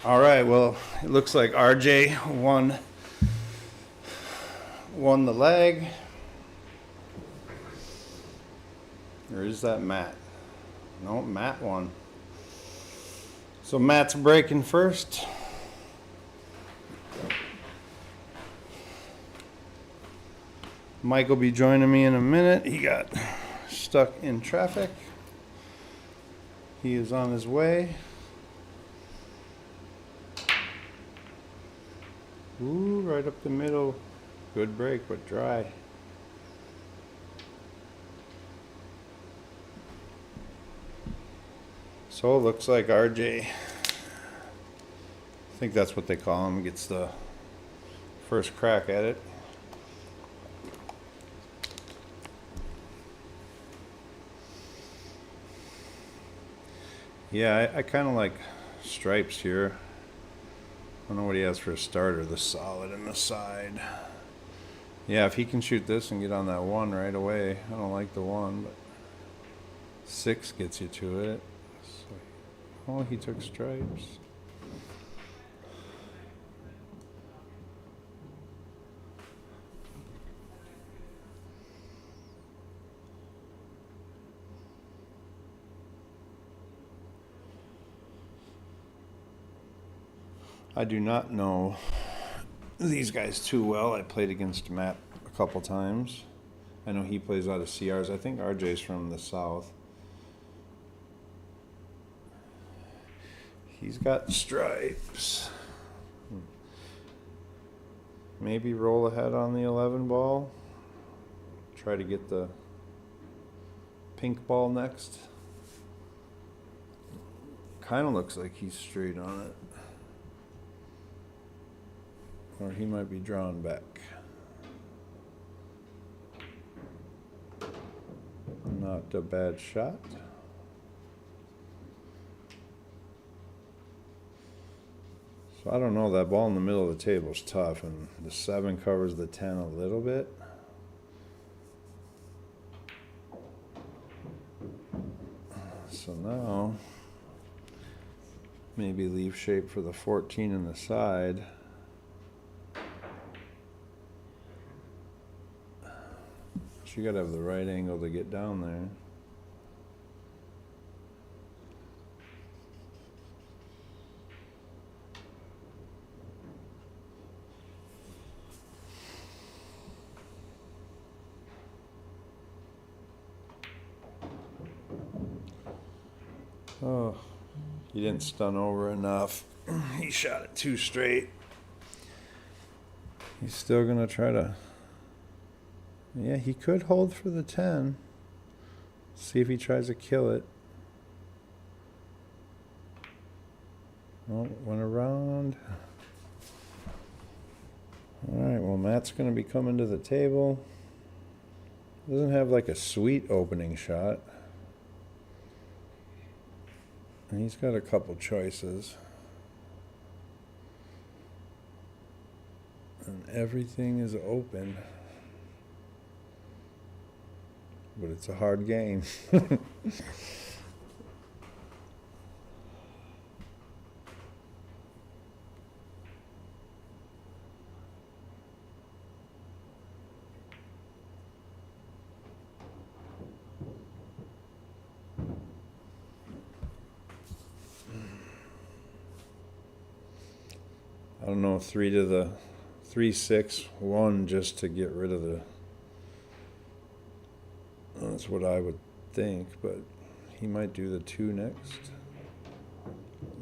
All right, well, it looks like RJ won the leg. Or is that Matt? No, Matt won. So Matt's breaking first. Mike will be joining me in a minute. He got stuck in traffic. He is on his way. Ooh, right up the middle. Good break, but dry. So it looks like RJ, I think that's what they call him, gets the first crack at it. Yeah, I kind of like stripes here. I don't know what he has for a starter, the solid and the side. Yeah, if he can shoot this and get on that one right away. I don't like the one, but 6 gets you to it. So, oh, he took stripes. I do not know these guys too well. I played against Matt a couple times. I know he plays out of CRs. I think RJ's from the south. He's got stripes. Maybe roll ahead on the 11 ball. Try to get the pink ball next. Kind of looks like he's straight on it. Or he might be drawn back. Not a bad shot. So I don't know, that ball in the middle of the table is tough, and the 7 covers the 10 a little bit. So now, maybe leave shape for the 14 in the side. You gotta have the right angle to get down there. Oh, he didn't stun over enough. He shot it too straight. He's still gonna try to. Yeah, he could hold for the 10. See if he tries to kill it. Oh, went around. All right, well, Matt's going to be coming to the table. Doesn't have like a sweet opening shot. And he's got a couple choices. And everything is open. But it's a hard game. I don't know, 3 to the 3-6-1 just to get rid of the. That's what I would think, but he might do the 2 next.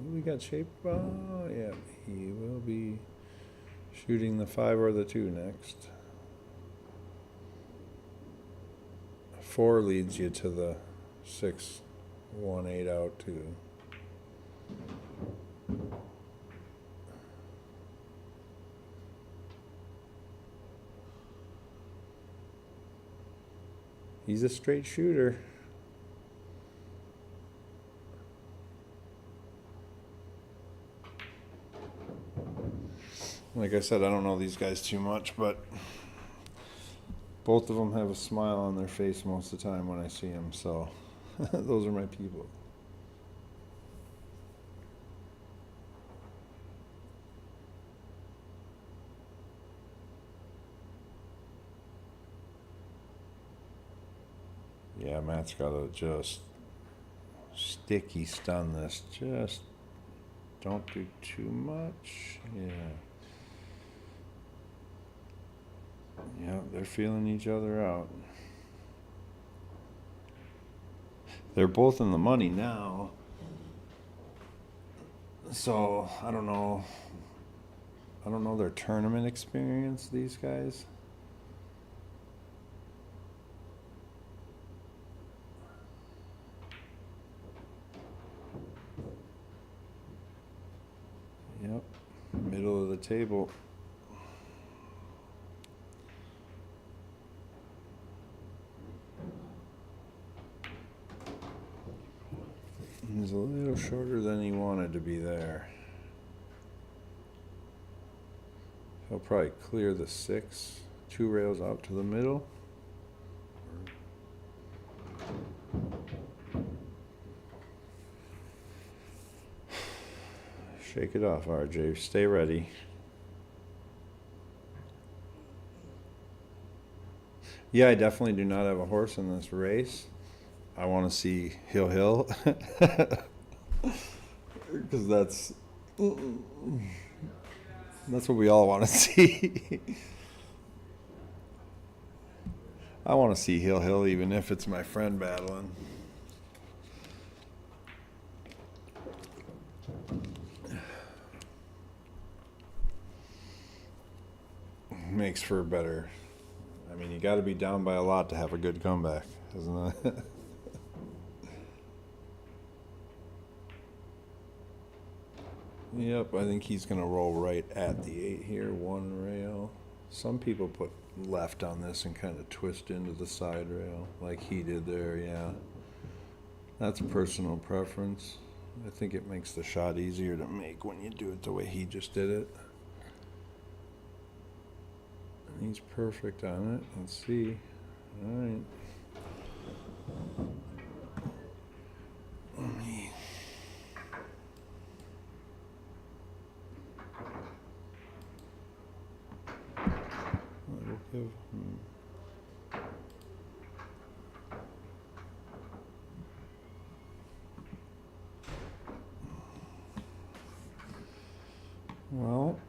We got shape. Oh, yeah, he will be shooting the 5 or the 2 next. 4 leads you to the 6-1-8 out too. He's a straight shooter. Like I said, I don't know these guys too much, but both of them have a smile on their face most of the time when I see them, so those are my people. Yeah, Matt's got to just sticky stun this. Just don't do too much. Yeah. Yeah, they're feeling each other out. They're both in the money now. So, I don't know. I don't know their tournament experience, these guys. Yep, middle of the table. He's a little shorter than he wanted to be there. He'll probably clear the 6, 2 rails out to the middle. Shake it off, RJ. Stay ready. Yeah, I definitely do not have a horse in this race. I want to see Hill. Because that's what we all want to see. I want to see Hill, even if it's my friend battling. Makes for better. I mean, you got to be down by a lot to have a good comeback, isn't it? Yep, I think he's going to roll right at the 8 here, 1 rail. Some people put left on this and kind of twist into the side rail like he did there, yeah. That's personal preference. I think it makes the shot easier to make when you do it the way he just did it. And he's perfect on it. Let's see. All right. Let me... Well,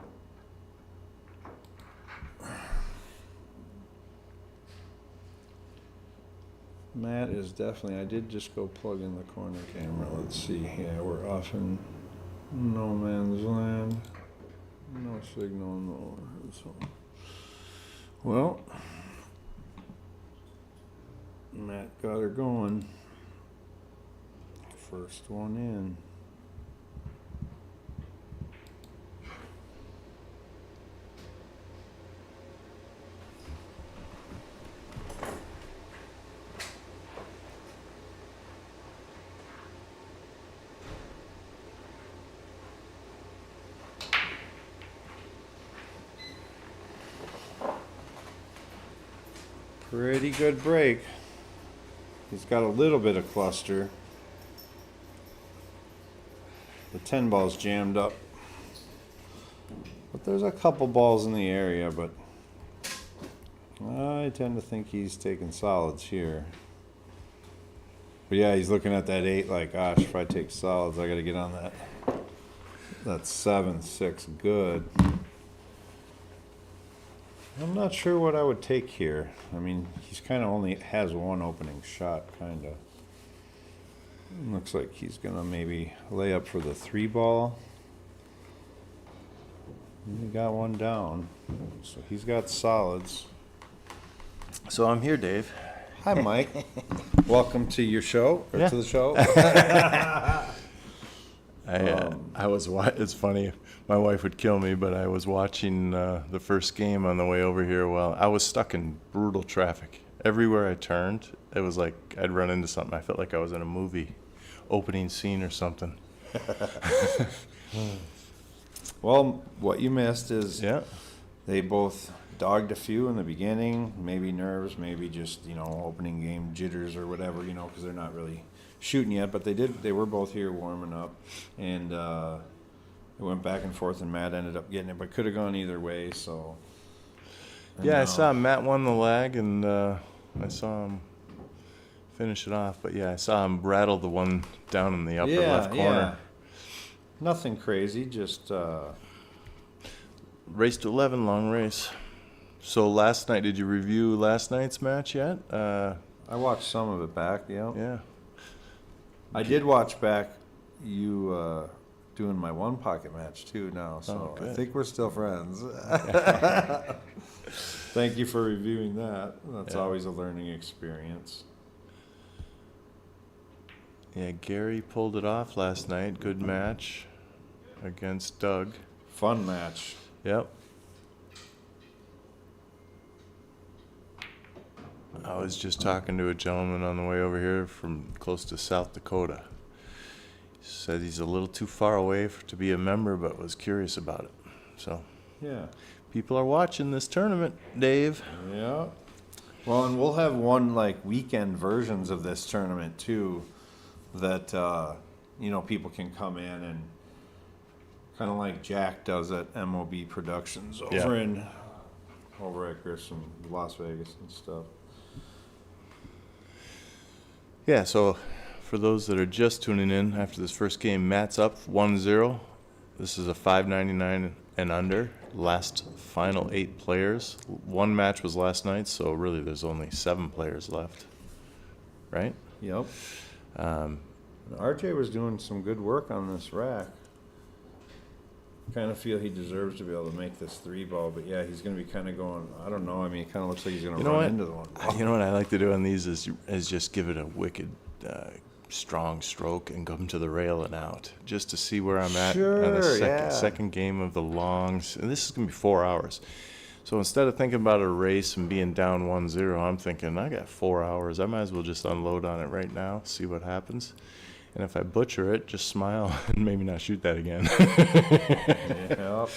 Matt is definitely, I did just go plug in the corner camera. Let's see. Yeah, we're off in no man's land. No signal, no. So. Well, Matt got her going. First one in. Pretty good break. He's got a little bit of cluster. The 10 ball's jammed up. But there's a couple balls in the area, but I tend to think he's taking solids here. But yeah, he's looking at that 8 like, gosh, if I take solids, I got to get on that. That's 7, 6, good. I'm not sure what I would take here. I mean, he's kind of only has one opening shot, kind of. Looks like he's going to maybe lay up for the 3 ball. He got one down. So he's got solids. So I'm here, Dave. Hi, Mike. Welcome to your show, or to the show. It's funny. My wife would kill me, but I was watching the first game on the way over here. Well, I was stuck in brutal traffic. Everywhere I turned, it was like I'd run into something. I felt like I was in a movie, opening scene or something. Well, what you missed is they both dogged a few in the beginning, maybe nerves, maybe just, opening game jitters or whatever, because they're not really shooting yet, but they were both here warming up, and it went back and forth, and Matt ended up getting it, but could have gone either way, so. I saw Matt won the lag, and I saw him finish it off. But yeah, I saw him rattle the one down in the upper left corner. Nothing crazy, just Race to 11, long race. So last night, did you review last night's match yet? I watched some of it back. Yeah. Yeah. I did watch back you doing my one pocket match too now, so I think we're still friends. Thank you for reviewing that. That's always a learning experience. Yeah, Gary pulled it off last night. Good match against Doug. Fun match. Yep. I was just talking to a gentleman on the way over here from close to South Dakota. He said he's a little too far away to be a member, but was curious about it. So, yeah. People are watching this tournament, Dave. Yeah. Well, and we'll have one like weekend versions of this tournament too, that people can come in and kind of like Jack does at MOB Productions over at Grissom, Las Vegas and stuff. Yeah, so for those that are just tuning in after this first game, Matt's up 1-0. This is a $5.99 and under. Last final 8 players. One match was last night, so really there's only 7 players left. Right? Yep. RJ was doing some good work on this rack. Kind of feel he deserves to be able to make this 3-ball, but yeah, he's going to be kind of going, I don't know, I mean, it kind of looks like he's going to run into the one. You know what I like to do on these is just give it a wicked strong stroke and come to the rail and out, just to see where I'm at on the second game of the longs. And this is going to be 4 hours. So instead of thinking about a race and being down 1-0, I'm thinking, I got 4 hours. I might as well just unload on it right now, see what happens. And if I butcher it, just smile and maybe not shoot that again. Yep.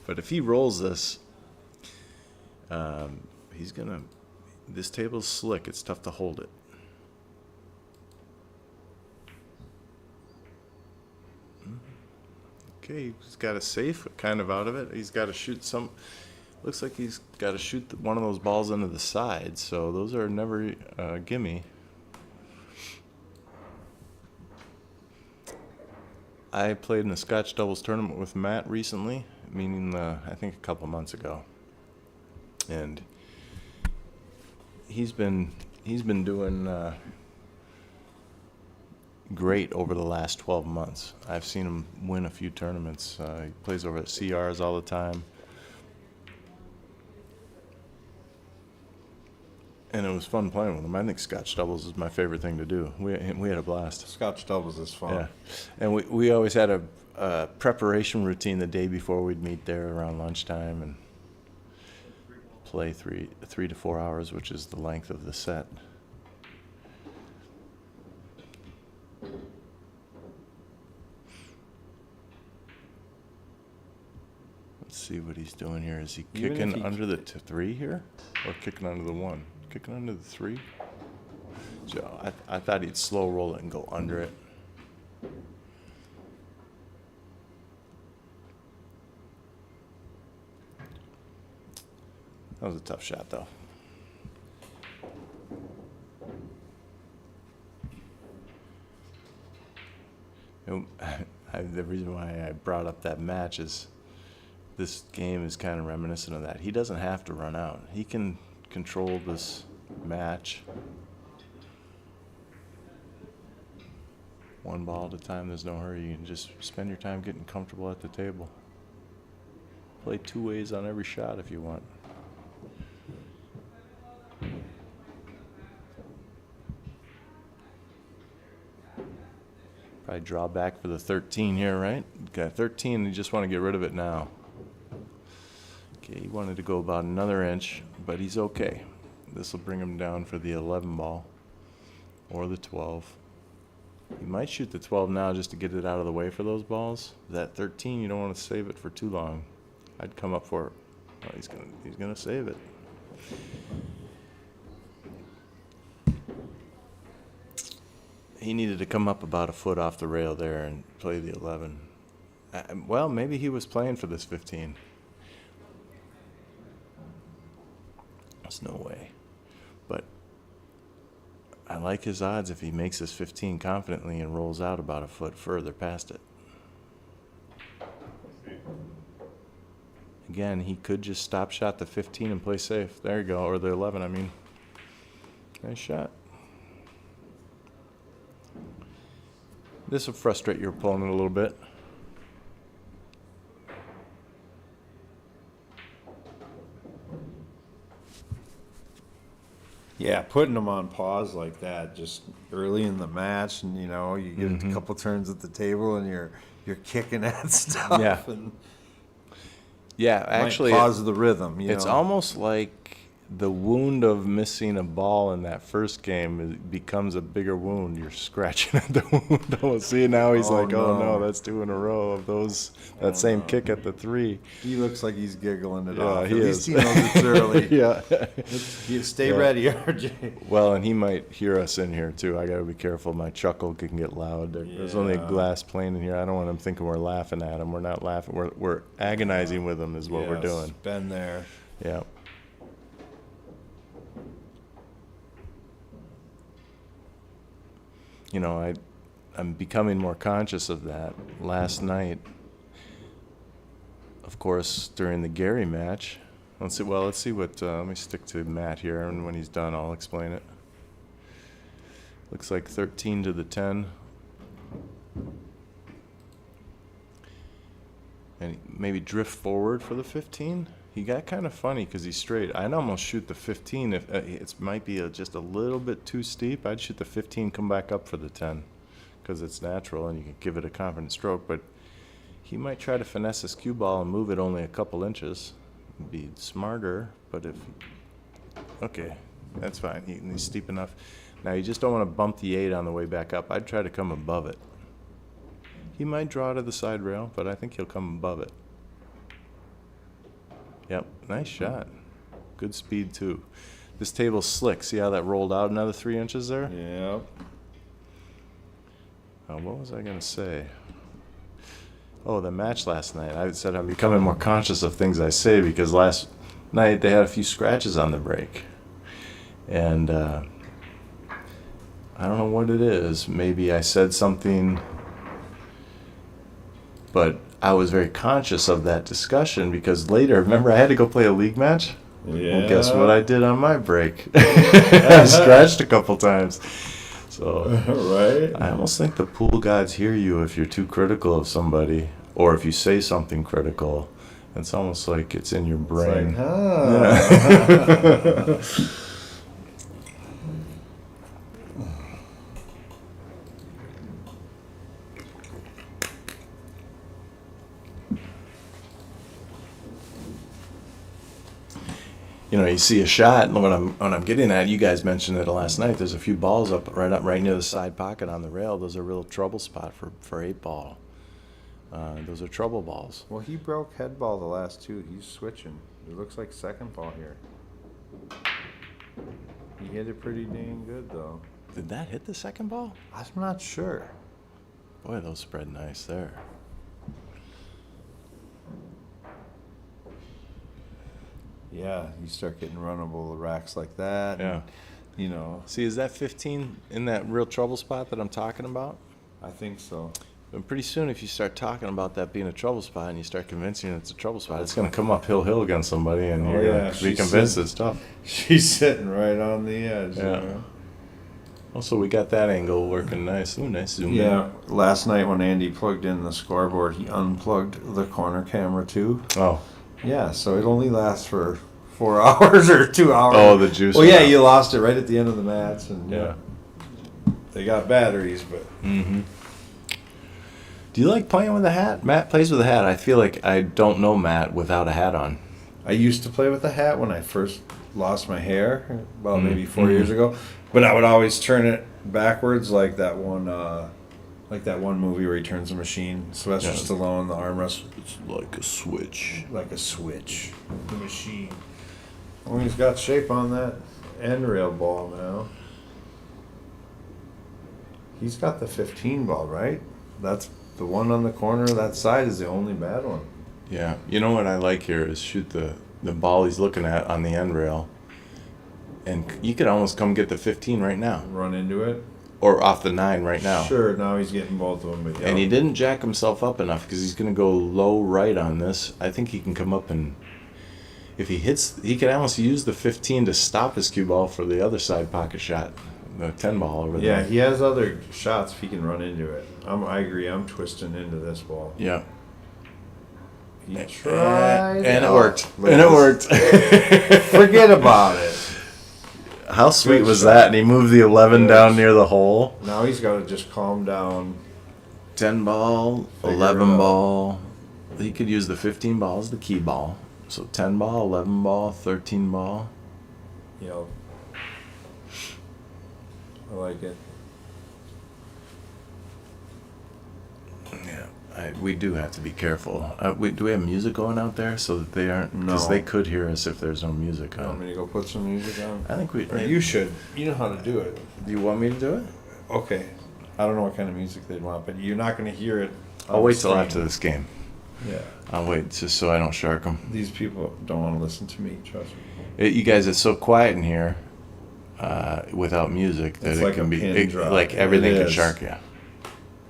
But if he rolls this, this table's slick. It's tough to hold it. Okay, he's got a safe kind of out of it. He's got to shoot some. Looks like he's got to shoot one of those balls into the side. So those are never gimme. I played in a Scotch doubles tournament with Matt recently, meaning I think a couple months ago, and he's been doing great over the last 12 months. I've seen him win a few tournaments. He plays over at CRs all the time. And it was fun playing with him. I think Scotch doubles is my favorite thing to do. We had a blast. Scotch doubles is fun. Yeah, and we always had a preparation routine the day before we'd meet there around lunchtime and play 3 to 4 hours, which is the length of the set. Let's see what he's doing here. Is he kicking under the 3 here, or kicking under the 1? Kicking under the 3. So I thought he'd slow roll it and go under it. That was a tough shot, though. The reason why I brought up that match is this game is kind of reminiscent of that. He doesn't have to run out. He can control this match one ball at a time. There's no hurry. You can just spend your time getting comfortable at the table. Play 2 ways on every shot if you want. Probably draw back for the 13 here, right? Got 13, you just want to get rid of it now. Okay, he wanted to go about another inch, but he's okay. This will bring him down for the 11 ball or the 12. He might shoot the 12 now just to get it out of the way for those balls. That 13, you don't want to save it for too long. I'd come up for it. Oh, he's gonna save it. He needed to come up about a foot off the rail there and play the 11. Well, maybe he was playing for this 15. There's no way. But I like his odds if he makes his 15 confidently and rolls out about a foot further past it. Again, he could just stop shot the 15 and play safe. There you go, or the 11, I mean. Nice shot. This will frustrate your opponent a little bit. Yeah, putting them on pause like that just early in the match, and you get a couple turns at the table, and you're kicking at stuff. Yeah. And Yeah, actually, might pause the rhythm. It's almost like the wound of missing a ball in that first game becomes a bigger wound. You're scratching at the wound. Oh, see, now he's oh no, that's 2 in a row of those. That same kick at the 3. He looks like he's giggling it At off. least he knows it's early. Yeah. Stay ready, RJ. Well, and he might hear us in here too. I got to be careful. My chuckle can get loud. There's only a glass plane in here. I don't want him thinking we're laughing at him. We're not laughing. We're agonizing with him is what we're doing. Been there. Yeah. I'm becoming more conscious of that. Last night, of course, during the Gary match, let's see what, let me stick to Matt here, and when he's done, I'll explain it. Looks like 13 to the 10. And maybe drift forward for the 15. He got kind of funny because he's straight. I'd almost shoot the 15 if it might be just a little bit too steep. I'd shoot the 15, come back up for the 10 because it's natural and you can give it a confident stroke. But he might try to finesse his cue ball and move it only a couple inches. Be smarter, but okay, that's fine. He's steep enough. Now you just don't want to bump the 8 on the way back up. I'd try to come above it. He might draw to the side rail, but I think he'll come above it. Yep, nice shot. Good speed, too. This table's slick. See how that rolled out another 3 inches there? Yep. What was I going to say? Oh, the match last night. I said I'm becoming more conscious of things I say because last night they had a few scratches on the break. And I don't know what it is. Maybe I said something, but I was very conscious of that discussion because later, remember I had to go play a league match? Yeah. Well, guess what I did on my break? I scratched a couple times. So right. I almost think the pool gods hear you if you're too critical of somebody or if you say something critical. It's almost like it's in your brain. It's like, Yeah. You see a shot, and what I'm getting at, you guys mentioned it last night. There's a few balls up right near the side pocket on the rail. Those are a real trouble spot for 8-ball. Those are trouble balls. Well, he broke head ball the last 2. He's switching. It looks like second ball here. He hit it pretty dang good though. Did that hit the second ball? I'm not sure. Boy, those spread nice there. Yeah, you start getting runnable racks like that. Yeah. And, See, is that 15 in that real trouble spot that I'm talking about? I think so. And pretty soon, if you start talking about that being a trouble spot and you start convincing it's a trouble spot, it's going to come up hill against somebody, and you're going to be convinced it's tough. She's sitting right on the edge. Yeah. Also, we got that angle working nice. Ooh, nice zoom in. Yeah. Last night when Andy plugged in the scoreboard, he unplugged the corner camera too. Oh. Yeah, so it only lasts for 4 hours or 2 hours. Oh, the juice. Well, yeah, you lost it right at the end of the match, and yeah, they got batteries, but. Mm-hmm. Do you like playing with a hat? Matt plays with a hat. I feel like I don't know Matt without a hat on. I used to play with a hat when I first lost my hair, about maybe 4 years ago. But I would always turn it backwards, like that one movie where he turns the machine. Sylvester Stallone, the arm wrestle. It's like a switch. Like a switch. The machine. Well, he's got shape on that end rail ball now. He's got the 15 ball, right? That's the one on the corner of that side is the only bad one. Yeah. You know what I like here is shoot the ball he's looking at on the end rail And you could almost come get the 15 right now. Run into it. Or off the 9 right now. Sure, now he's getting both of them. But And he didn't jack himself up enough because he's going to go low right on this. I think he can come up and... If he hits... He could almost use the 15 to stop his cue ball for the other side pocket shot. The 10 ball over there. Yeah, he has other shots if he can run into it. I agree. I'm twisting into this ball. Yeah. He tried. And it worked. And it worked. Forget about it. How sweet was that? And he moved the 11 down near the hole. Now he's got to just calm down. 10 ball, 11 ball. He could use the 15 ball as the key ball. So 10 ball, 11 ball, 13 ball. Yep. I like it. Yeah, we do have to be careful. Do we have music going out there so that they aren't? Because they could hear us if there's no music on. You want me to go put some music on? I think we. Or you should. You know how to do it. Do you want me to do it? Okay. I don't know what kind of music they'd want, but you're not going to hear it. I'll wait till after this game. Yeah. I'll wait just so I don't shark them. These people don't want to listen to me, trust me. You guys, it's so quiet in here without music that It's it like can a be pin drop. like everything It can is. shark you.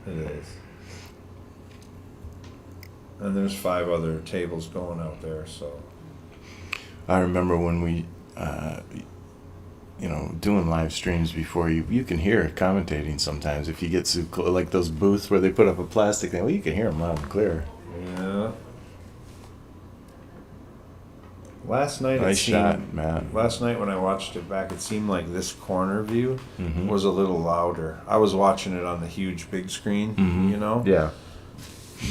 It is. And there's 5 other tables going out there, so. I remember when we, doing live streams before you can hear it commentating sometimes if you get too like those booths where they put up a plastic thing. Well, you can hear them loud and clear. Yeah. Last night Nice shot, Matt. Last night when I watched it back, it seemed like this corner view Mm-hmm. was a little louder. I was watching it on the huge big screen, you know. Yeah.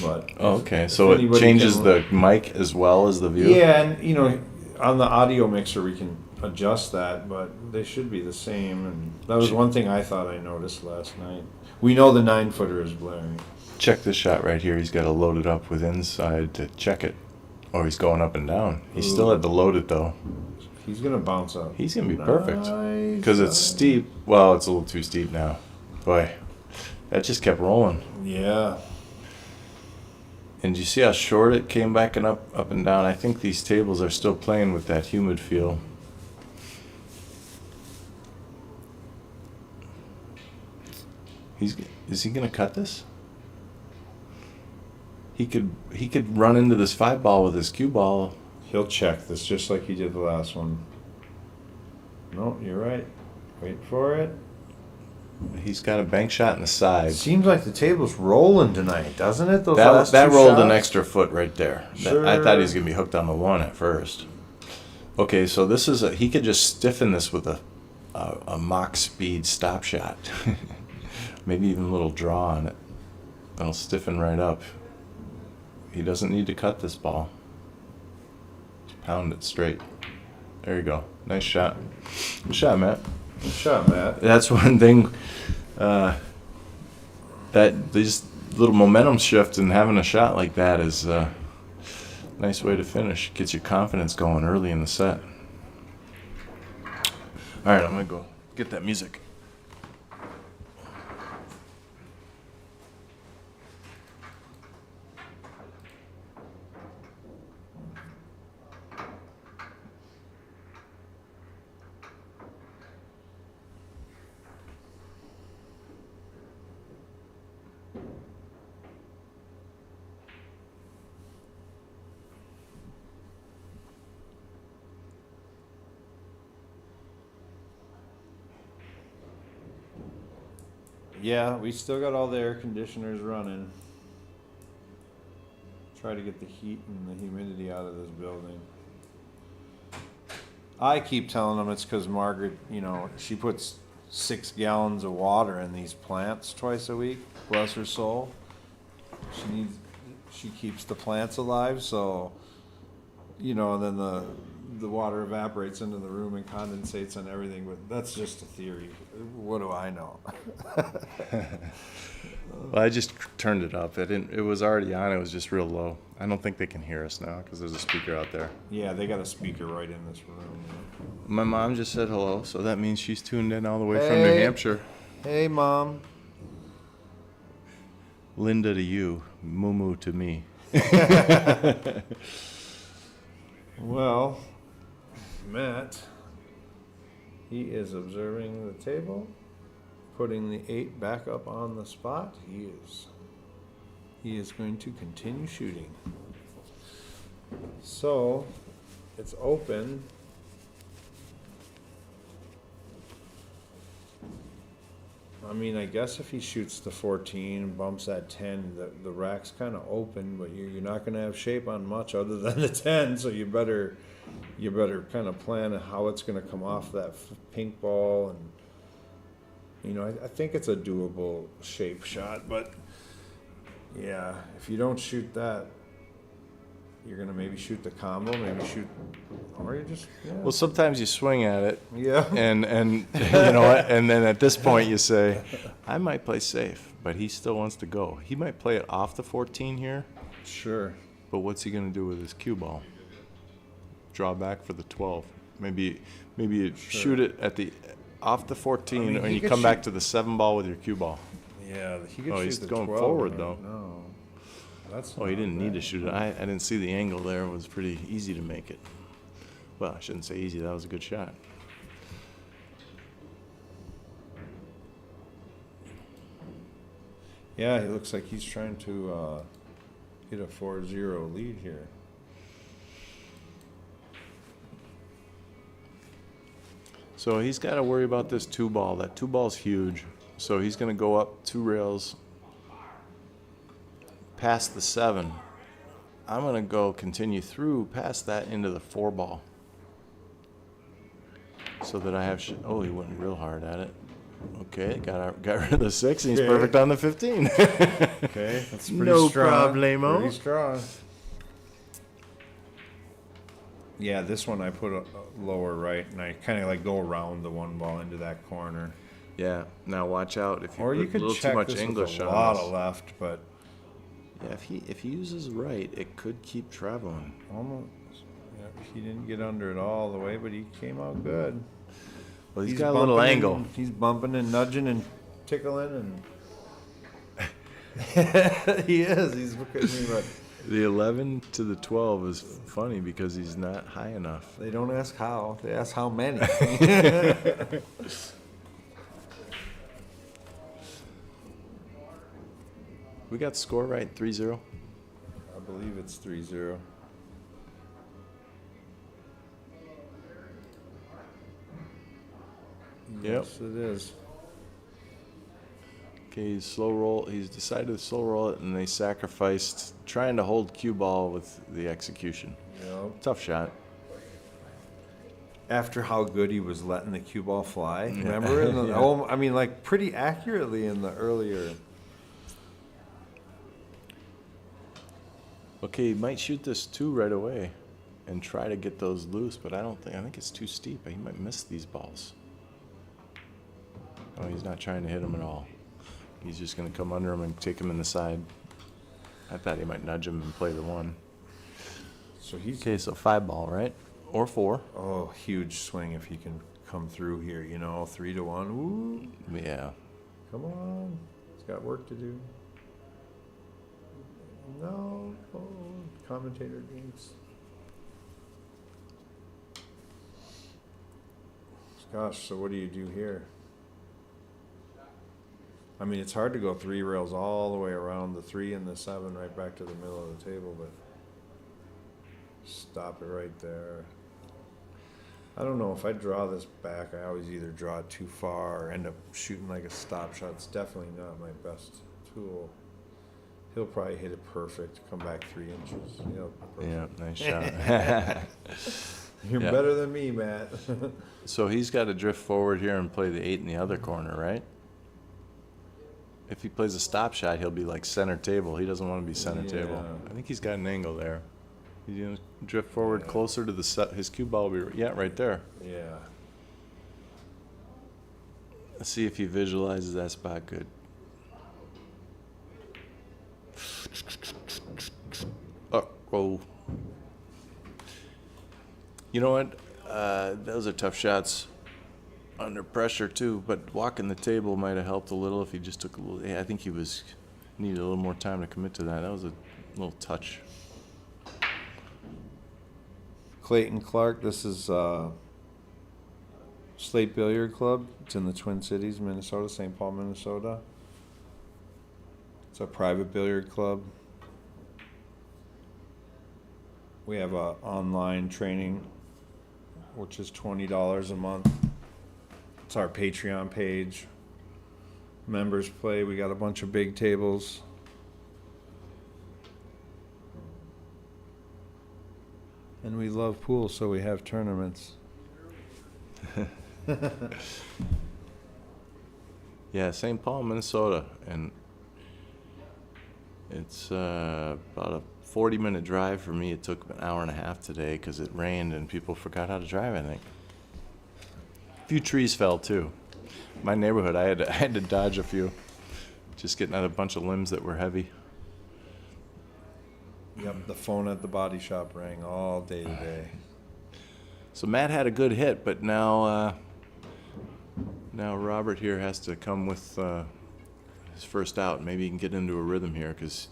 But Oh, okay. if So it anybody changes can- the mic as well as the view. Yeah, and on the audio mixer we can adjust that, but they should be the same. And that was one thing I thought I noticed last night. We know the 9-footer is blaring. Check this shot right here. He's got to load it up with inside to check it, or he's going up and down. He still had to load it though. He's gonna bounce up. He's gonna be perfect Nice. because it's steep. Well, it's a little too steep now. Boy, that just kept rolling. Yeah. And you see how short it came back and up and down? I think these tables are still playing with that humid feel. Is he gonna cut this? He could run into this 5 ball with his cue ball. He'll check this just like he did the last one. No, you're right. Wait for it. He's got a bank shot in the side. Seems like the table's rolling tonight, doesn't it? Those last That two rolled an shots? extra foot right there. Sure. I thought he was gonna be hooked on the 1 at first. Okay, so this is he could just stiffen this with a mock speed stop shot. Maybe even a little draw on it. It'll stiffen right up. He doesn't need to cut this ball. Just pound it straight. There you go. Nice shot. Good shot, Matt. Good shot, Matt. That's one thing. That these little momentum shift and having a shot like that is a nice way to finish. Gets your confidence going early in the set. All right, I'm gonna go get that music. Yeah, we still got all the air conditioners running. Try to get the heat and the humidity out of this building. I keep telling them it's because Margaret, she puts 6 gallons of water in these plants twice a week. Bless her soul. She keeps the plants alive, so and then the water evaporates into the room and condensates on everything. But that's just a theory. What do I know? Well, I just turned it up. It was already on. It was just real low. I don't think they can hear us now because there's a speaker out there. Yeah, they got a speaker right in this room. My mom just said hello, so that means she's tuned in all the way from New Hey. Hampshire. Hey, Mom. Linda to you, Moo to me. Well, Matt, He is observing the table, putting the 8 back up on the spot. He is going to continue shooting. So, it's open. I mean, I guess if he shoots the 14 and bumps that 10, the rack's kind of open, but you're not going to have shape on much other than the 10, so you better kind of plan how it's going to come off that pink ball. And, I think it's a doable shape shot, but yeah, if you don't shoot that, you're going to maybe shoot the combo, or you just, yeah. Well, sometimes you swing at it. Yeah. And you know what? And then at this point you say, I might play safe, but he still wants to go. He might play it off the 14 here. Sure. But what's he going to do with his cue ball? Draw back for the 12. Maybe you shoot it at off the 14, and you come back to the 7 ball with your cue ball. Yeah, he could Oh, shoot he's the going 12 forward, right though. now. That's Oh, he not didn't need bad. to shoot it. I didn't see the angle there. It was pretty easy to make it. Well, I shouldn't say easy. That was a good shot. Yeah, it looks like he's trying to get a 4-0 lead here. So he's got to worry about this 2 ball. That 2 ball's huge. So he's going to go up 2 rails past the 7. I'm going to go continue through past that into the 4 ball. So that I have... oh, he went real hard at it. Okay, got rid of the 6, and he's perfect on the 15. Okay, that's pretty No strong. problemo. Pretty strong. Yeah, this one I put a lower right, and I kind of like go around the 1 ball into that corner. Yeah, now watch out if you Or put you a could little too check much this English with a on lot this. of left, but Yeah, if he uses right, it could keep traveling. almost. Yeah, he didn't get under it all the way, but he came out good. Well, he's got a little bumping angle. and- he's bumping and nudging and tickling, and he is. He's looking at me, but The 11 to the 12 is funny because he's not high enough. they don't ask how. They ask how many. We got score right, 3-0. I believe it's 3-0. Yep. Yes, it is. Okay, he's slow roll. He's decided to slow roll it, and they sacrificed trying to hold cue ball with the execution. Yep. Tough shot. After how good he was letting the cue ball fly, remember? In the, Yeah. oh, I mean, like pretty accurately in the earlier. Okay, he might shoot this 2 right away and try to get those loose, but I think it's too steep. He might miss these balls. Oh, he's not trying to hit him at all. He's just going to come under him and take him in the side. I thought he might nudge him and play the 1. So he's Okay, so 5 ball, right? Or 4. oh, huge swing if he can come through here. 3-1. Ooh, Yeah. come on, he's got work to do. No, oh, commentator jinx. Gosh, so what do you do here? I mean, it's hard to go 3 rails all the way around the 3 and the 7 right back to the middle of the table, but stop it right there. I don't know, if I draw this back, I always either draw it too far or end up shooting like a stop shot. It's definitely not my best tool. He'll probably hit it perfect, come back 3 inches. Yeah, nice shot. You're Yeah. better than me, Matt. So he's got to drift forward here and play the 8 in the other corner, right? If he plays a stop shot, he'll be like center table. He doesn't want to be center table. Yeah. I think he's got an angle there. He's going to drift forward closer to the his cue ball will be, right there. Yeah. Let's see if he visualizes that spot good. Oh. You know what? Those are tough shots under pressure too, but walking the table might have helped a little if he just took a little. Yeah, I think he needed a little more time to commit to that. That was a little touch. Clayton Clark, this is Slate Billiard Club. It's in the Twin Cities, Minnesota, St. Paul, Minnesota. It's a private billiard club. We have a online training, which is $20 a month. It's our Patreon page. Members play. We got a bunch of big tables. And we love pool, so we have tournaments. Yeah, St. Paul, Minnesota, and it's about a 40-minute drive for me. It took an hour and a half today because it rained and people forgot how to drive, I think. A few trees fell, too. My neighborhood, I had to dodge a few, just getting out a bunch of limbs that were heavy. Yep, the phone at the body shop rang all day today. So Matt had a good hit, but now Robert here has to come with his first out. Maybe he can get into a rhythm here because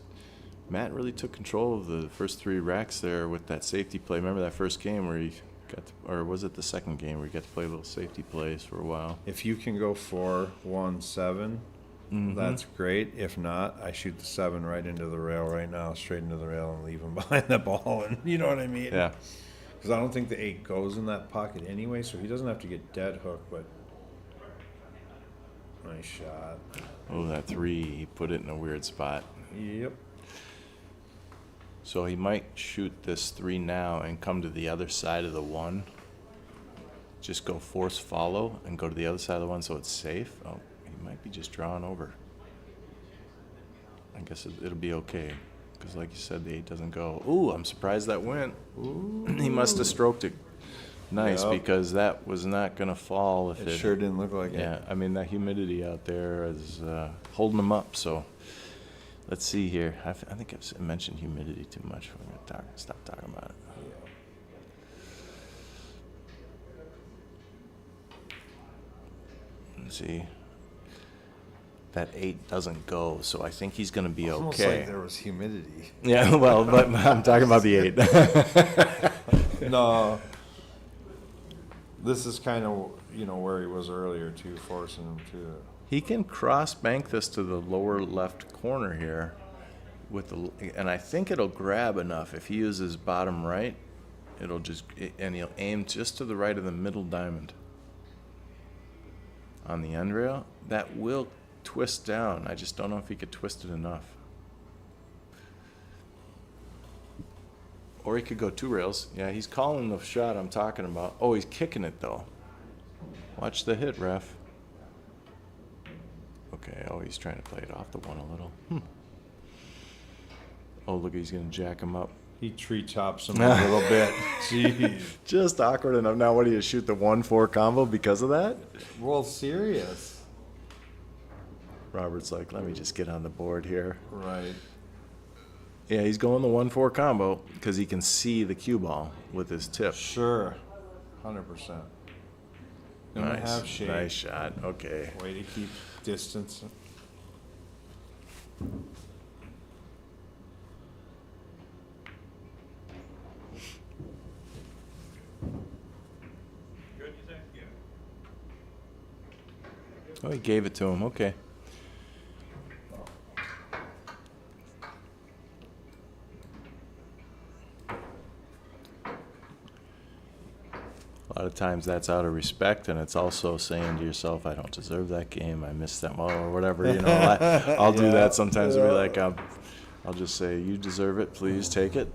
Matt really took control of the first 3 racks there with that safety play. Remember that first game where he got to, or was it the second game where he got to play little safety plays for a while? If you can go 4-1-7, that's great. If not, I shoot the 7 right into the rail right now, straight into the rail, and leave him behind the ball. And you know what I mean? Yeah. Because I don't think the 8 goes in that pocket anyway, so he doesn't have to get dead hooked. But nice shot. Oh, that 3, he put it in a weird spot. Yep. So he might shoot this 3 now and come to the other side of the 1. Just go force follow and go to the other side of the 1 so it's safe. Oh, he might be just drawing over. I guess it'll be okay. Because like you said, the 8 doesn't go. Ooh, I'm surprised that went. Ooh. He must have stroked it nice because that was not going to fall. If It sure didn't look like it. Yeah, I mean, that humidity out there is holding them up, so... Let's see here. I think I've mentioned humidity too much. We're going to stop talking about it. Let's see. That 8 doesn't go, so I think he's going to be Almost okay. like there was humidity. Yeah, well, but I'm talking about the 8. No. This is kind of, where he was earlier, too, forcing him to... He can cross bank this to the lower left corner here, and I think it'll grab enough. If he uses bottom right, and he'll aim just to the right of the middle diamond on the end rail. That will twist down. I just don't know if he could twist it enough. Or he could go 2 rails. Yeah, he's calling the shot I'm talking about. Oh, he's kicking it though. Watch the hit, ref. Okay, oh, he's trying to play it off the 1 a little. Oh, look, he's going to jack him up. He tree chops him a little bit. Jeez. Just awkward enough. Now, what do you shoot the 1-4 combo because of that? Well, serious. Robert's like, let me just get on the board here. Right. Yeah, he's going the 1-4 combo because he can see the cue ball with his tip. Sure. 100%. Gonna Nice. have shape. Nice shot. Okay. Way to keep distance. Oh, he gave it to him. Okay. A lot of times that's out of respect, and it's also saying to yourself, I don't deserve that game. I missed that one, or whatever. I'll do that sometimes. I'll be like, I'll just say, you deserve it. Please take it.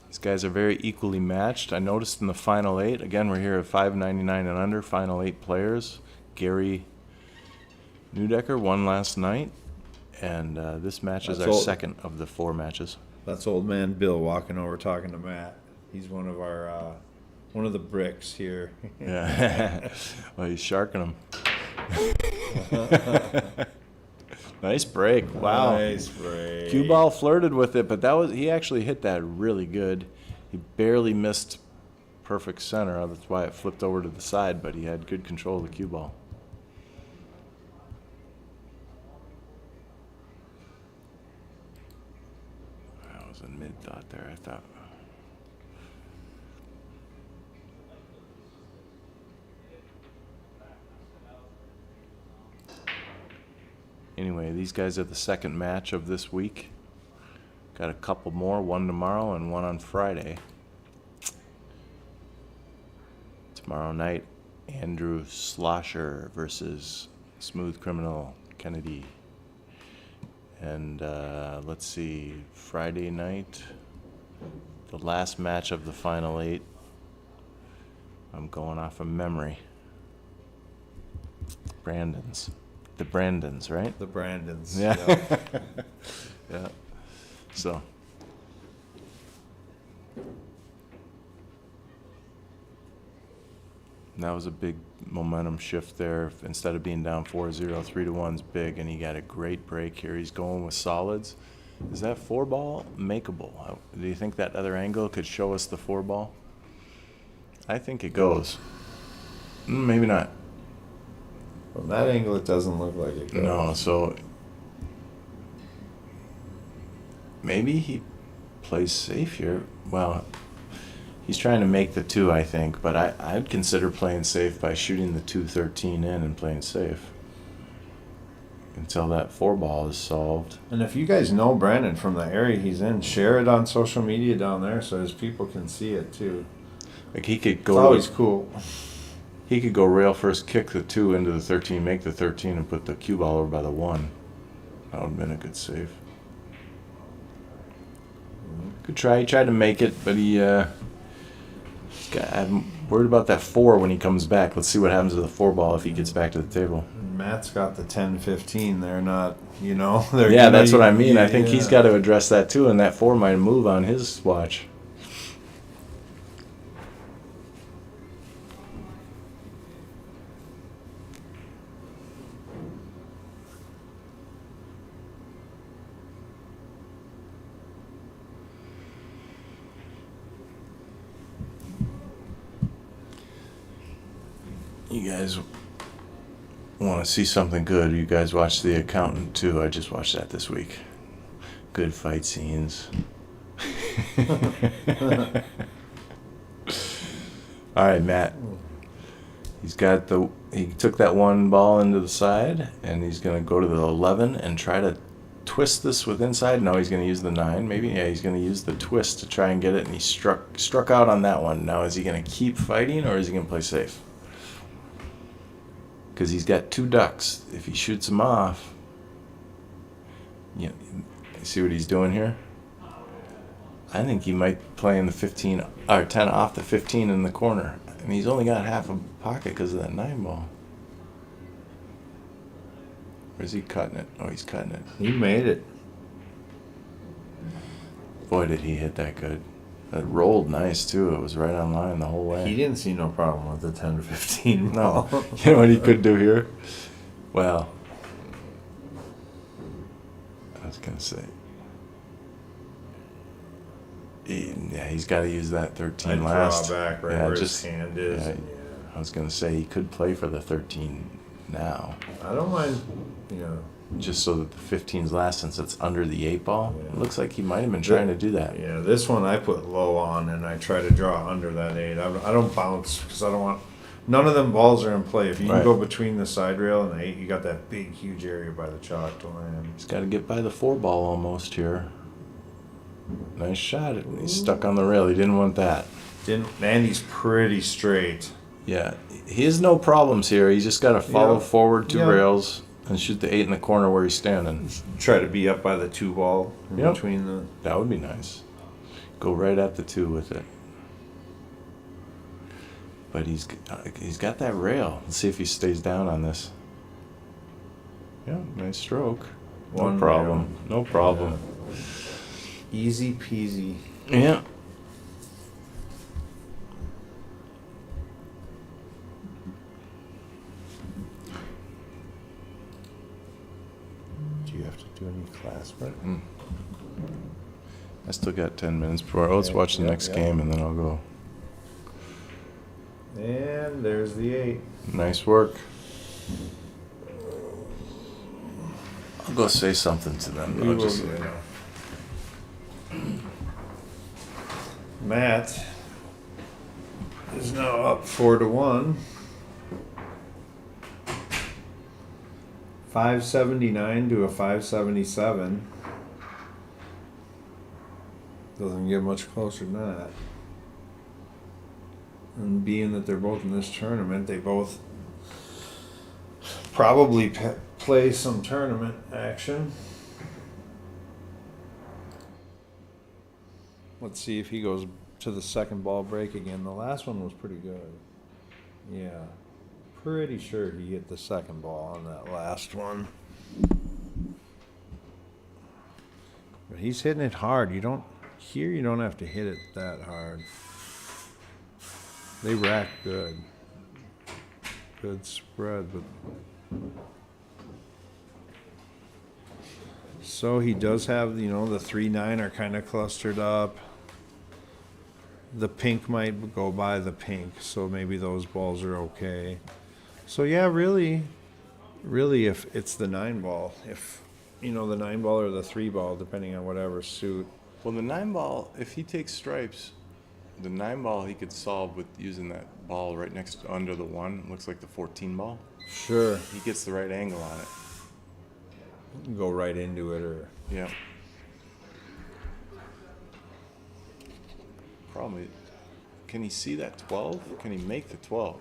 These guys are very equally matched. I noticed in the final 8, again, we're here at 599 and under, final 8 players. Gary Neudecker won last night, and this match is our second of the 4 matches. That's old man Bill walking over talking to Matt. He's one of our, one of the bricks here. Yeah. Well, he's sharking them. Nice break. Wow. Nice break. Cue ball flirted with it, but he actually hit that really good. He barely missed perfect center. That's why it flipped over to the side, but he had good control of the cue ball. was a mid thought there, I thought. Anyway, these guys are the second match of this week. Got a couple more, one tomorrow and one on Friday. Tomorrow night, Andrew Slosher versus Smooth Criminal Kennedy. And let's see, Friday night, the last match of the final 8. I'm going off of memory. The Brandons, right? The Brandons. Yeah. Yep. Yeah. So. And that was a big momentum shift there. Instead of being down 4-0, 3-1's big, and he got a great break here. He's going with solids. Is that 4-ball makeable? Do you think that other angle could show us the 4-ball? I think it goes. Maybe not. From that angle, it doesn't look like it goes. No, so maybe he plays safe here. Well, he's trying to make the 2, I think, but I'd consider playing safe by shooting the 2-13 in and playing safe until that 4-ball is solved. And if you guys know Brandon from the area he's in, share it on social media down there so his people can see it too. Like he could It's go. always cool. He could go rail first, kick the 2 into the 13, make the 13, and put the cue ball over by the 1. That would have been a good save. Good try. He tried to make it, but I'm worried about that 4 when he comes back. Let's see what happens to the 4-ball if he gets back to the table. Matt's got the 10-15. They're not, Yeah, that's what I mean. I think he's got to address that too, and that 4 might move on his watch. You guys want to see something good? You guys watch The Accountant too. I just watched that this week. Good fight scenes. All right, Matt. He took that 1 ball into the side, and he's going to go to the 11 and try to twist this with inside. No, he's going to use the 9. Maybe, yeah, he's going to use the twist to try and get it, and he struck out on that one. Now, is he going to keep fighting, or is he going to play safe? Because he's got 2 ducks. If he shoots them off, you see what he's doing here? I think he might play in the 15 or 10 off the 15 in the corner. And he's only got half a pocket because of that 9 ball. Or is he cutting it? Oh, he's cutting it. He made it. Boy, did he hit that good. It rolled nice, too. It was right on line the whole way. He didn't see no problem with the 10-15 No. ball. You know what he could do here? Well, I was going to say. He's got to use that 13 I'd last. draw back right where his hand is. Yeah, I was going to say he could play for the 13 now. I don't mind, Just so that the 15's last, since it's under the 8 ball. Yeah. It looks like he might have been trying to do that. Yeah, this one I put low on, and I try to draw under that 8. I don't bounce because I don't want. None of them balls are in play. If you can Right. go between the side rail and the 8, you got that big, huge area by the chalk to land. He's got to get by the 4 ball almost here. Nice shot. He's stuck on the rail. He didn't want that. And he's pretty straight. Yeah, he has no problems here. He's just got to follow Yeah. forward 2 Yeah. rails and shoot the 8 in the corner where he's standing. Try to be up by the 2 ball in Yep. between the. That would be nice. Go right at the 2 with it. But he's got that rail. Let's see if he stays down on this. Yeah, nice stroke. No One problem. rail. No problem. Easy peasy. Yeah. Do you have to do any class work? I still got 10 minutes before. Let's Yeah, watch the yeah, next yeah. game and then I'll go. And there's the 8. Nice work. I'll go say something to them. We I'll will just- do it. Matt is now up 4-1. 579 to a 577. Doesn't get much closer than that. And being that they're both in this tournament, they both probably play some tournament action. Let's see if he goes to the second ball break again. The last one was pretty good. Yeah. Pretty sure he hit the second ball on that last one. But he's hitting it hard. You don't have to hit it that hard. They rack good. Good spread, but so he does have, the 3-9 are kind of clustered up. The pink might go by the pink, so maybe those balls are okay. So yeah, really, if it's the 9 ball, if the 9 ball or the 3 ball, depending on whatever suit. Well, the 9 ball, if he takes stripes, the 9 ball he could solve with using that ball right next under the 1. It looks like the 14 ball. Sure. He gets the right angle on it. You can go right into it, or Yeah. Problem is, can he see that 12? Can he make the 12?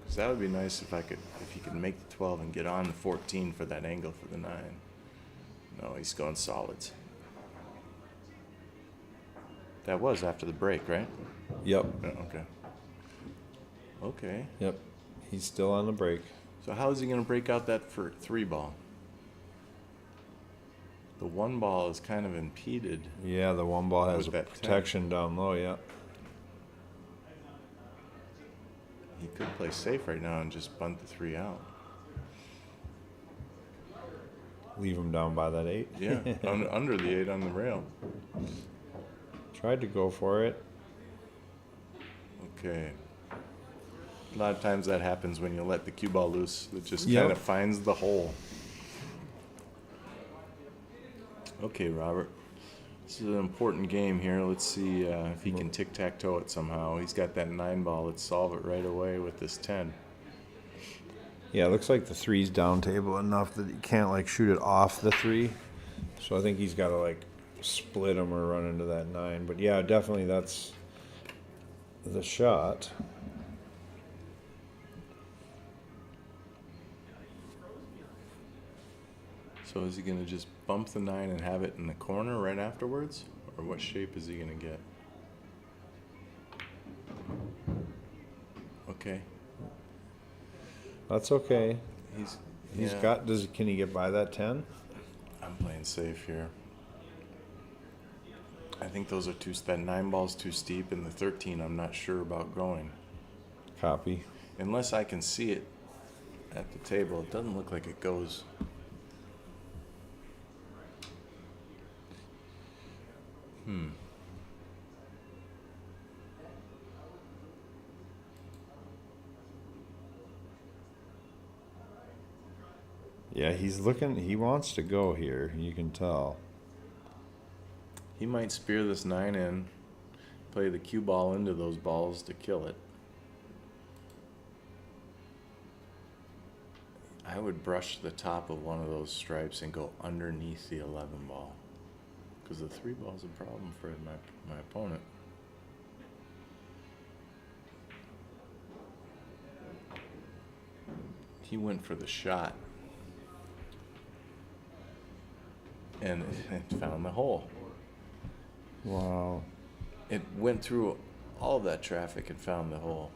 Because that would be nice if he could make the 12 and get on the 14 for that angle for the 9. No, he's going solids. That was after the break, right? Yep. Yeah, okay. Okay. Yep. He's still on the break. So how is he going to break out that for 3 ball? The 1 ball is kind of impeded. Yeah, the 1 ball has a With that protection down low, yeah. He could play safe right now and just bunt the 3 out. Leave him down by that 8. Yeah, under the 8 on the rail. Tried to go for it. Okay. A lot of times that happens when you let the cue ball loose. It just Yep. kind of finds the hole. Okay, Robert. This is an important game here. Let's see if he can tic-tac-toe it somehow. He's got that 9 ball. Let's solve it right away with this 10. Yeah, it looks like the 3's down table enough that he can't shoot it off the 3. So I think he's got to split him or run into that 9. But yeah, definitely that's the shot. So is he going to just bump the 9 and have it in the corner right afterwards? Or what shape is he going to get? Okay. That's okay. He's Can he get by that 10? I'm playing safe here. I think those are that 9 ball's too steep, and the 13 I'm not sure about going. Copy. Unless I can see it at the table, it doesn't look like it goes. Yeah, he wants to go here, you can tell. He might spear this 9 in, play the cue ball into those balls to kill it. I would brush the top of one of those stripes and go underneath the 11 ball. Because the 3 ball's a problem for my opponent. He went for the shot. And it found the hole. Wow. It went through all of that traffic and found the hole.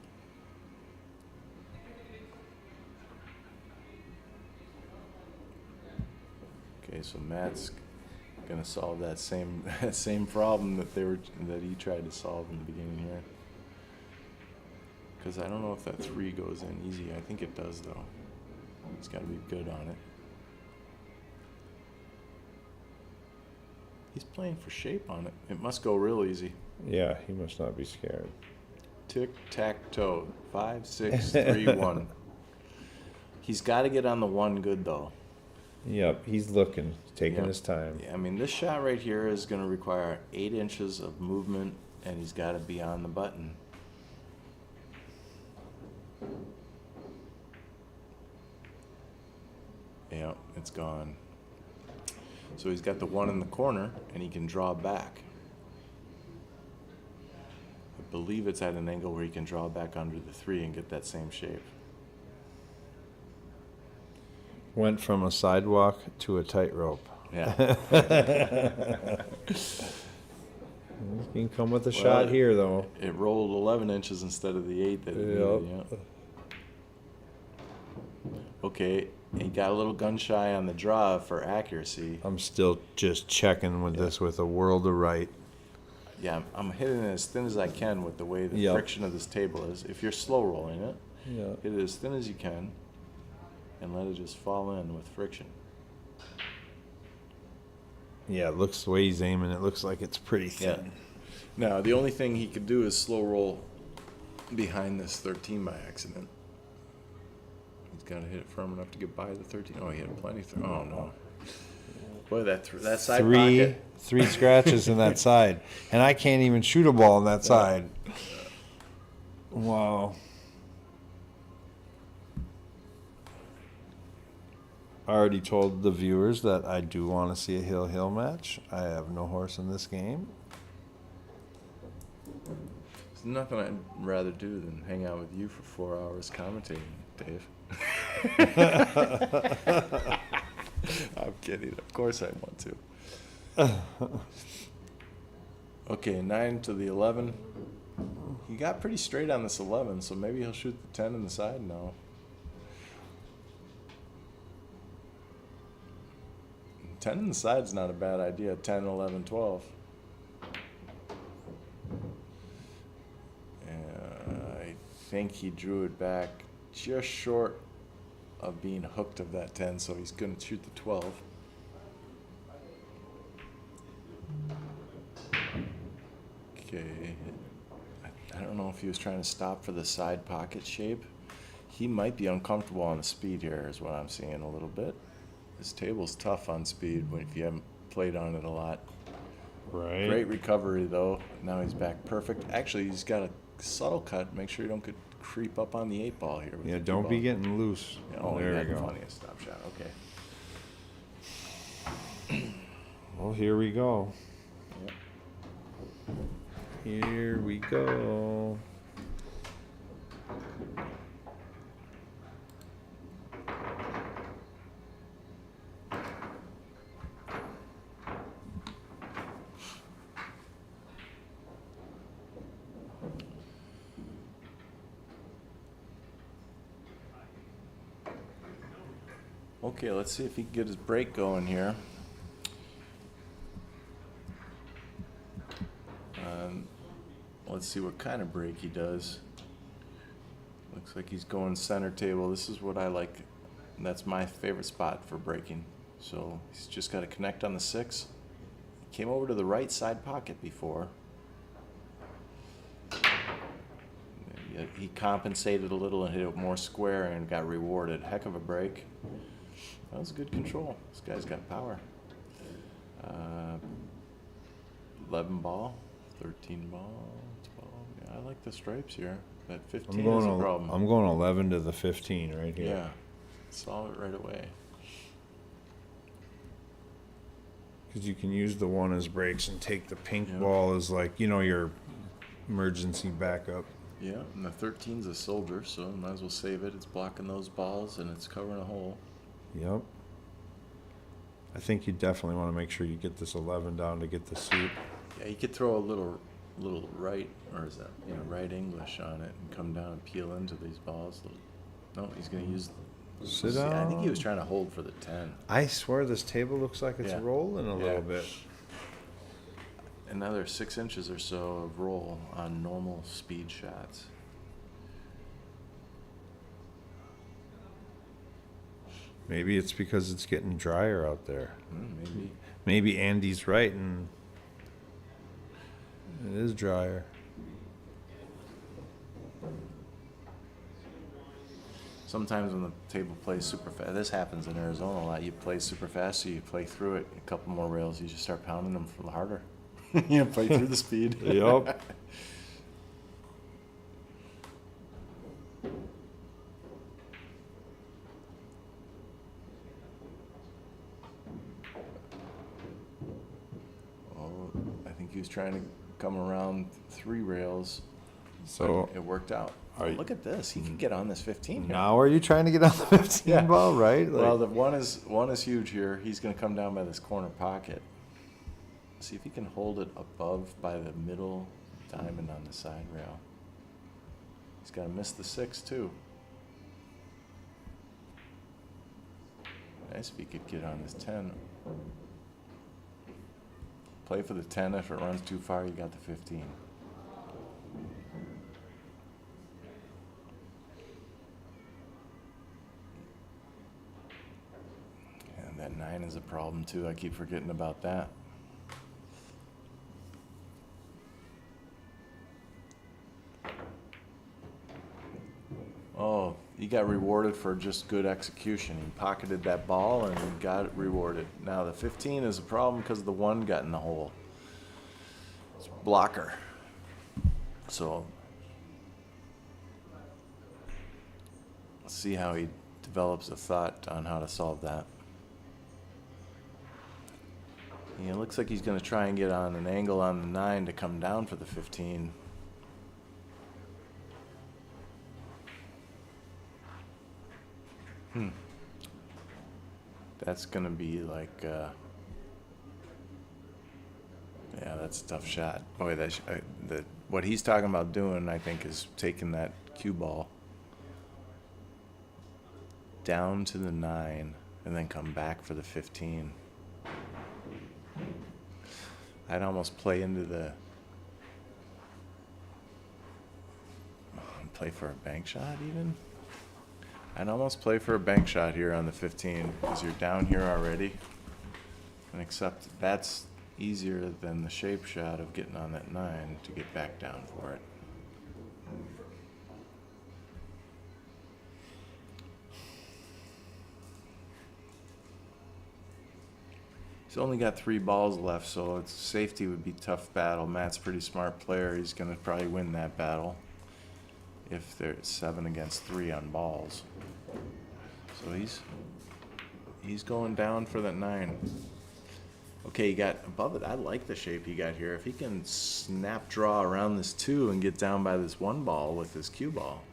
Okay, so Matt's gonna solve that same problem that he tried to solve in the beginning here. Because I don't know if that 3 goes in easy. I think it does though. He's got to be good on it. He's playing for shape on it. It must go real easy. Yeah, he must not be scared. Tic-tac-toe. 5, 6, 3, 1. He's got to get on the 1 good, though. Yep, he's looking, taking his time. Yeah, I mean, this shot right here is going to require 8 inches of movement and he's got to be on the button. Yep, it's gone. So he's got the 1 in the corner, and he can draw back. I believe it's at an angle where he can draw back under the 3 and get that same shape. Went from a sidewalk to a tightrope. Yeah. You can come with a shot here, though. It rolled 11 inches instead of the 8 that it needed. Yep. Okay, he got a little gun shy on the draw for accuracy. I'm still just checking with this with a world of right. Yeah, I'm hitting it as thin as I can with the way the friction of this table is. If you're slow rolling it, hit it as thin as you can and let it just fall in with friction. Yeah, it looks the way he's aiming. It looks like it's pretty thin. Yeah. Now, the only thing he could do is slow roll behind this 13 by accident. He's got to hit it firm enough to get by the 13. Oh, he had plenty. Oh, no. Boy, that side pocket. 3 scratches in that side. And I can't even shoot a ball on that side. Wow. I already told the viewers that I do want to see a hill-hill match. I have no horse in this game. There's nothing I'd rather do than hang out with you for 4 hours commentating, Dave. I'm kidding. Of course I want to. Okay, 9 to the 11. He got pretty straight on this 11, so maybe he'll shoot the 10 in the side now. 10 in the side's not a bad idea. 10, 11, 12. I think he drew it back just short of being hooked of that 10, so he's going to shoot the 12. Okay. I don't know if he was trying to stop for the side pocket shape. He might be uncomfortable on the speed here is what I'm seeing a little bit. This table's tough on speed if you haven't played on it a lot. Right. Great recovery, though. Now he's back perfect. Actually, he's got a subtle cut. Make sure you don't get creep up on the 8 ball here. Yeah, don't be getting loose. Yeah, oh, there you we go. Funny a stop shot. Okay. Well, here we go. Yep. Here we go. Okay, let's see if he can get his break going here. Let's see what kind of break he does. Looks like he's going center table. This is what I like. That's my favorite spot for breaking. So he's just got to connect on the 6. He came over to the right side pocket before. He compensated a little and hit it more square and got rewarded. Heck of a break. That was good control. This guy's got power. 11 ball, 13 ball, 12. Yeah, I like the stripes here. That 15 is a problem. I'm going 11 to the 15 right here. Yeah, saw it right away. Because you can use the 1 as breaks and take the pink ball as like, your emergency backup. Yeah, and the 13's a soldier, so might as well save it. It's blocking those balls and it's covering a hole. Yep. I think you definitely want to make sure you get this 11 down to get the suit. Yeah, you could throw a little right, or is that, right English on it and come down and peel into these balls. No, he's going to use. Sit down. I think he was trying to hold for the 10. I swear this table looks like it's rolling a little bit. Another 6 inches or so of roll on normal speed shots. Maybe it's because it's getting drier out there. Maybe. Maybe Andy's right and it is drier. Sometimes when the table plays super fast, this happens in Arizona a lot. You play super fast, so you play through it. A couple more rails, you just start pounding them harder. Yeah, play through the speed. Yep. Oh, I think he was trying to come around 3 rails. So It worked out. Are you- Look at this. He can get on this 15 here. now are you trying to get on the 15 Yeah. ball, right? Like, Well, the one is huge here. He's going to come down by this corner pocket. See if he can hold it above by the middle diamond on the side rail. He's got to miss the 6 too. Nice if he could get on this 10. Play for the 10. If it runs too far, you got the 15. And that 9 is a problem too. I keep forgetting about that. Oh, he got rewarded for just good execution. He pocketed that ball and got it rewarded. Now the 15 is a problem because the 1 got in the hole. It's a blocker. So let's see how he develops a thought on how to solve that. Yeah, it looks like he's going to try and get on an angle on the 9 to come down for the 15. That's going to be like, yeah, that's a tough shot. Boy, what he's talking about doing, I think, is taking that cue ball down to the 9 and then come back for the 15. I'd almost play into the, play for a bank shot even. I'd almost play for a bank shot here on the 15 because you're down here already. And except that's easier than the shape shot of getting on that 9 to get back down for it. He's only got 3 balls left, so it's safety would be a tough battle. Matt's a pretty smart player. He's going to probably win that battle if there's 7 against 3 on balls. So he's going down for that 9. Okay, he got above it. I like the shape he got here. If he can snap draw around this 2 and get down by this 1 ball with his cue ball.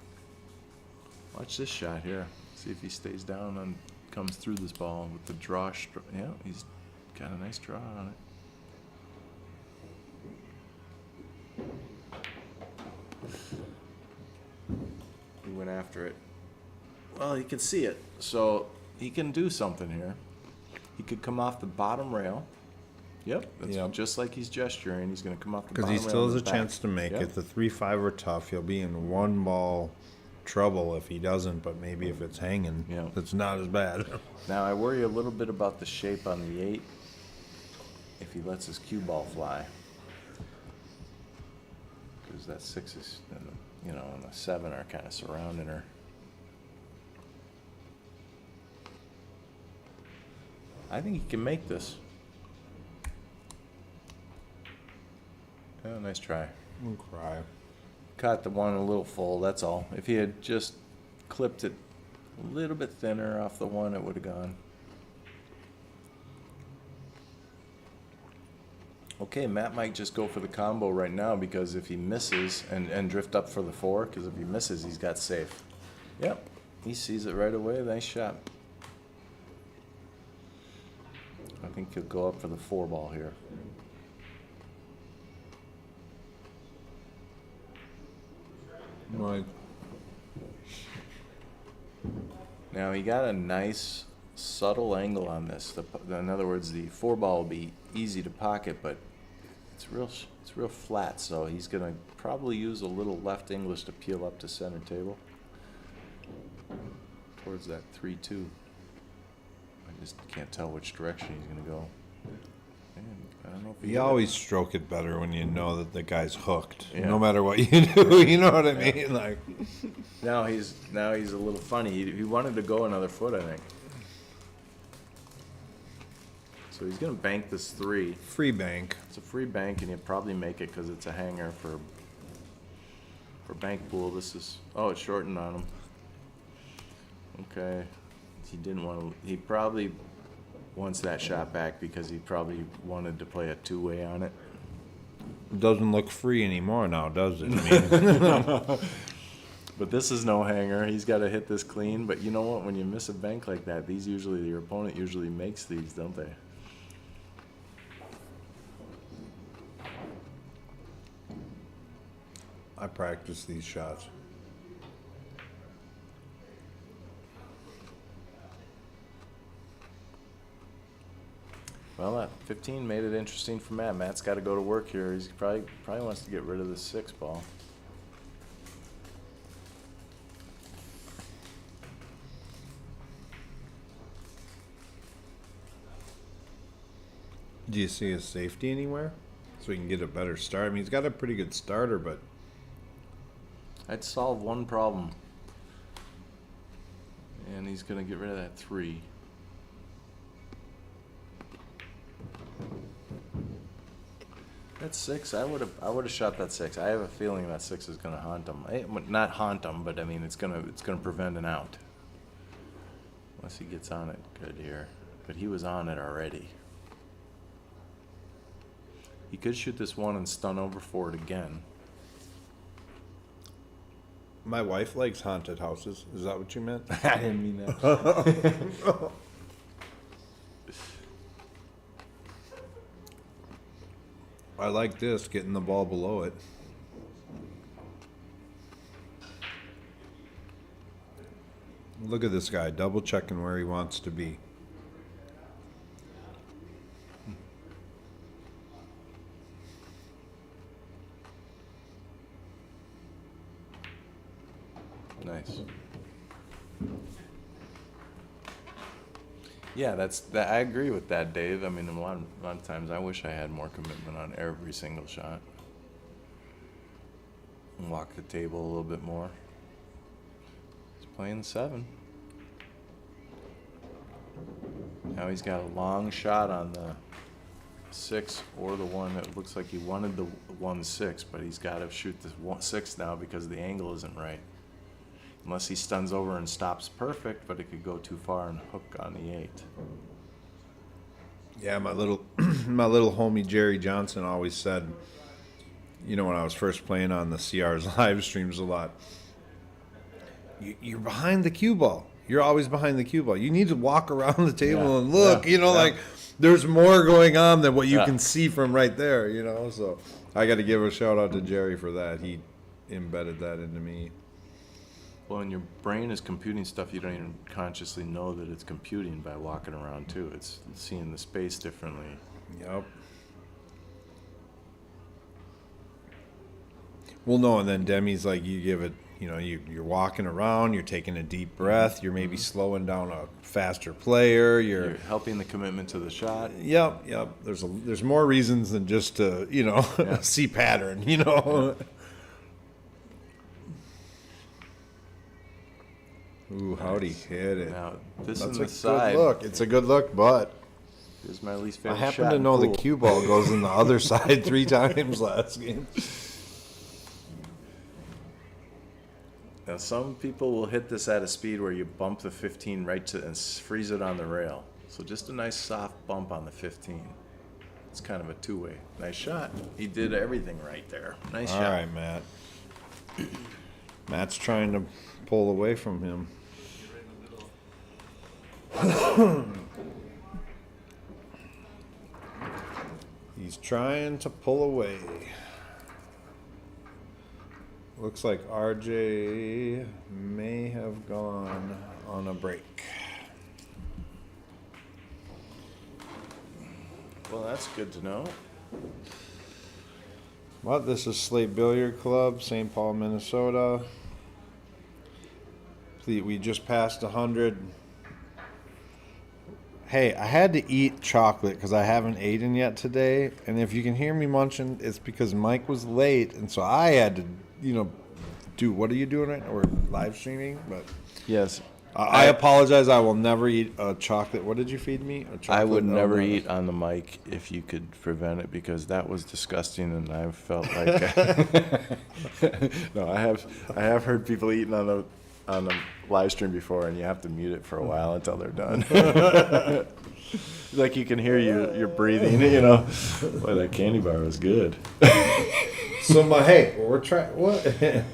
Watch this shot here. See if he stays down and comes through this ball with the draw. Yeah, he's got a nice draw on it. He went after it. Well, he can see it, so he can do something here. He could come off the bottom rail. Yep, that's just like he's gesturing. He's going to come off the bottom rail. because he still has a back. chance to make Yep. it. The 3-5 are tough. He'll be in 1 ball trouble if he doesn't, but maybe if it's hanging, Yeah. it's not as bad. Now, I worry a little bit about the shape on the 8 if he lets his cue ball fly. Because that 6 is, and the 7 are kind of surrounding her. I think he can make this. Oh, nice try. I'll cry. Caught the 1 a little full, that's all. If he had just clipped it a little bit thinner off the 1, it would have gone. Okay, Matt might just go for the combo right now because if he misses and drift up for the 4, because if he misses, he's got safe. Yep, he sees it right away. Nice shot. I think he'll go up for the 4 ball here. Right. Now he got a nice subtle angle on this. In other words, the 4 ball will be easy to pocket, but it's real flat. So he's gonna probably use a little left English to peel up to center table towards that 3-2. I just can't tell which direction he's gonna go. Man, I don't know if You always stroke it better when you know that the guy's hooked, Yeah. no matter what you do. You know what I mean? Like, Now he's a little funny. He wanted to go another foot, I think. So he's going to bank this 3. Free bank. It's a free bank, and he'll probably make it because it's a hanger for bank pool. This is, oh, it's shortened on him. Okay. He didn't want to, he probably wants that shot back because he probably wanted to play a 2-way on it. It doesn't look free anymore now, does it? I mean, But this is no hanger. He's got to hit this clean. But you know what? When you miss a bank like that, your opponent usually makes these, don't they? I practice these shots. Well, that 15 made it interesting for Matt. Matt's got to go to work here. He's probably wants to get rid of the 6 ball. Do you see his safety anywhere? So he can get a better start. I mean, he's got a pretty good starter, but I'd solve one problem. And he's going to get rid of that 3. That 6, I would have shot that 6. I have a feeling that 6 is going to haunt him. Not haunt him, but I mean it's going to prevent an out. Unless he gets on it good here. But he was on it already. He could shoot this 1 and stun over for it again. my wife likes haunted houses. Is that what you meant? I didn't mean that. I like this, getting the ball below it. Look at this guy, double checking where he wants to be. Nice. Yeah, that. I agree with that, Dave. I mean, a lot of times I wish I had more commitment on every single shot. And walk the table a little bit more. He's playing the 7. Now he's got a long shot on the 6 or the 1. It looks like he wanted the 1-6, but he's got to shoot the 6 now because the angle isn't right. Unless he stuns over and stops perfect, but it could go too far and hook on the 8. Yeah, my little my little homie Jerry Johnson always said, you know, when I was first playing on the CR's live streams a lot, you're behind the cue ball. You're always behind the cue ball. You need to walk around the table and look, like there's more going on than what you can see from right there, So I got to give a shout out to Jerry for that. He embedded that into me. Well, and your brain is computing stuff you don't even consciously know that it's computing by walking around, too. It's seeing the space differently. Yep. Well, no, and then Demi's like, you give it, you're walking around, you're taking a deep breath, you're maybe slowing down a faster player, you're helping the commitment to the shot. Yep. There's more reasons than just to, see pattern, Yeah. Ooh, how'd he hit it? Now, this That's is a the side. good look. It's a good look, but Here's my least favorite I happen shot to in know the pool. cue ball goes in the other side 3 times last game. Now, some people will hit this at a speed where you bump the 15 right to and freeze it on the rail. So just a nice soft bump on the 15. It's kind of a 2-way. Nice shot. He did everything right there. Nice All shot. right, Matt. Matt's trying to pull away from him. He's trying to pull away. Looks like RJ may have gone on a break. Well, that's good to know. Well, this is Slate Billiard Club, St. Paul, Minnesota. We just passed 100. Hey, I had to eat chocolate because I haven't eaten yet today. And if you can hear me munching, it's because Mike was late. And so I had to, do, what are you doing right now? We're live streaming, but Yes. I apologize. I will never eat a chocolate. What did you feed me? A chocolate? I would never no. eat on the mic if you could prevent it, because that was disgusting, and I felt like no. I have heard people eating on the live stream before, and you have to mute it for a while until they're done. Like you can hear you're breathing, you know. Boy, that candy bar was good. So hey, we're trying. What? They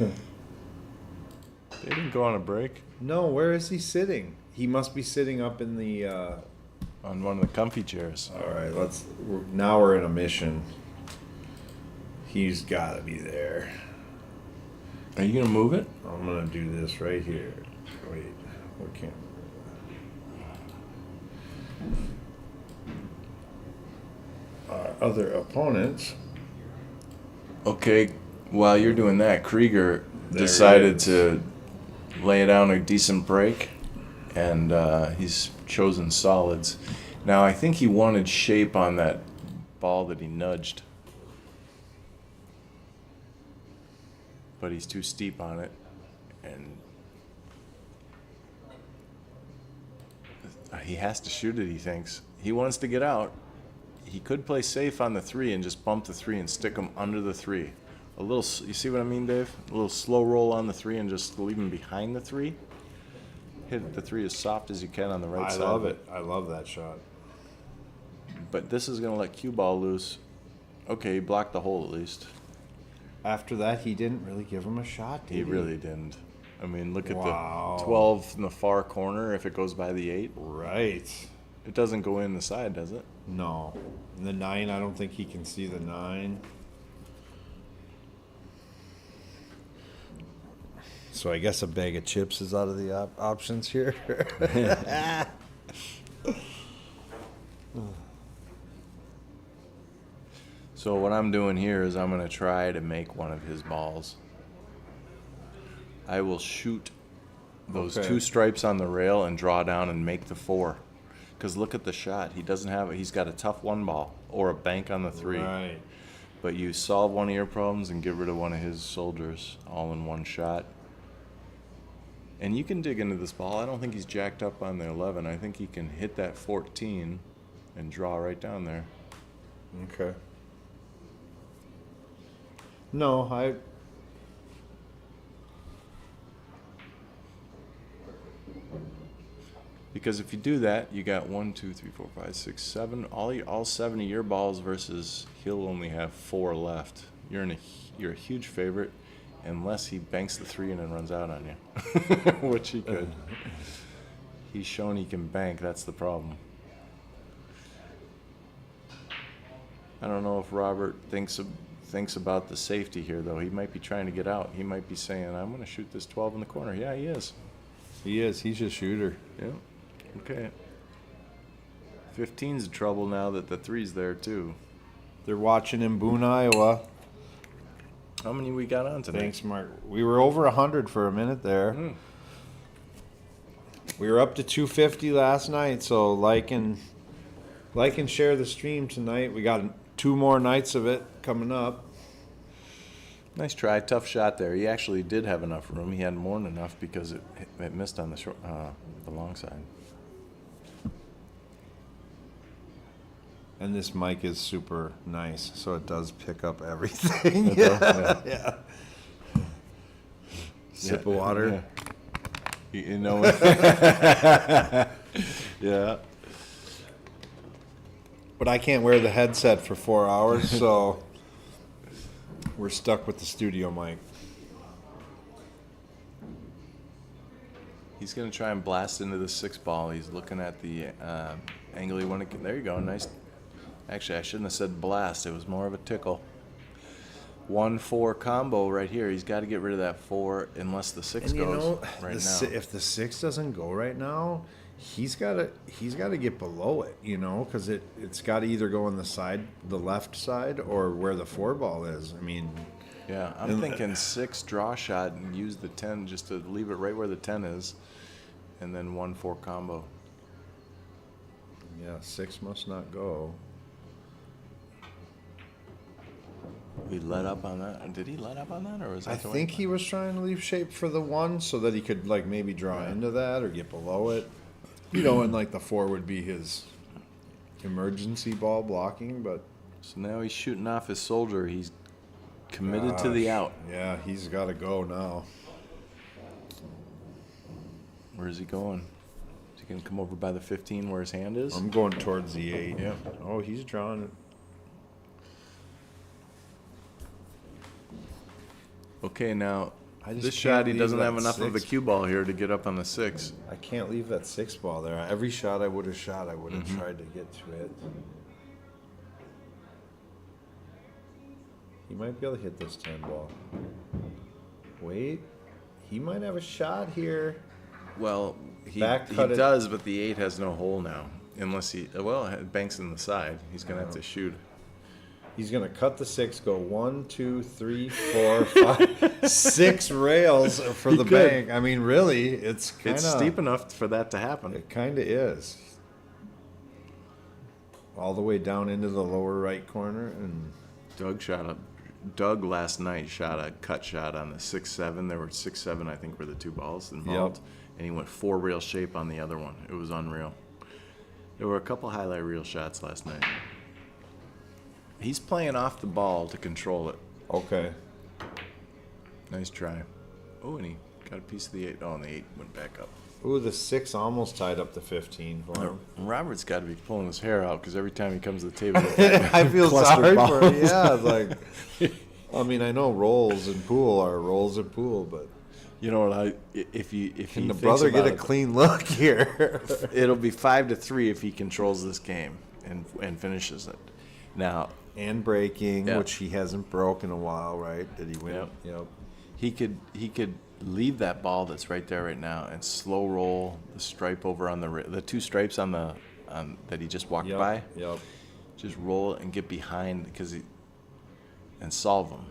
didn't go on a break. No, where is he sitting? He must be sitting up in the. On one of the comfy chairs. All right, now we're in a mission. He's got to be there. Are you gonna move it? I'm gonna do this right here. Wait, what can't? Our other opponents. Okay, while you're doing that, Krieger There decided he is. to lay down a decent break, and he's chosen solids. Now, I think he wanted shape on that ball that he nudged, but he's too steep on it, and he has to shoot it, he thinks. He wants to get out. He could play safe on the 3 and just bump the 3 and stick him under the 3. A little, you see what I mean, Dave? A little slow roll on the 3 and just leave him behind the 3. Hit the 3 as soft as you can on the right side. I love it. I love that shot. But this is going to let cue ball loose. Okay, he blocked the hole at least. After that, he didn't really give him a shot, did he? He really didn't. I mean, look Wow. at the 12 in the far corner if it goes by the 8. Right. It doesn't go in the side, does it? No. And the 9, I don't think he can see the 9. So I guess a bag of chips is out of the options here. So what I'm doing here is I'm going to try to make one of his balls. I will shoot those 2 stripes on the rail and draw down and make the 4. Because look at the shot. He doesn't have it. He's got a tough 1 ball or a bank on the 3. Right. But you solve one of your problems and get rid of one of his soldiers all in one shot. And you can dig into this ball. I don't think he's jacked up on the 11. I think he can hit that 14 and draw right down there. Okay. No, Because if you do that, you got 1, 2, 3, 4, 5, 6, 7. All 7 of your balls versus he'll only have 4 left. You're a huge favorite, unless he banks the 3 and then runs out on you, which he could. He's shown he can bank. That's the problem. I don't know if Robert thinks about the safety here, though. He might be trying to get out. He might be saying, "I'm going to shoot this 12 in the corner." Yeah, he is. he is. He's a shooter. Yeah. Okay. 15's in trouble now that the 3's there too. They're watching in Boone, Iowa. How many we got on today? Thanks, Mark. We were over 100 for a minute there. We were up to 250 last night, so like and share the stream tonight. We got 2 more nights of it coming up. Nice try. Tough shot there. He actually did have enough room. He had more than enough because it missed on the long side. And this mic is super nice, so it does pick up everything. Yeah. Sip of water. Yeah. You know. Yeah. But I can't wear the headset for 4 hours, so we're stuck with the studio mic. He's going to try and blast into the 6 ball. He's looking at the angle he wanted. There you go. Nice. Actually, I shouldn't have said blast. It was more of a tickle. 1-4 combo right here. He's got to get rid of that 4 unless the 6 goes right now. If the 6 doesn't go right now, he's got to get below it, because it's got to either go on the left side, or where the 4 ball is. I mean, yeah, I'm thinking 6 draw shot and use the 10 just to leave it right where the 10 is, and then 1-4 combo. Yeah, 6 must not go. We let up on that. Did he let up on that, or was that I the way think he was trying to leave shape for the 1 so that he could like maybe draw into that or get below it. And like the 4 would be his emergency ball blocking, but So now he's shooting off his soldier. He's committed to the out. Yeah, he's got to go now. Where is he going? Is he going to come over by the 15 where his hand is? I'm going towards the 8. Yeah. Oh, he's drawing it. Okay, now I just this can't shot he leave doesn't that have enough of a 6. cue ball here to get up on the 6. I can't leave that 6 ball there. Every shot I would have shot, I would have tried to get to it. He might be able to hit this 10 ball. Wait, he might have a shot here. Well, he Back-cut it. does, but the 8 has no hole now. Unless he, well, it banks in the side. He's going to have to shoot. He's gonna cut the 6, go 1, 2, 3, 4, 5, 6 rails for the could. bank. I mean, really, it's kind It's of steep enough for that to happen. It kind of is. All the way down into the lower right corner, and Doug last night shot a cut shot on the 6-7. There were 6-7, I think, were the 2 balls involved. Yep. And he went 4 rail shape on the other one. It was unreal. There were a couple highlight reel shots last night. He's playing off the ball to control it. okay. Nice try. Oh, and he got a piece of the 8. Oh, and the 8 went back up. Ooh, the 6 almost tied up the 15 for him. Robert's got to be pulling his hair out because every time he comes to the table, I feel clustered sorry for him. balls. Yeah, it's like, I mean, I know rolls in pool are rolls in pool, but you know what? If can he the thinks brother get about a clean look here? it'll be 5-3 if he controls this game and finishes it. Now And breaking, Yeah. which he hasn't broken in a while, right? Did he win? Yep. he could leave that ball that's right there right now and slow roll the stripe over on the 2 stripes on that he just walked by. Yep. Just roll it and get behind and solve them.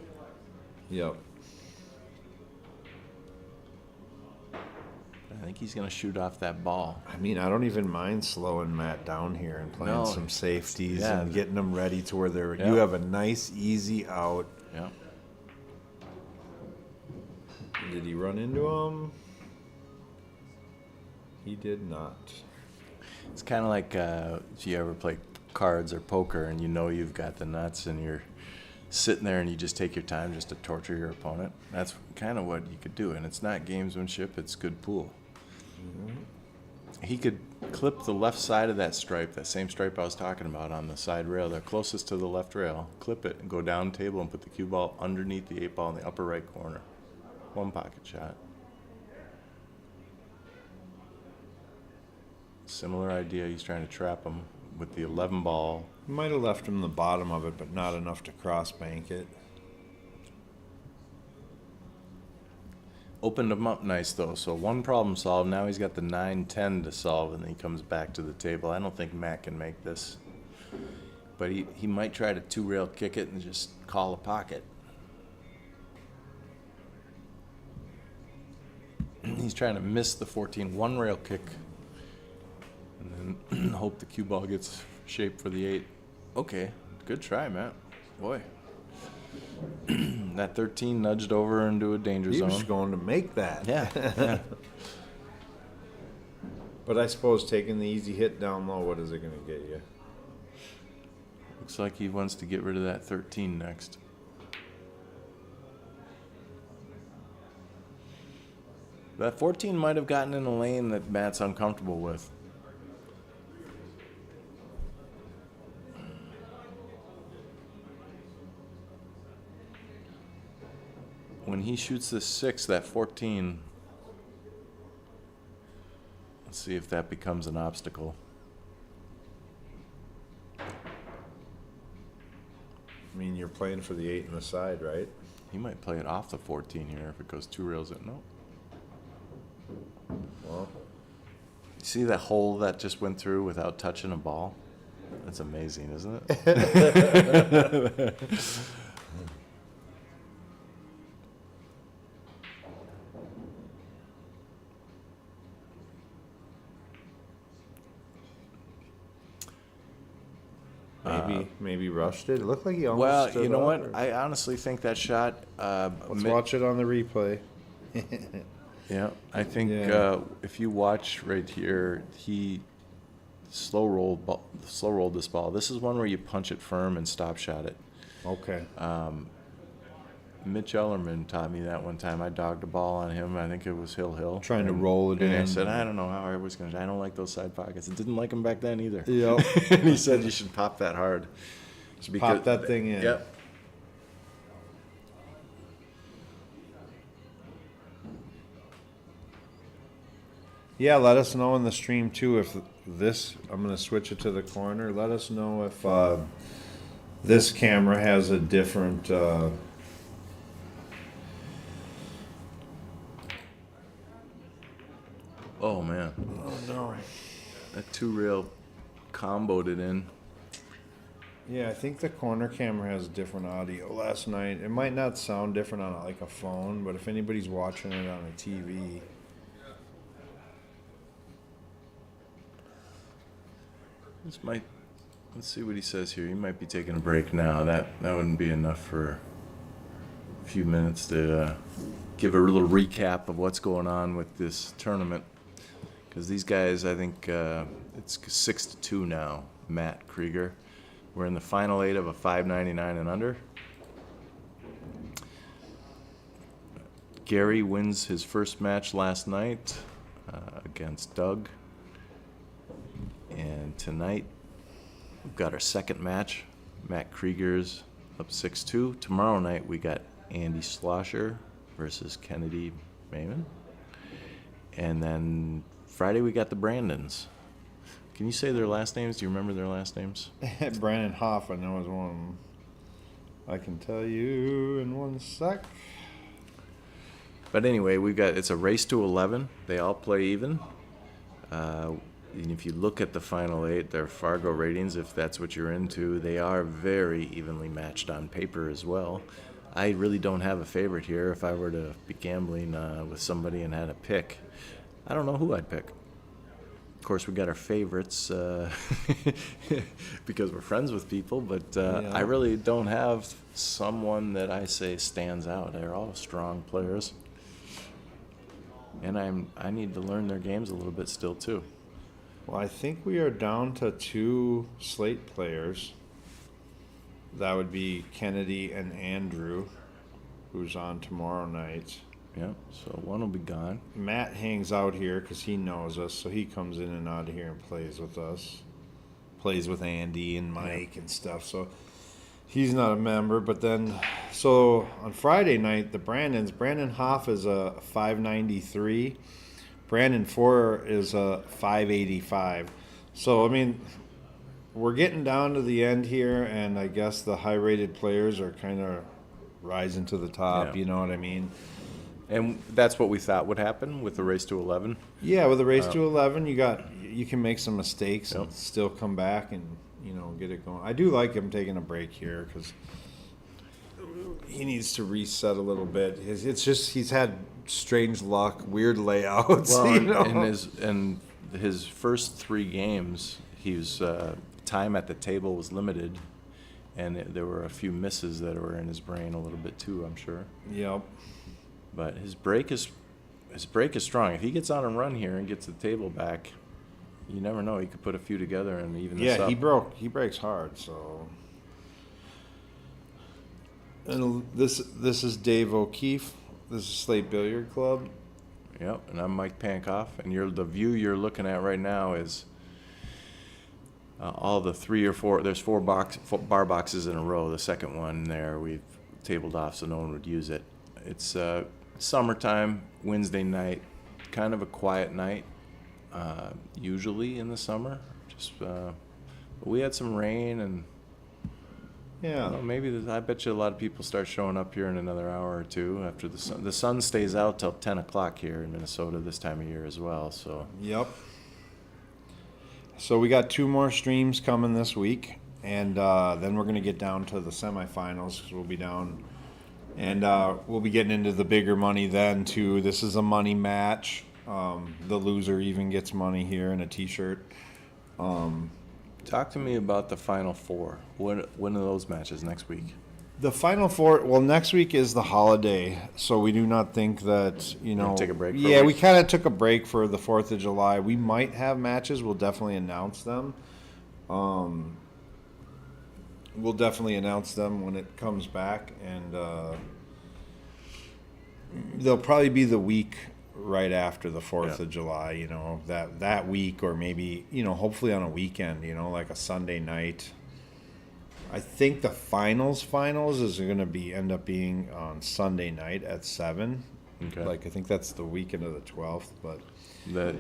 Yep. I think he's going to shoot off that ball. I mean, I don't even mind slowing Matt down here and playing No. some safeties Yeah. and getting them ready to where they're. Yeah. You have a nice, easy out. Yeah. Did he run into him? He did not. It's kind of like if you ever play cards or poker and you know you've got the nuts and you're sitting there and you just take your time just to torture your opponent. That's kind of what you could do. And it's not gamesmanship, it's good pool. He could clip the left side of that stripe, that same stripe I was talking about on the side rail, they're closest to the left rail, clip it and go down table and put the cue ball underneath the 8 ball in the upper right corner. 1 pocket shot. Similar idea, he's trying to trap him with the 11 ball. Might have left him the bottom of it, but not enough to cross bank it. Opened him up nice, though. So 1 problem solved. Now he's got the 9-10 to solve, and then he comes back to the table. I don't think Matt can make this. But he might try to 2-rail kick it and just call a pocket. He's trying to miss the 14 1-rail kick and then hope the cue ball gets shaped for the 8. Okay, good try, Matt. Boy. That 13 nudged over into a danger He zone. was going to make that. Yeah. But I suppose taking the easy hit down low, what is it going to get you? Looks like he wants to get rid of that 13 next. That 14 might have gotten in a lane that Matt's uncomfortable with. When he shoots this 6, that 14, let's see if that becomes an obstacle. I mean, you're playing for the 8 in the side, right? He might play it off the 14 here if it goes 2 rails in. No. Well, You see that hole that just went through without touching a ball? That's amazing, isn't it? maybe maybe rushed it. It looked like he almost Well, stood you know up, what? or- I honestly think that shot. Let's watch it on the replay. Yeah, I think Yeah. if you watch right here, he slow rolled this ball. This is one where you punch it firm and stop shot it. Okay. Mitch Ellerman taught me that one time. I dogged a ball on him. I think it was Hill. Trying to roll it and in. I said, I don't know how I was going to. I don't like those side pockets. I didn't like them back then either. Yep. And he said you should pop that hard. Pop that thing in. Yep. Yeah, let us know in the stream too if this. I'm gonna switch it to the corner. Let us know if this camera has a different. Oh man. Oh no. That two rail comboed it in. Yeah, I think the corner camera has different audio. Last night, it might not sound different on like a phone, but if anybody's watching it on a TV. Let's see what he says here. He might be taking a break now. That wouldn't be enough for a few minutes to give a little recap of what's going on with this tournament. Because these guys, I think it's 6-2 now. Matt Krieger. We're in the final 8 of a 599 and under. Gary wins his first match last night against Doug. And tonight, we've got our second match. Matt Krieger's up 6-2. Tomorrow night, we got Andy Schlosser versus Kennedy Mayman. And then Friday, we got the Brandons. Can you say their last names? Do you remember their last names? Brandon Hoff, I know is one of them. I can tell you in one sec. But anyway, it's a race to 11. They all play even. And if you look at the final 8, their Fargo ratings, if that's what you're into, they are very evenly matched on paper as well. I really don't have a favorite here. If I were to be gambling with somebody and had a pick, I don't know who I'd pick. Of course, we got our favorites because we're friends with people, but I really don't have someone that I say stands out. They're all strong players. And I need to learn their games a little bit still, too. Well, I think we are down to 2 Slate players. That would be Kennedy and Andrew, who's on tomorrow night. Yeah, so one will be gone. Matt hangs out here because he knows us, so he comes in and out of here and plays with us. Plays with Andy and Mike and stuff, so he's not a member. But then, so on Friday night, the Brandon Hoff is a 593. Brandon Four is a 585. So, I mean, we're getting down to the end here, and I guess the high-rated players are kind of rising to the top, you know what I mean? And that's what we thought would happen with the race to 11. Yeah, with the race to 11, you can make some mistakes and Yep. still come back and, get it going. I do like him taking a break here because he needs to reset a little bit. It's just he's had strange luck, weird layouts. Well, and his first 3 games, he was time at the table was limited, and there were a few misses that were in his brain a little bit too, I'm sure. Yep. But his break is strong. If he gets on a run here and gets the table back, you never know. He could put a few together and even this up. He breaks hard. So, and this is Dave O'Keefe. This is Slate Billiard Club. Yep, and I'm Mike Pankoff, and the view you're looking at right now is all the 3 or 4. There's 4 bar boxes in a row. The second one there we've tabled off so no one would use it. It's summertime, Wednesday night, kind of a quiet night. Usually in the summer, but we had some rain and. Yeah. Well, I bet you a lot of people start showing up here in another hour or two after the sun. The sun stays out till 10 o'clock here in Minnesota this time of year as well. So. Yep. So we got 2 more streams coming this week, and then we're gonna get down to the semifinals because we'll be down, and we'll be getting into the bigger money then too. This is a money match. The loser even gets money here and a T-shirt. Talk to me about the Final Four. When are those matches next week? The Final Four, well, next week is the holiday, so we do not think that, Take a break for a Yeah, we week? kind of took a break for the 4th of July. We might have matches. We'll definitely announce them. We'll definitely announce them when it comes back, and they'll probably be the week right after the 4th of July, that week, or maybe, hopefully on a weekend, like a Sunday night. I think the finals is going to end up being on Sunday night at 7. Okay. I think that's the weekend of the 12th, but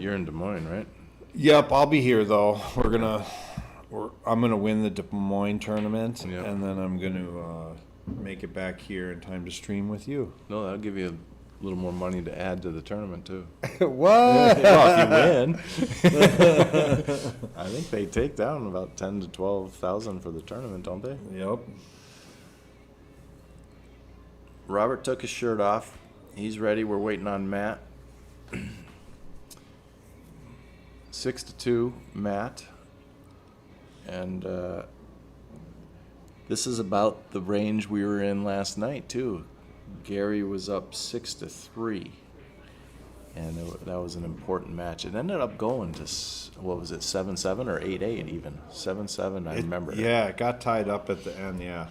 You're in Des Moines, right? Yep, I'll be here though. I'm gonna win the Des Moines tournament, Yep. and then I'm gonna make it back here in time to stream with you. No, that'll give you a little more money to add to the tournament too. What? Well, if you win, I think they take down about 10 to 12,000 for the tournament, don't they? Yep. Robert took his shirt off. He's ready. We're waiting on Matt. 6-2, Matt. And this is about the range we were in last night too. Gary was up 6-3, and that was an important match. It ended up going to 7-7 or 8-8 even 7-7. I remember. Yeah, it got tied up at the end. Yeah.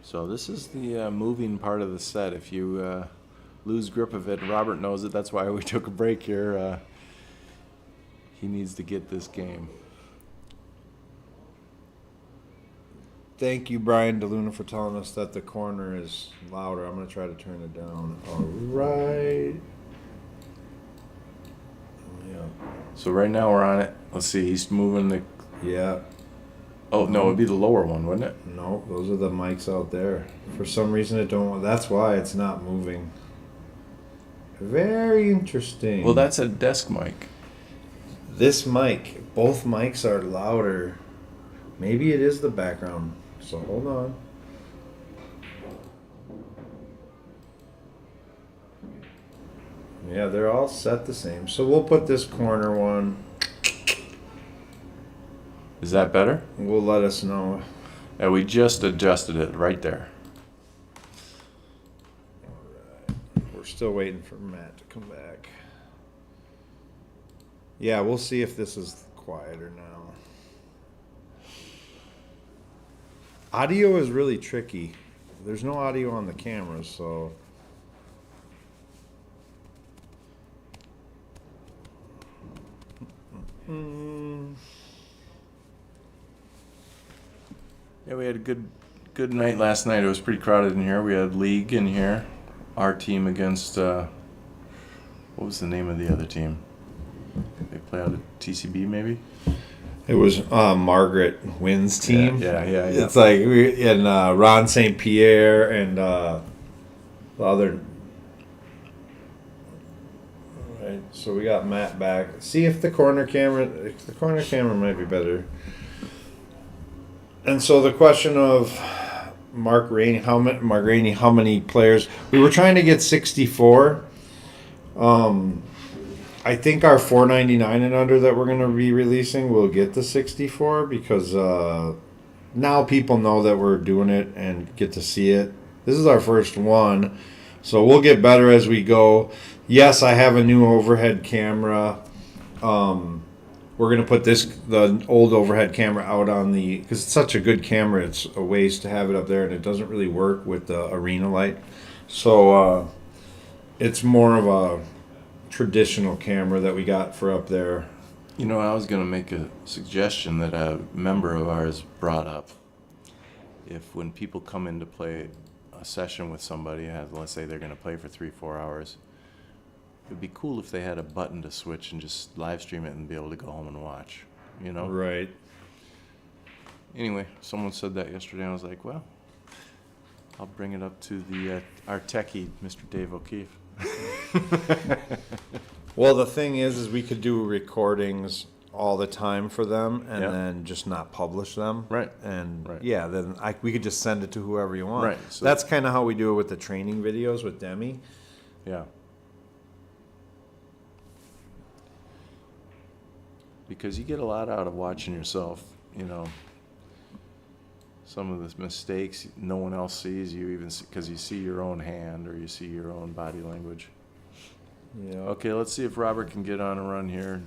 So this is the moving part of the set. If you lose grip of it, Robert knows it. That's why we took a break here. He needs to get this game. Thank you, Brian DeLuna, for telling us that the corner is louder. I'm gonna try to turn it down. All right. Yeah. So right now we're on it. Let's see. He's moving the. Yeah. Oh no, it'd be the lower one, wouldn't it? No, those are the mics out there. For some reason, it don't. That's why it's not moving. Very interesting. Well, that's a desk mic. This mic, both mics are louder. Maybe it is the background. So hold on. Yeah, they're all set the same. So we'll put this corner one. Is that better? We'll let us know. Yeah, we just adjusted it right there. We're still waiting for Matt to come back. Yeah, we'll see if this is quieter now. Audio is really tricky. There's no audio on the camera, so. Yeah, we had a good night last night. It was pretty crowded in here. We had league in here. Our team against what was the name of the other team? They play out of TCB maybe? It was Margaret Wynn's team. Yeah. It's like Ron St. Pierre and the other. Right, so we got Matt back. See if the corner camera might be better. And so the question of Mark Rainey, how many players? We were trying to get 64. I think our 499 and under that we're going to be releasing will get the 64 because now people know that we're doing it and get to see it. This is our first one, so we'll get better as we go. Yes, I have a new overhead camera. We're going to put the old overhead camera out on because it's such a good camera, it's a waste to have it up there, and it doesn't really work with the arena light. So it's more of a traditional camera that we got for up there. You know, I was going to make a suggestion that a member of ours brought up. If when people come in to play a session with somebody, let's say they're going to play for 3-4 hours, it'd be cool if they had a button to switch and just live stream it and be able to go home and watch, you know? Right. Anyway, someone said that yesterday, and I was like, well, I'll bring it up to our techie, Mr. Dave O'Keefe. Well, the thing is we could do recordings all the time for them and then just not publish them. Right. And Right. yeah, then we could just send it to whoever you want. Right. So that's kind of how we do it with the training videos with Demi. Yeah. because you get a lot out of watching yourself, you know. Some of the mistakes no one else sees, you even because you see your own hand or you see your own body language. Yeah. Okay, let's see if Robert can get on a run here.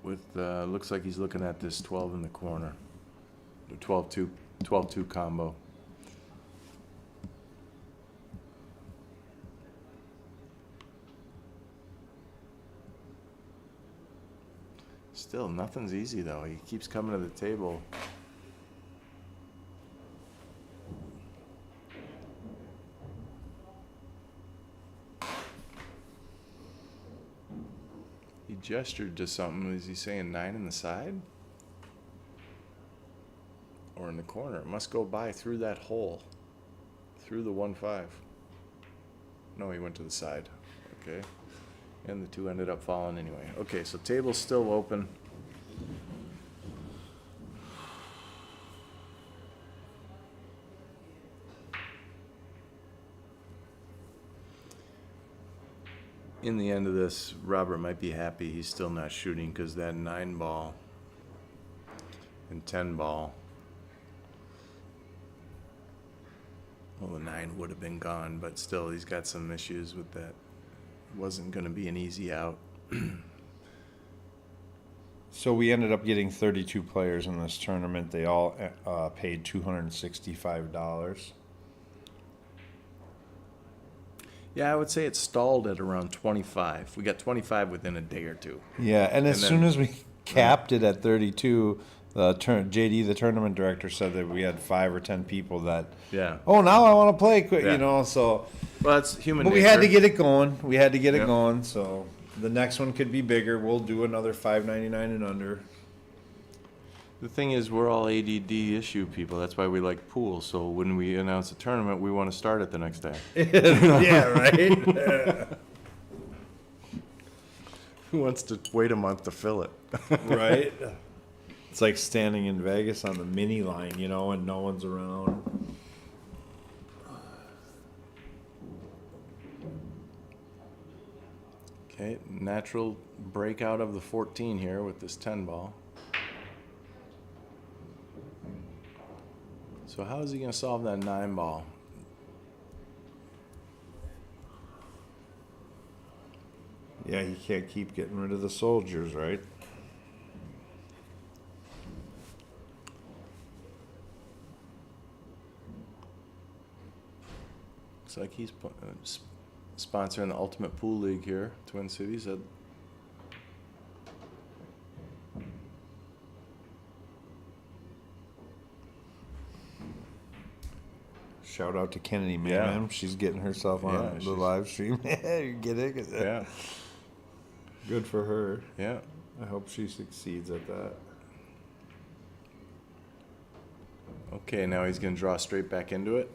With looks like he's looking at this 12 in the corner, the 12-2 combo. Still, nothing's easy though. He keeps coming to the table. He gestured to something. Is he saying 9 in the side? Or in the corner? It must go by through that hole. Through the 1-5. No, he went to the side. Okay. And the 2 ended up falling anyway. Okay, so table's still open. In the end of this, Robert might be happy he's still not shooting because that 9 ball and 10 ball, well, the 9 would have been gone, but still he's got some issues with that. Wasn't going to be an easy out. So we ended up getting 32 players in this tournament. They all paid $265. Yeah, I would say it stalled at around 25. We got 25 within a day or two. Yeah, and as And soon then- as we capped it at 32, JD, the tournament director, said that we had 5 or 10 people that, Yeah. oh, now I want to play quick, Yeah. you know, so. Well, it's human But nature. we had to get it going. We had to get it Yeah. going, so the next one could be bigger. We'll do another $5.99 and under. The thing is, we're all ADD issue people. That's why we like pool. So when we announce a tournament, we want to start it the next day. Yeah, right? Who wants to wait a month to fill it? Right? It's like standing in Vegas on the mini line, you know, and no one's around. Okay, natural breakout of the 14 here with this 10 ball. So how is he going to solve that 9 ball? Yeah, you can't keep getting rid of the soldiers, right? Looks like he's sponsoring the Ultimate Pool League here, Twin Cities. Shout out to Kennedy, man. Yeah. She's getting herself on Yeah, the she's- live stream. You get it? Yeah, Good for her. yeah. I hope she succeeds at that. Okay, now he's going to draw straight back into it.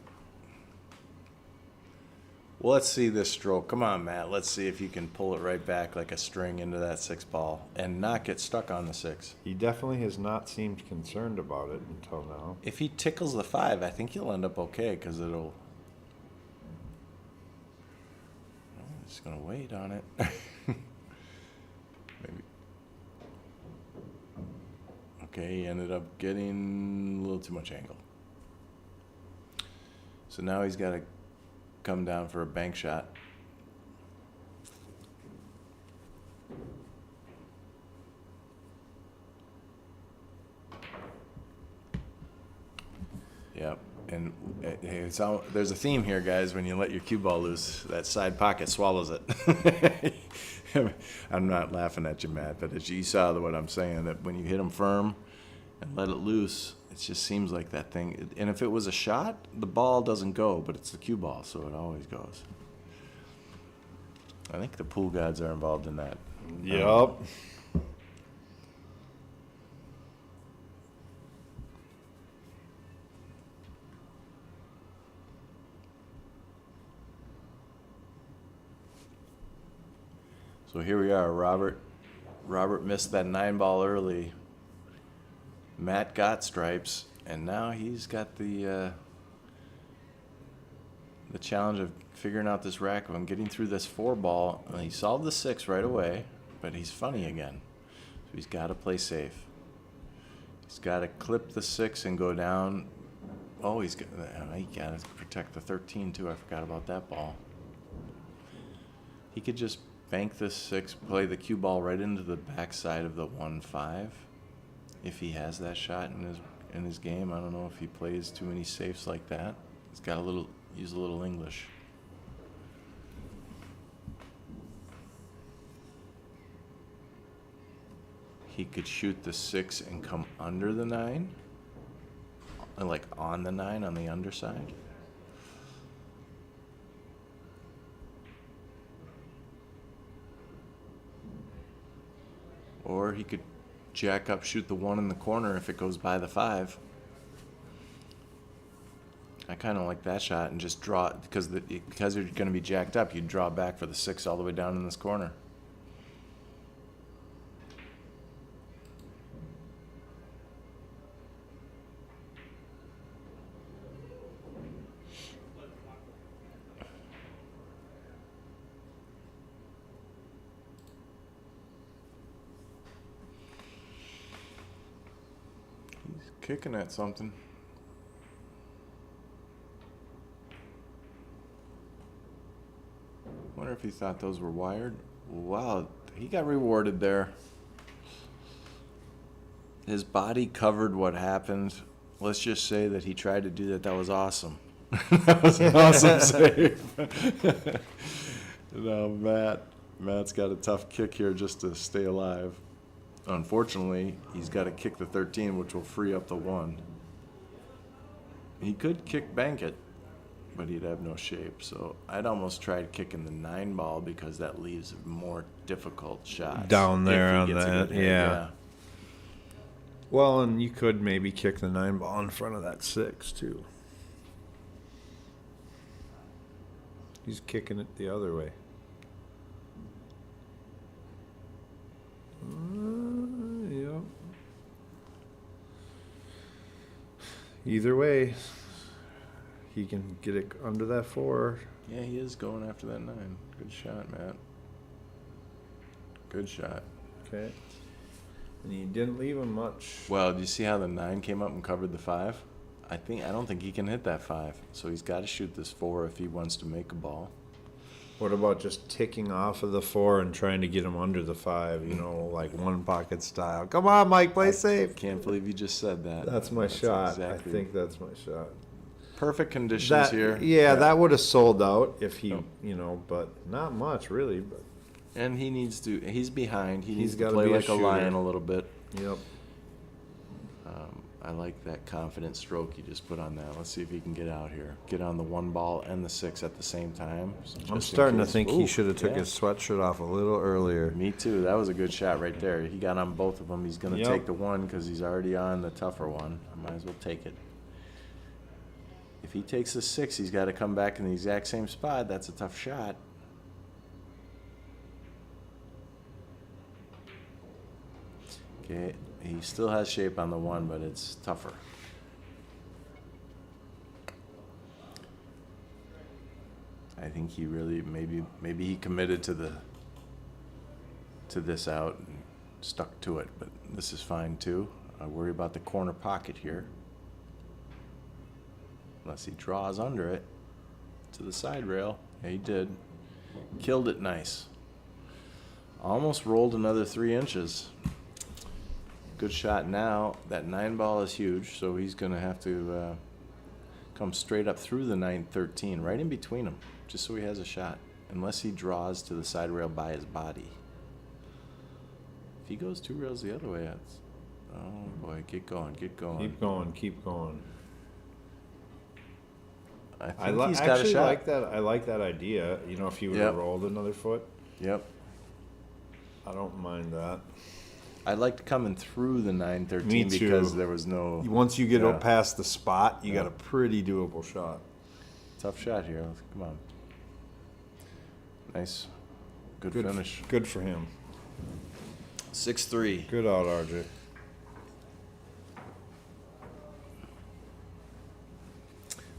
Well, let's see this stroke. Come on, Matt. Let's see if you can pull it right back like a string into that 6 ball and not get stuck on the 6. He definitely has not seemed concerned about it until now. If he tickles the 5, I think he'll end up okay because it'll... I'm just going to wait on it. Maybe. Okay, he ended up getting a little too much angle. So now he's got to come down for a bank shot. Yep, and there's a theme here, guys. When you let your cue ball loose, that side pocket swallows it. I'm not laughing at you, Matt, but as you saw what I'm saying, that when you hit them firm and let it loose, it just seems like that thing. And if it was a shot, the ball doesn't go, but it's the cue ball, so it always goes. I think the pool gods are involved in that. Yup. So here we are, Robert. Robert missed that 9 ball early. Matt got stripes, and now he's got the challenge of figuring out this rack of him getting through this 4 ball. And he solved the 6 right away. but he's funny again. So he's got to play safe. He's got to clip the 6 and go down. Oh, he got to protect the 13 too. I forgot about that ball. He could just bank this 6, play the cue ball right into the backside of the 1-5 if he has that shot in his game. I don't know if he plays too many safes like that. He's got use a little English. He could shoot the 6 and come under the 9, like on the 9 on the underside. Or he could jack up, shoot the 1 in the corner if it goes by the 5. I kind of like that shot and just draw it because you're going to be jacked up. You draw back for the 6 all the way down in this corner. He's kicking at something. Wonder if he thought those were wired. Wow, he got rewarded there. His body covered what happened. Let's just say that he tried to do that. That was awesome. That was an awesome save. No, Matt's got a tough kick here just to stay alive. Unfortunately, he's got to kick the 13, which will free up the 1. He could kick bank it, but he'd have no shape. So I'd almost tried kicking the 9 ball because that leaves a more difficult shot. Down there on that, yeah. Well, and you could maybe kick the 9 ball in front of that 6, too. He's kicking it the other way. Yep. Either way, he can get it under that 4. Yeah, he is going after that 9. Good shot, Matt. Good shot. Okay. And he didn't leave him much. Well, do you see how the 9 came up and covered the 5? I don't think he can hit that 5. So he's got to shoot this 4 if he wants to make a ball. What about just ticking off of the 4 and trying to get him under the 5, like one pocket style? Come on, Mike, play safe. Can't believe you just said that. That's my shot. Exactly. I think that's my shot. Perfect conditions here. Yeah, that would have sold out if he, but not much really. But and he needs to. He's behind. He needs to play like a lion a little bit. Yep. I like that confident stroke you just put on that. Let's see if he can get out here. Get on the 1 ball and the 6 at the same time. I'm starting to think he should have took his sweatshirt off a little earlier. Me too. That was a good shot right there. He got on both of them. He's going to take the 1 because he's already on the tougher one. I might as well take it. If he takes the 6, he's got to come back in the exact same spot. That's a tough shot. Okay. He still has shape on the 1, but it's tougher. I think he really maybe he committed to this out and stuck to it, but this is fine too. I worry about the corner pocket here. Unless he draws under it to the side rail. Yeah, he did. Killed it nice. Almost rolled another 3 inches. Good shot now. That 9 ball is huge, so he's going to have to come straight up through the 9-13, right in between them, just so he has a shot, unless he draws to the side rail by his body. If he goes 2 rails the other way, that's... Oh, boy, get going, get going. Keep going, keep going. I think he's got a shot. I like that idea. If you would have rolled another foot. Yep. I don't mind that. I liked coming through the 9-13 because there was no... Once you get past the spot, you got a pretty doable shot. Tough shot here. Come on. Nice. Good finish. Good for him. 6-3. Good out, RJ.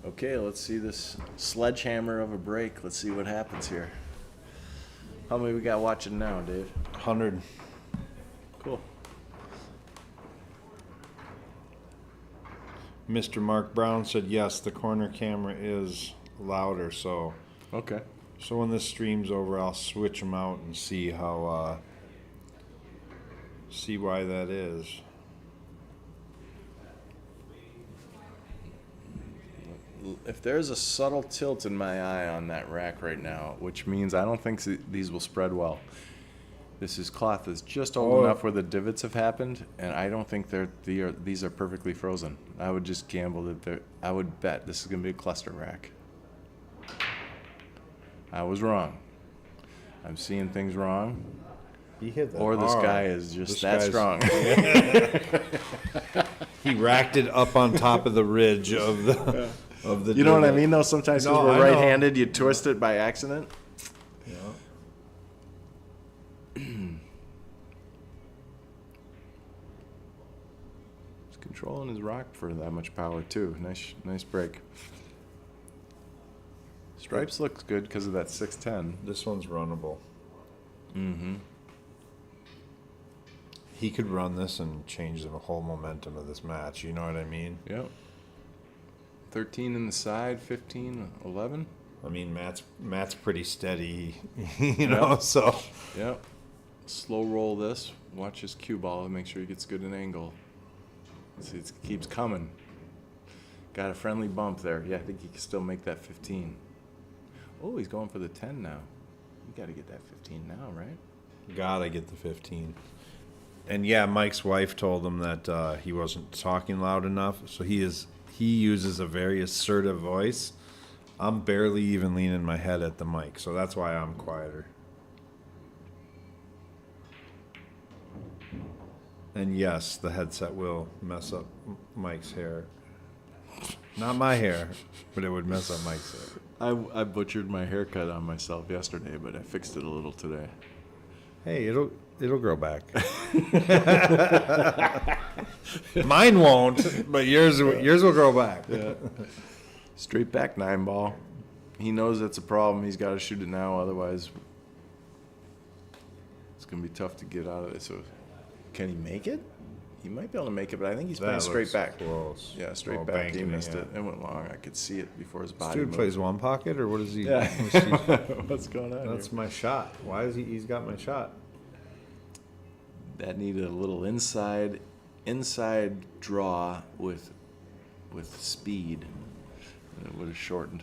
Okay, let's see this sledgehammer of a break. Let's see what happens here. How many we got watching now, Dave? 100. Cool. Mr. Mark Brown said yes, the corner camera is louder, so Okay. when this stream's over, I'll switch them out and see how see why that is. If there's a subtle tilt in my eye on that rack right now, which means I don't think these will spread well. This cloth is just old enough where the divots have happened, and I don't think these are perfectly frozen. I would just gamble that I would bet this is going to be a cluster rack. I was wrong. I'm seeing things wrong. He hit that Or this hard. guy is just This that guy's- strong. He racked it up on top of the ridge of the You know what I divot. mean, though? Sometimes No, because we're I know. right-handed, you twist it by accident. Yeah. He's controlling his rock for that much power, too. Nice break. Stripes looks good because of that 610. This one's runnable. Mm-hmm. He could run this and change the whole momentum of this match. You know what I mean? Yep. 13 in the side, 15, 11. I mean, Matt's pretty steady, you know. So Yep. Slow roll this. Watch his cue ball and make sure he gets good an angle. See, it keeps coming. Got a friendly bump there. Yeah, I think he can still make that 15. Oh, he's going for the 10 now. You got to get that 15 now, right? gotta get the 15. And yeah, Mike's wife told him that he wasn't talking loud enough. So he uses a very assertive voice. I'm barely even leaning my head at the mic, so that's why I'm quieter. And yes, the headset will mess up Mike's hair. Not my hair, but it would mess up Mike's hair. I butchered my haircut on myself yesterday, but I fixed it a little today. Hey, it'll grow back. Mine won't, but yours will grow back. Yeah. Straight back 9 ball. He knows that's a problem. He's got to shoot it now, otherwise it's going to be tough to get out of it. So can he make it? He might be able to make it, but I think he's playing That straight looks back. close. Yeah, straight Oh, back. He banking, missed yeah. it. It went long. I could see it before his This body dude moved. plays one pocket, or what is he? Yeah. What's going on That's here? my shot. Why is he's got my shot? That needed a little inside draw with speed. And it would have shortened.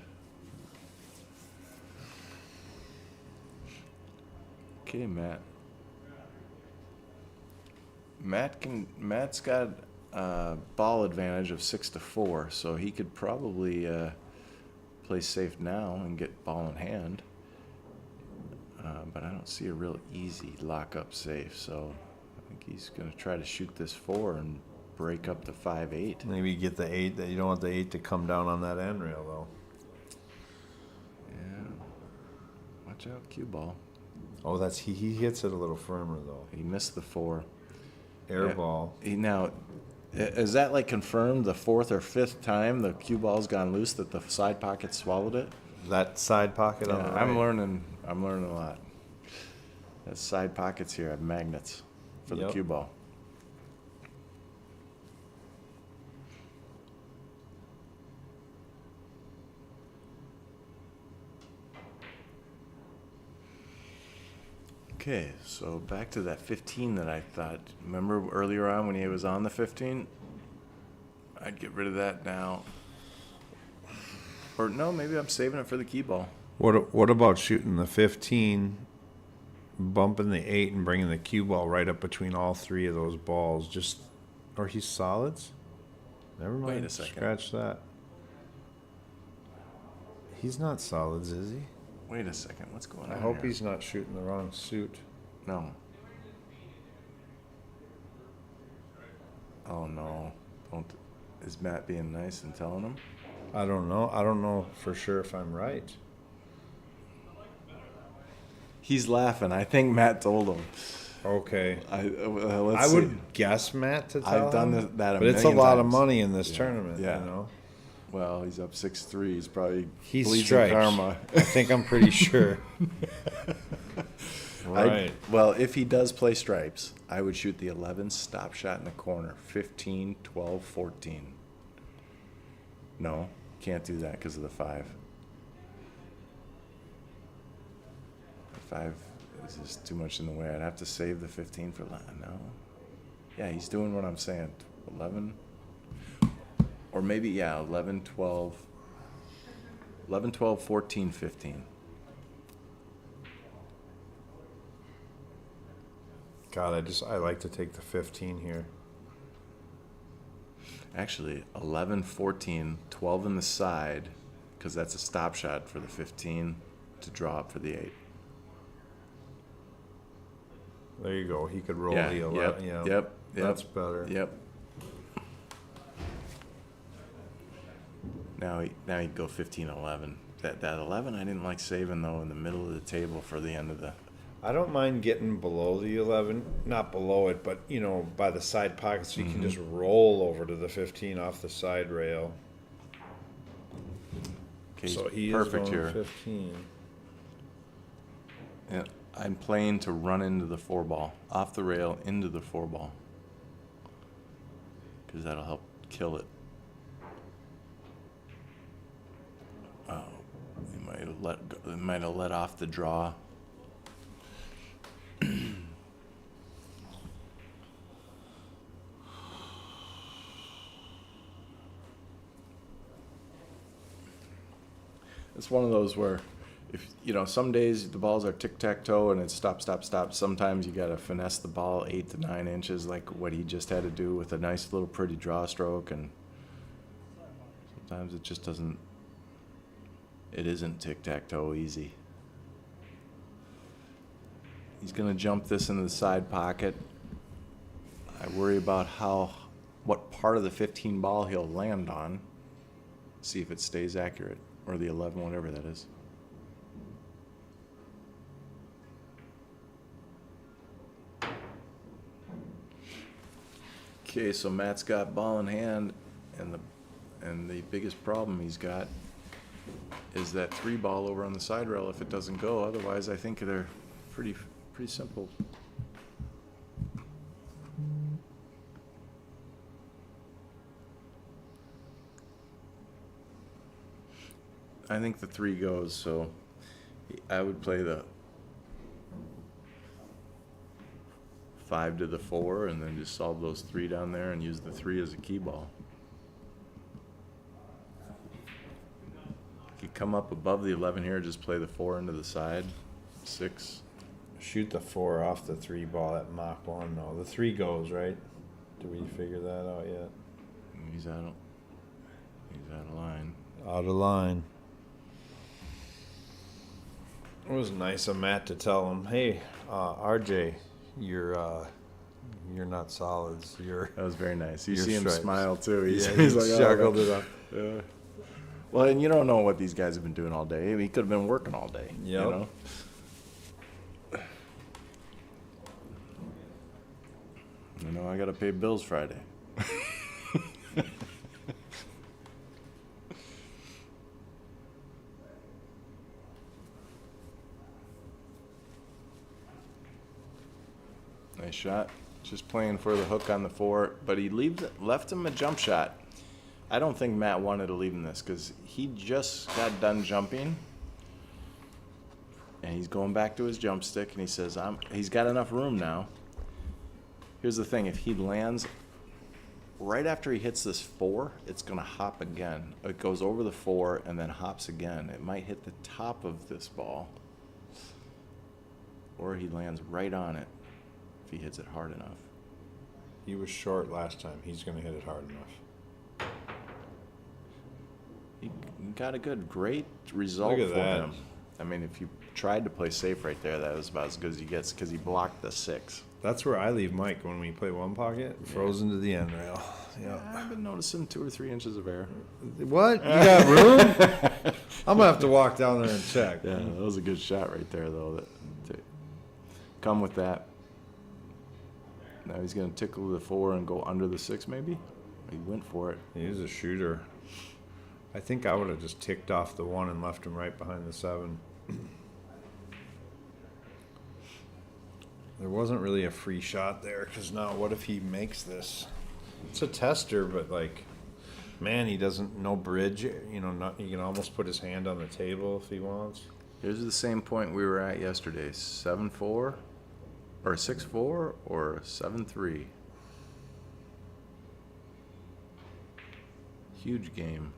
Okay, Matt. Matt's got a ball advantage of 6-4, so he could probably play safe now and get ball in hand. But I don't see a real easy lock-up safe, so I think he's going to try to shoot this 4 and break up the 5-8. Maybe get the 8. That you don't want the 8 to come down on that end rail though. Yeah. Watch out, cue ball. Oh, that's he hits it a little firmer though. He missed the 4. Air Yeah. ball. Now, is that like confirmed the 4th or 5th time the cue ball's gone loose that the side pocket swallowed it? That side pocket on the right. I'm learning a lot. The side pockets here have magnets for the Yep. cue ball. Okay, so back to that 15 that I thought. Remember earlier on when he was on the 15? I'd get rid of that now. Or no, maybe I'm saving it for the key ball. What about shooting the 15, bumping the 8, and bringing the cue ball right up between all 3 of those balls? Just, or he's solids? Never mind. Wait a second. Scratch that. He's not solids, is he? Wait a second, what's going on I hope here? he's not shooting the wrong suit. No. Oh no. Is Matt being nice and telling him? I don't know. I don't know for sure if I'm right. He's laughing. I think Matt told him. Okay. Let's I see. would guess Matt to tell I've done him, that a but it's a million lot of times. money in this Yeah. tournament. Yeah. You know, Well, he's up 6-3. He's probably he's bleeds in stripes. karma. I think I'm pretty sure. Right. Well, if he does play stripes, I would shoot the 11 stop shot in the corner. 15, 12, 14. No, can't do that because of the 5. The 5 is just too much in the way. I'd have to save the 15 for no. Yeah, he's doing what I'm saying. 11. Or maybe, yeah, 11, 12. 11, 12, 14, 15. God, I like to take the 15 here. Actually, 11, 14, 12 in the side, because that's a stop shot for the 15 to draw up for the 8. There you go. He could roll Yeah, the 11. yep. That's better. Yep. Now he'd go 15, 11. That 11 I didn't like saving, though, in the middle of the table for the end of the... I don't mind getting below the 11, not below it, but, by the side pocket so you can just roll over to the 15 off the side rail. Okay, So he perfect is going here. 15. Yeah, I'm playing to run into the 4-ball, off the rail into the 4-ball, because that'll help kill it. Oh, he might have let off the draw. It's one of those where, if some days the balls are tic-tac-toe and it's stop, stop, stop. Sometimes you got to finesse the ball 8 to 9 inches, like what he just had to do with a nice little pretty draw stroke, and sometimes it just doesn't. It isn't tic-tac-toe easy. He's going to jump this into the side pocket. I worry about what part of the 15 ball he'll land on. See if it stays accurate. Or the 11, whatever that is. Okay, so Matt's got ball in hand, and the biggest problem he's got is that 3 ball over on the side rail if it doesn't go. Otherwise, I think they're pretty simple. I think the 3 goes, so I would play the 5 to the 4 and then just solve those 3 down there and use the 3 as a key ball. If you come up above the 11 here, just play the 4 into the side. 6. Shoot the 4 off the 3 ball at Mach 1. No, the 3 goes, right? Did we figure that out yet? He's out of line. Out of line. It was nice of Matt to tell him, "Hey, RJ, you're not solids. That was very nice. You You're see him stripes." smile too. He's like, chuckled it up. Yeah. Well, and you don't know what these guys have been doing all day. He could have been working all day. Yep. I got to pay bills Friday. Nice shot. Just playing for the hook on the 4, but he left him a jump shot. I don't think Matt wanted to leave him this because he just got done jumping, and he's going back to his jump stick, and he says, he's got enough room now. Here's the thing. If he lands right after he hits this 4, it's going to hop again. It goes over the 4 and then hops again. It might hit the top of this ball, or he lands right on it if he hits it hard enough. He was short last time. He's going to hit it hard enough. He got a great result Look at for that. him. I mean, if you tried to play safe right there, that was about as good as he gets because he blocked the 6. That's where I leave Mike when we play one pocket. Frozen to the end rail. Yeah. I've been noticing 2 or 3 inches of air. What? You got room? I'm going to have to walk down there and check. Yeah, that was a good shot right there, though. To come with that. Now he's going to tickle the 4 and go under the 6, maybe? He went for it. He's a shooter. I think I would have just ticked off the 1 and left him right behind the 7. There wasn't really a free shot there, because now what if he makes this? It's a tester, but like, man, he doesn't, no bridge, you know, not, he can almost put his hand on the table if he wants. Here's the same point we were at yesterday. 7-4 or 6-4 or 7-3. Huge game.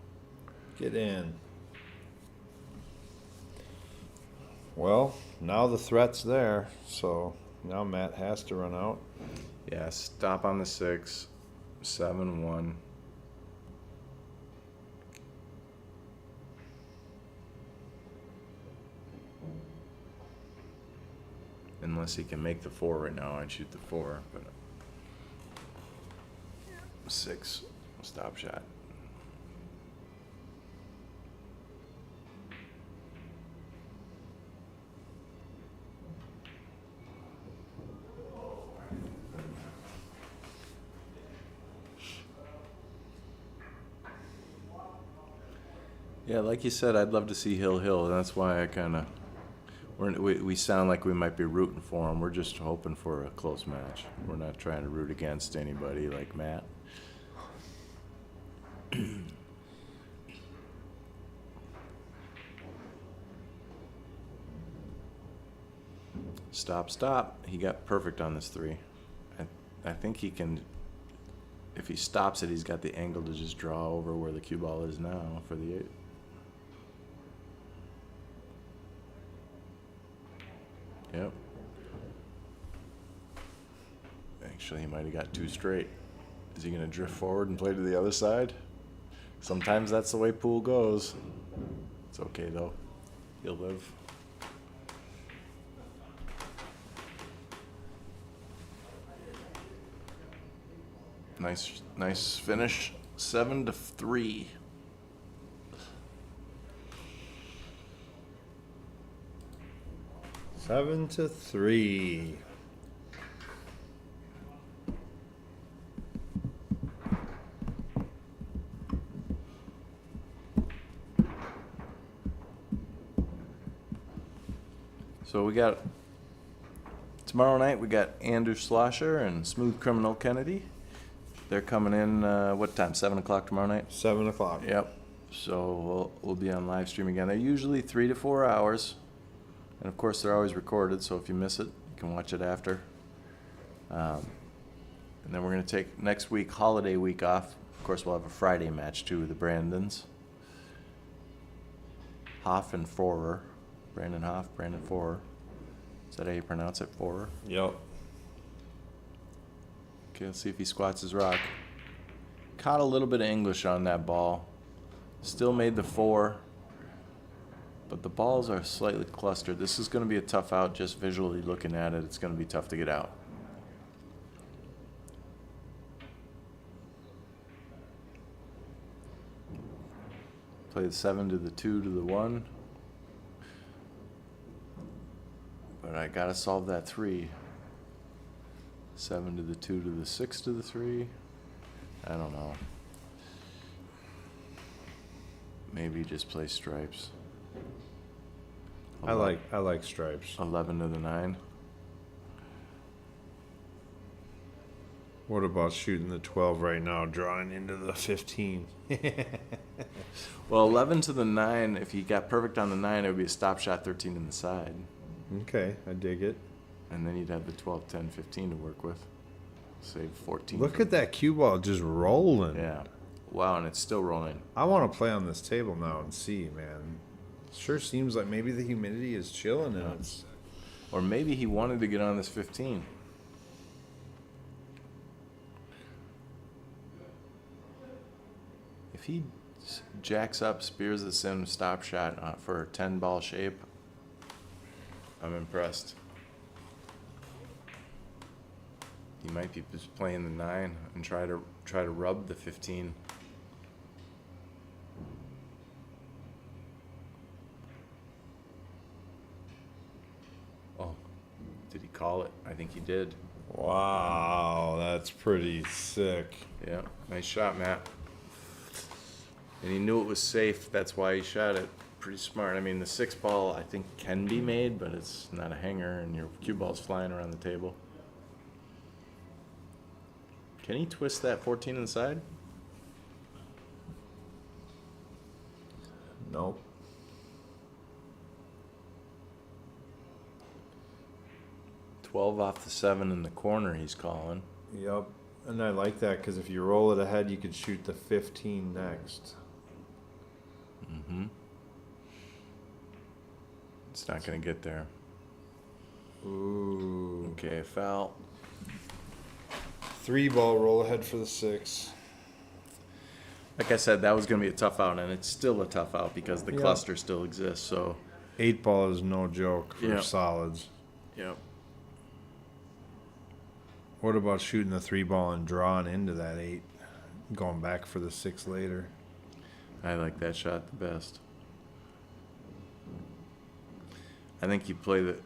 Get in. Well, now the threat's there, so now Matt has to run out. Yeah, stop on the 6. 7-1. Unless he can make the 4 right now, I'd shoot the 4. But 6, stop shot. Yeah, like you said, I'd love to see Hill, and that's why I kind of we sound like we might be rooting for him. We're just hoping for a close match. We're not trying to root against anybody like Matt. Stop. He got perfect on this 3. I think he can. If he stops it, he's got the angle to just draw over where the cue ball is now for the 8. Yep. Actually, he might have got 2 straight. Is he going to drift forward and play to the other side? Sometimes that's the way pool goes. It's okay, though. He'll live. Nice finish. 7-3. Seven to 3. So we got tomorrow night. We got Andrew Slosher and Smooth Criminal Kennedy. They're coming in. What time? 7 o'clock tomorrow night. 7 o'clock. Yep. So we'll be on live stream again. They're usually 3 to 4 hours. And of course, they're always recorded, so if you miss it, you can watch it after. And then we're going to take next week, holiday week, off. Of course, we'll have a Friday match, too, the Brandons. Hoff and Forer. Brandon Hoff, Brandon Forer. Is that how you pronounce it, Forer? Yep. Okay, let's see if he squats his rock. Caught a little bit of English on that ball. Still made the 4. But the balls are slightly clustered. This is going to be a tough out, just visually looking at it. It's going to be tough to get out. Play the 7 to the 2 to the 1. But I got to solve that 3. 7 to the 2 to the 6 to the 3. I don't know. Maybe just play stripes. I like stripes. 11 to the 9. What about shooting the 12 right now, drawing into the 15? Well, 11 to the 9, if he got perfect on the 9, it would be a stop shot 13 in the side. Okay, I dig it. And then you'd have the 12, 10, 15 to work with. Save 14. Look at that cue ball just rolling. Yeah. Wow, and it's still rolling. I want to play on this table now and see, man. Sure seems like maybe the humidity is chilling and it's... Or maybe he wanted to get on this 15. If he jacks up, spears this in, stop shot for a 10 ball shape, I'm impressed. He might be just playing the 9 and try to rub the 15. Oh, did he call it? I think he did. Wow, that's pretty sick. Yeah, nice shot, Matt. And he knew it was safe. That's why he shot it. pretty smart. I mean, the 6 ball I think can be made, but it's not a hanger, and your cue ball's flying around the table. Can he twist that 14 inside? Nope. $12 off the 7 in the corner he's calling. Yep. And I like that because if you roll it ahead, you could shoot the 15 next. Mm-hmm. It's not going to get there. Ooh. Okay, foul. 3 ball roll ahead for the 6. Like I said, that was going to be a tough out, and it's still a tough out because the Yeah. cluster still exists. So 8 ball is no joke for Yeah. solids. Yep. What about shooting the 3 ball and drawing into that 8, going back for the 6 later? I like that shot the best. I think you play the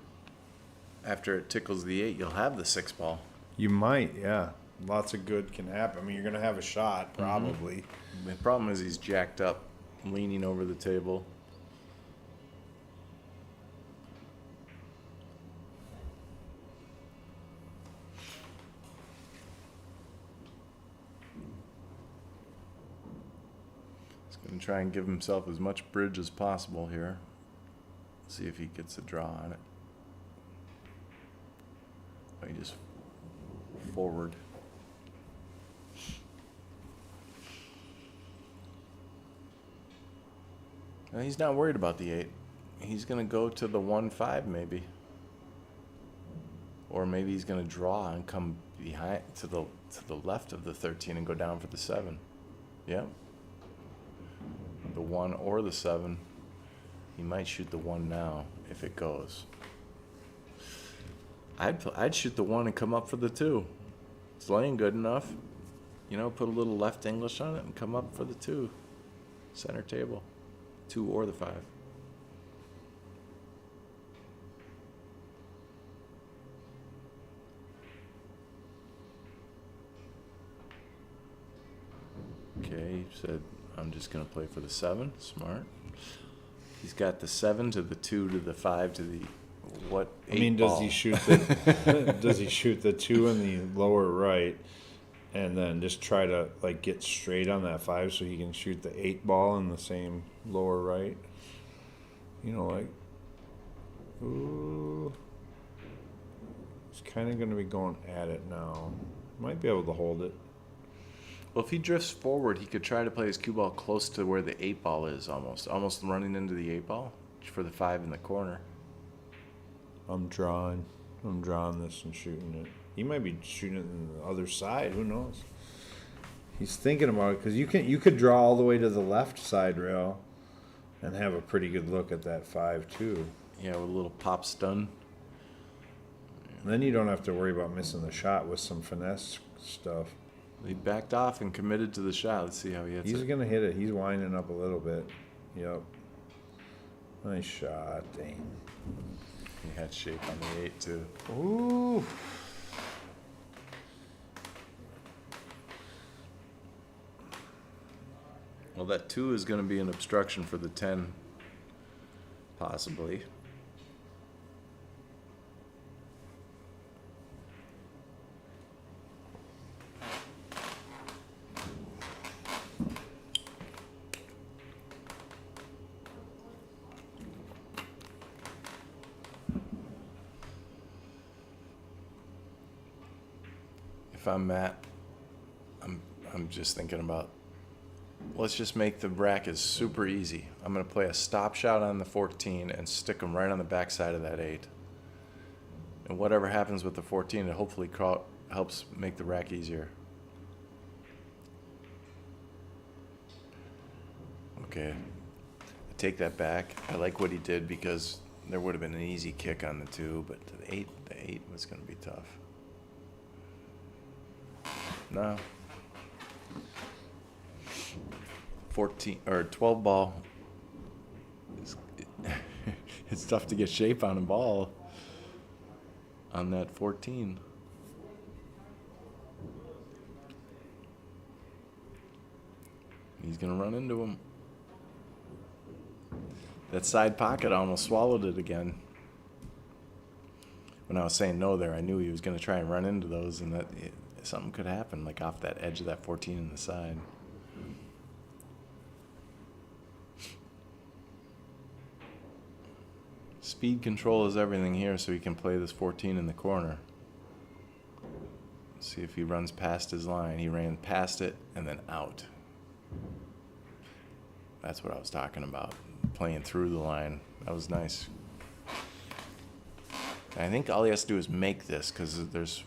after it tickles the 8, you'll have the 6 ball. You might, yeah. Lots of good can happen. I mean, you're gonna have a shot probably. The problem is he's jacked up, leaning over the table. He's going to try and give himself as much bridge as possible here. See if he gets a draw on it. Oh, he just forward. No, he's not worried about the 8. He's going to go to the 1-5 maybe. Or maybe he's going to draw and come behind to the left of the 13 and go down for the 7. Yep. The 1 or the 7. He might shoot the 1 now if it goes. I'd shoot the 1 and come up for the 2. It's laying good enough. You know, put a little left English on it and come up for the 2. Center table. 2 or the 5. Okay, he said, I'm just going to play for the 7. Smart. He's got the 7 to the 2 to the 5 to the what? 8 I mean, ball. does he shoot the does he shoot the 2 in the lower right, and then just try to like get straight on that 5 so he can shoot the 8 ball in the same lower right? You know, like, ooh, he's kind of going to be going at it now. Might be able to hold it. Well, if he drifts forward, he could try to play his cue ball close to where the 8 ball is, almost running into the 8 ball for the 5 in the corner. I'm drawing this and shooting it. He might be shooting it in the other side. Who knows? He's thinking about it because you could draw all the way to the left side rail and have a pretty good look at that 5 too. Yeah, with a little pop stun. And then you don't have to worry about missing the shot with some finesse stuff. He backed off and committed to the shot. Let's see how he hits He's it. gonna hit it. He's winding up a little bit. Yep. Nice shot. Dang. He had shape on the 8 too. Ooh. Well, that 2 is going to be an obstruction for the 10, possibly. If I'm Matt, I'm just thinking about, let's just make the bracket super easy. I'm going to play a stop shot on the 14 and stick them right on the backside of that 8. And whatever happens with the 14, it hopefully helps make the rack easier. Okay, I take that back. I like what he did because there would have been an easy kick on the 2, but the 8 was going to be tough. No. 14 or 12 ball. It's tough to get shape on a ball on that 14. He's gonna run into him. That side pocket almost swallowed it again. When I was saying no there, I knew he was going to try and run into those, and that something could happen, like off that edge of that 14 in the side. Speed control is everything here, so he can play this 14 in the corner. See if he runs past his line. He ran past it and then out. That's what I was talking about, playing through the line. That was nice. I think all he has to do is make this, because there's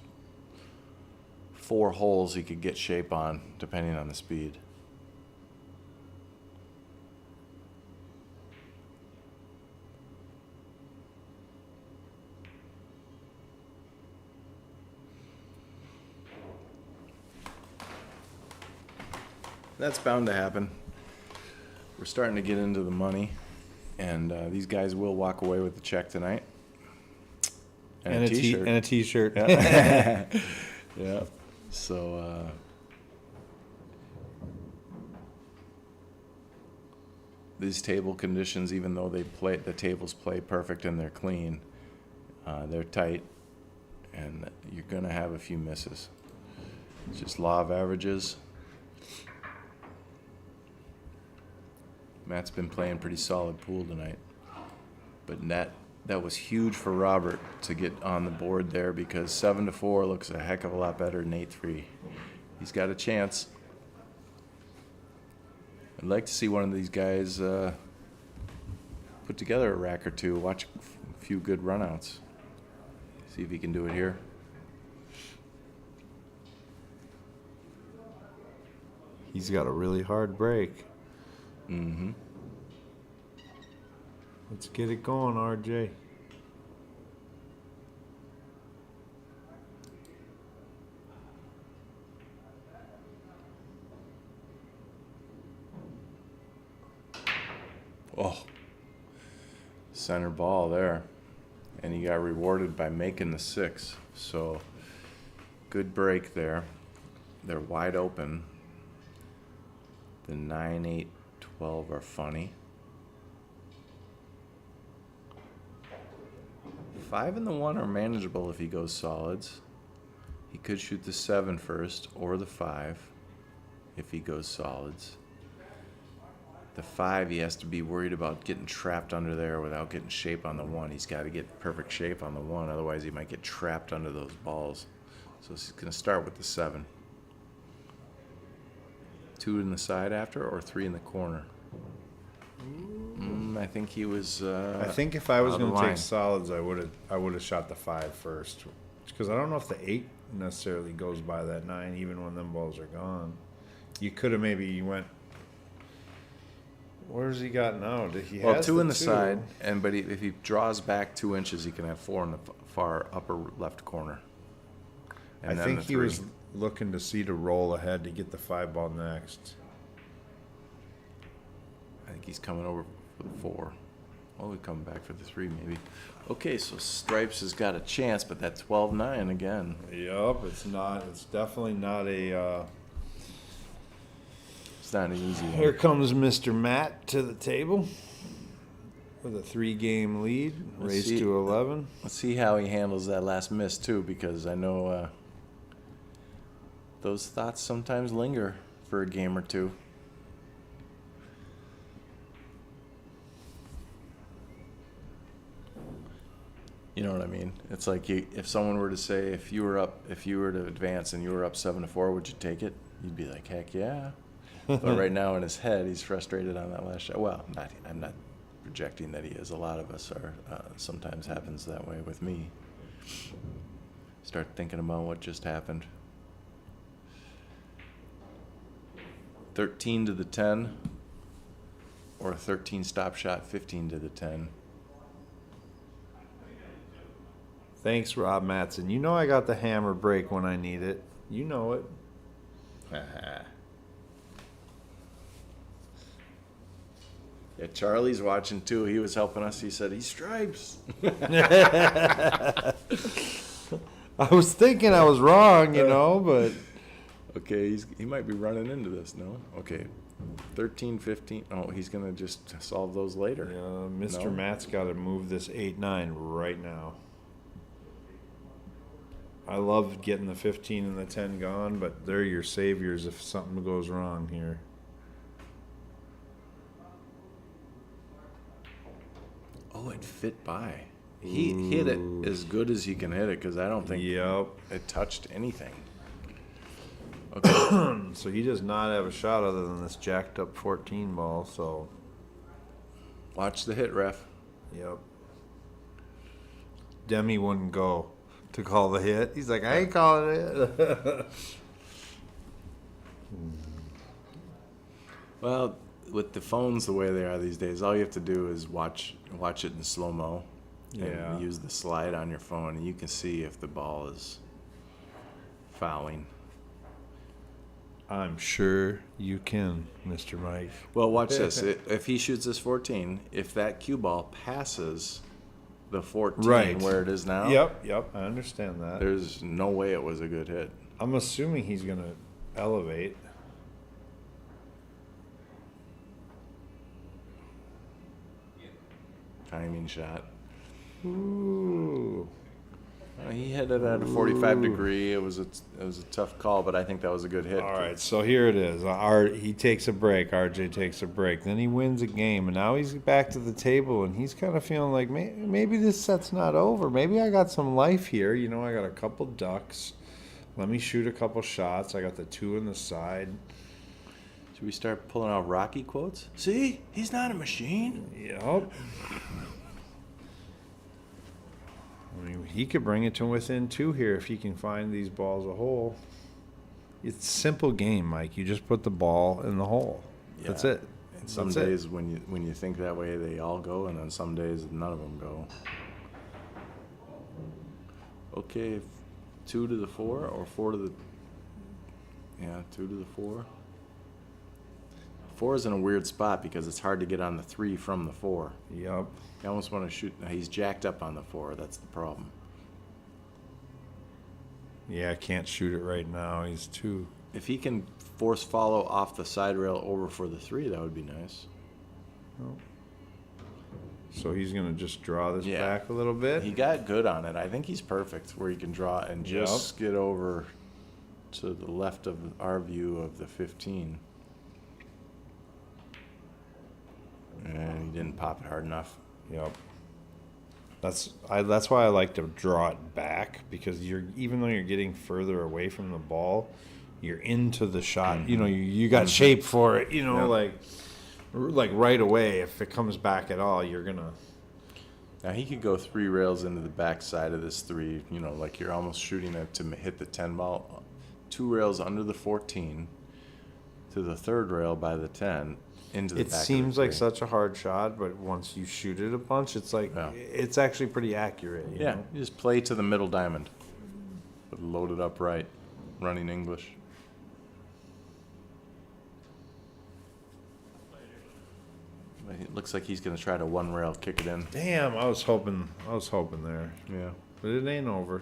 4 holes he could get shape on, depending on the speed. That's bound to happen. We're starting to get into the money, and these guys will walk away with the check tonight. And a t-shirt. And a t-shirt. Yeah. Yeah. So, these table conditions, even though the tables play perfect and they're clean, they're tight, and you're going to have a few misses. It's just law of averages. Matt's been playing pretty solid pool tonight, but that was huge for Robert to get on the board there, because 7-4 looks a heck of a lot better than 8-3. He's got a chance. I'd like to see one of these guys put together a rack or two, watch a few good runouts, see if he can do it here. He's got a really hard break. Mm-hmm. Let's get it going, RJ. Oh, center ball there. And he got rewarded by making the 6. So, good break there. They're wide open. The 9, 8, 12 are funny. 5 and the 1 are manageable if he goes solids. He could shoot the 7 first, or the 5 if he goes solids. The 5, he has to be worried about getting trapped under there without getting shape on the 1. He's got to get perfect shape on the 1, otherwise he might get trapped under those balls. So he's going to start with the 7. 2 in the side after, or 3 in the corner? I think he was. I think if I was going to line. take solids, I would have shot the 5 first, because I don't know if the 8 necessarily goes by that 9, even when them balls are gone. You could have maybe went. Where's he got now? He Well, has 2 in the 2. side, but if he draws back 2 inches, he can have 4 in the far upper left corner. I then think the he 3. was looking to see to roll ahead to get the 5 ball next. I think he's coming over for the 4. Oh, he's coming back for the 3, maybe. Okay, so Stripes has got a chance, but that 12-9 again. Yup, it's not. It's definitely not a. It's not an easy Here one. comes Mr. Matt to the table with a 3-game lead, Let's raised see. to 11. Let's see how he handles that last miss, too, because I know those thoughts sometimes linger for a game or two. You know what I mean? It's like if someone were to say, if you were to advance and you were up 7-4, would you take it? You'd be like, heck yeah. But right now in his head, he's frustrated on that last shot. Well, I'm not projecting that he is. A lot of us are. Sometimes happens that way with me. Start thinking about what just happened. 13 to the 10, or a 13 stop shot, 15 to the 10. Thanks, Rob Matson. You know I got the hammer break when I need it. You know it. Yeah, Charlie's watching too. He was helping us. He said, he stripes. I was thinking I was wrong, but. Okay, he might be running into this, no? Okay. 13, 15. Oh, he's going to just solve those later. Yeah, Mr. No? Matt's got to move this 8-9 right now. I love getting the 15 and the 10 gone, but they're your saviors if something goes wrong here. Oh, it fit by. He hit it as good as he can hit it because I don't think it touched anything. Okay. So he does not have a shot other than this jacked up 14 ball, so. Watch the hit, ref. Yep. Demi wouldn't go to call the hit. He's like, I ain't calling it. Well, with the phones the way they are these days, all you have to do is watch it in slow-mo. Yeah. And use the slide on your phone, and you can see if the ball is fouling. I'm sure you can, Mr. Mike. Well, watch this. If he shoots this 14, if that cue ball passes the 14 where it is now, Yep, I understand that. there's no way it was a good hit. I'm assuming he's going to elevate. Timing shot. Ooh. He hit it at a 45 degree. It was a tough call, but I think that was a good hit. All right, so here it is. He takes a break. RJ takes a break. Then he wins a game, and now he's back to the table, and he's kind of feeling like maybe this set's not over. Maybe I got some life here. You know, I got a couple ducks. Let me shoot a couple shots. I got the 2 in the side. Should we start pulling out Rocky quotes? See, he's not a machine. Yep. I mean, he could bring it to within 2 here if he can find these balls a hole. It's a simple game, Mike. You just put the ball in the hole. Yeah. That's it. And some days when you think that way, they all go, and on some days none of them go. Okay, 2 to the 4 or 4 to the 2 to the 4. 4 is in a weird spot because it's hard to get on the 3 from the 4. Yep. You almost want to shoot. He's jacked up on the 4. That's the problem. Yeah, I can't shoot it right now. He's too. If he can force follow off the side rail over for the 3, that would be nice. Oh. So he's going to just draw this back a little bit? He got good on it. I think he's perfect where he can draw and just get over to the left of our view of the 15. And he didn't pop it hard enough. Yep. That's why I like to draw it back, because even though you're getting further away from the ball, you're into the shot. Mm-hmm. You know, you got shape for it. You know, like right away. If it comes back at all, you're gonna. Now he could go 3 rails into the back side of this 3. You know, like you're almost shooting it to hit the 10 ball. 2 rails under the 14 to the 3rd rail by the 10. It seems like such a hard shot, but once you shoot it a bunch, it's like it's actually pretty accurate. You know? You just play to the middle diamond, but load it up right, running English. It looks like he's going to try to 1 rail kick it in. Damn, I was hoping there. Yeah, but it ain't over.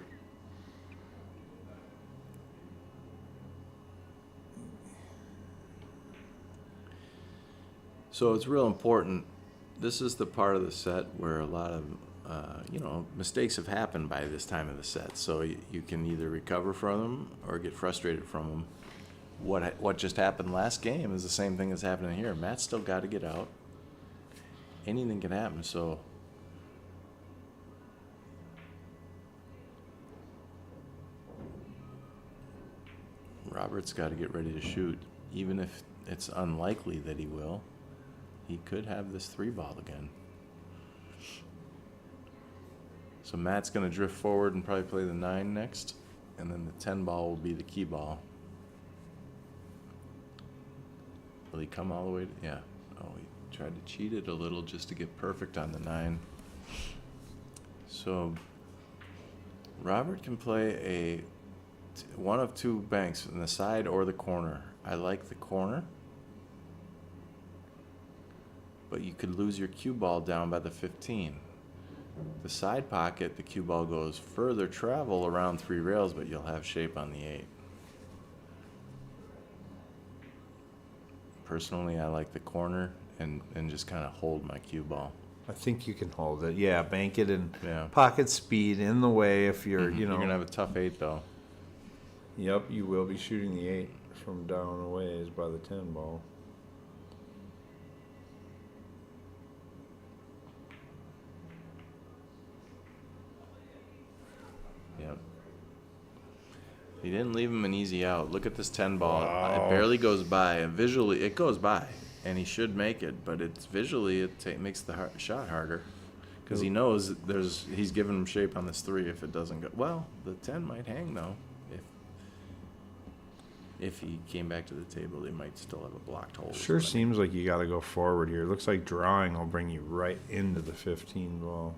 So it's real important. This is the part of the set where a lot of, mistakes have happened by this time of the set. So you can either recover from them or get frustrated from them. What just happened last game is the same thing that's happening here. Matt's still got to get out. Anything can happen. So Robert's got to get ready to shoot, even if it's unlikely that he will. He could have this 3 ball again. So Matt's going to drift forward and probably play the 9 next. And then the 10 ball will be the key ball. Will he come all the way? Yeah. Oh, he tried to cheat it a little just to get perfect on the 9. So Robert can play one of 2 banks in the side or the corner. I like the corner. But you could lose your cue ball down by the 15. The side pocket, the cue ball goes further travel around 3 rails, but you'll have shape on the 8. personally, I like the corner and just kind of hold my cue ball. I think you can hold it. Yeah, bank it and Yeah. pocket speed in the way if you're, You're going to have a tough 8, though. Yep, you will be shooting the 8 from down a ways by the 10 ball. Yep. He didn't leave him an easy out. Look at this 10 ball. Wow. It barely goes by. And visually, it goes by. And he should make it. But it's visually, it makes the shot harder. Because he knows he's giving him shape on this 3 if it doesn't go. Well, the 10 might hang, though. If he came back to the table, they might still have a blocked hole. Sure seems like you got to go forward here. Looks like drawing will bring you right into the 15 ball.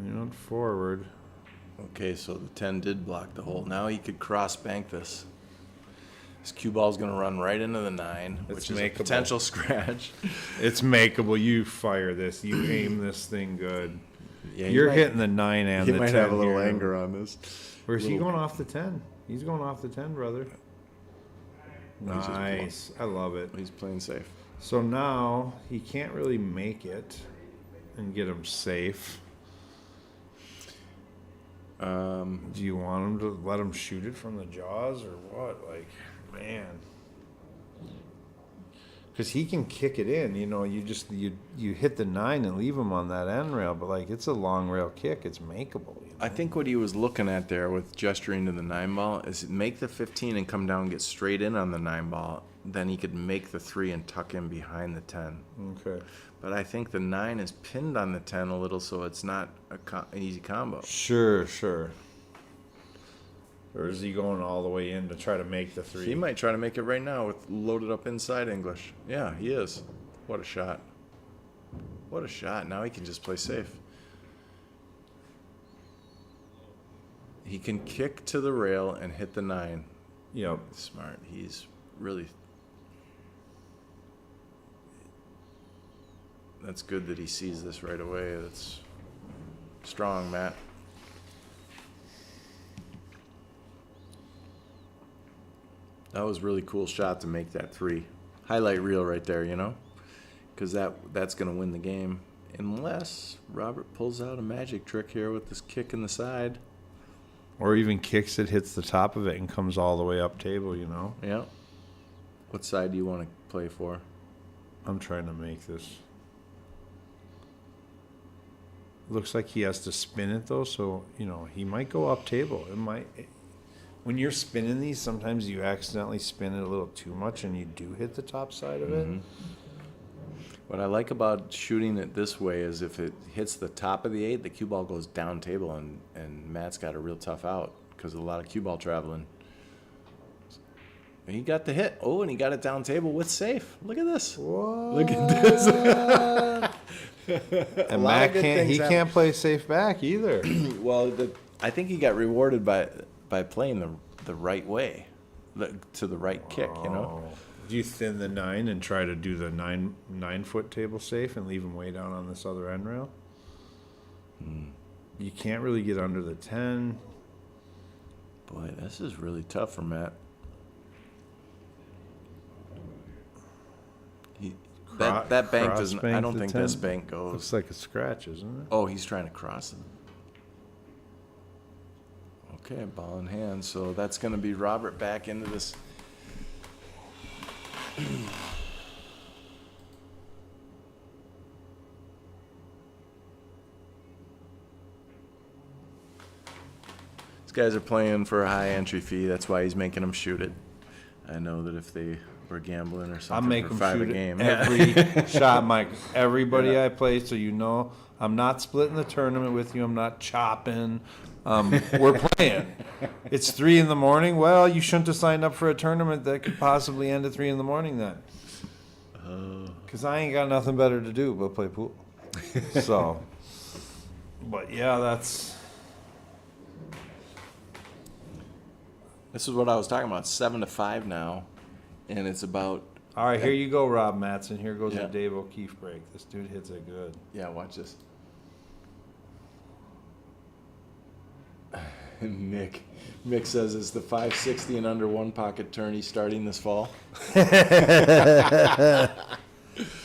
You're not forward. Okay, so the 10 did block the hole. Now he could cross bank this. This cue ball's going to run right into the 9, which is a potential scratch. It's makeable. You fire this. You aim this thing good. Yeah, You're hitting the 9 and the 10. He might have a little here. anger on this. Where's he going off the 10? He's going off the 10, brother. Nice. I love it. He's playing safe. So now he can't really make it and get him safe. Do you want him to let him shoot it from the jaws or what? Like, man. Because he can kick it in, you hit the 9 and leave him on that end rail, but like it's a long rail kick, it's makeable. I think what he was looking at there with gesturing to the 9 ball is make the 15 and come down and get straight in on the 9 ball. Then he could make the 3 and tuck in behind the 10. Okay. But I think the 9 is pinned on the 10 a little, so it's not an easy combo. Sure. Or is he going all the way in to try to make the 3? He might try to make it right now with loaded up inside English. Yeah, he is. What a shot. What a shot. Now he can just play safe. He can kick to the rail and hit the 9. Yep. Smart. He's really... That's good that he sees this right away. That's strong, Matt. That was a really cool shot to make that 3. Highlight reel right there, because that's going to win the game. Unless Robert pulls out a magic trick here with this kick in the side. Or even kicks it, hits the top of it, and comes all the way up table, Yeah. What side do you want to play for? I'm trying to make this. Looks like he has to spin it, though, so, he might go up table. When you're spinning these, sometimes you accidentally spin it a little too much, and you do hit the top side of it. What I like about shooting it this way is if it hits the top of the 8, the cue ball goes down table, and Matt's got a real tough out because of a lot of cue ball traveling. And he got the hit. Oh, and he got it down table with safe. Look at this. What? Look at this. And Matt can't play safe back either. Well, I think he got rewarded by playing the right way, to the right kick, Do you thin the 9 and try to do the 9-foot table safe and leave him way down on this other end rail? You can't really get under the 10. Boy, this is really tough for Matt. That bank doesn't. I don't think this bank goes. Looks like a scratch, isn't it? Oh, he's trying to cross it. Okay, ball in hand. So that's going to be Robert back into this. These guys are playing for a high entry fee. That's why he's making them shoot it. I know that if they were gambling or something, I'll make for them $5 shoot a game. every shot, Mike. Everybody I play, so I'm not splitting the tournament with you. I'm not chopping. We're playing. It's 3 a.m. Well, you shouldn't have signed up for a tournament that could possibly end at 3 a.m. then. Because I ain't got nothing better to do but play pool. So, but yeah, that's... This is what I was talking about. 7-5 now, and it's about. All right, here you go, Rob Matson. Here goes Yeah. a Dave O'Keefe break. This dude hits it good. Yeah, watch this. And Mick says, is the 560 and under one pocket tourney starting this fall?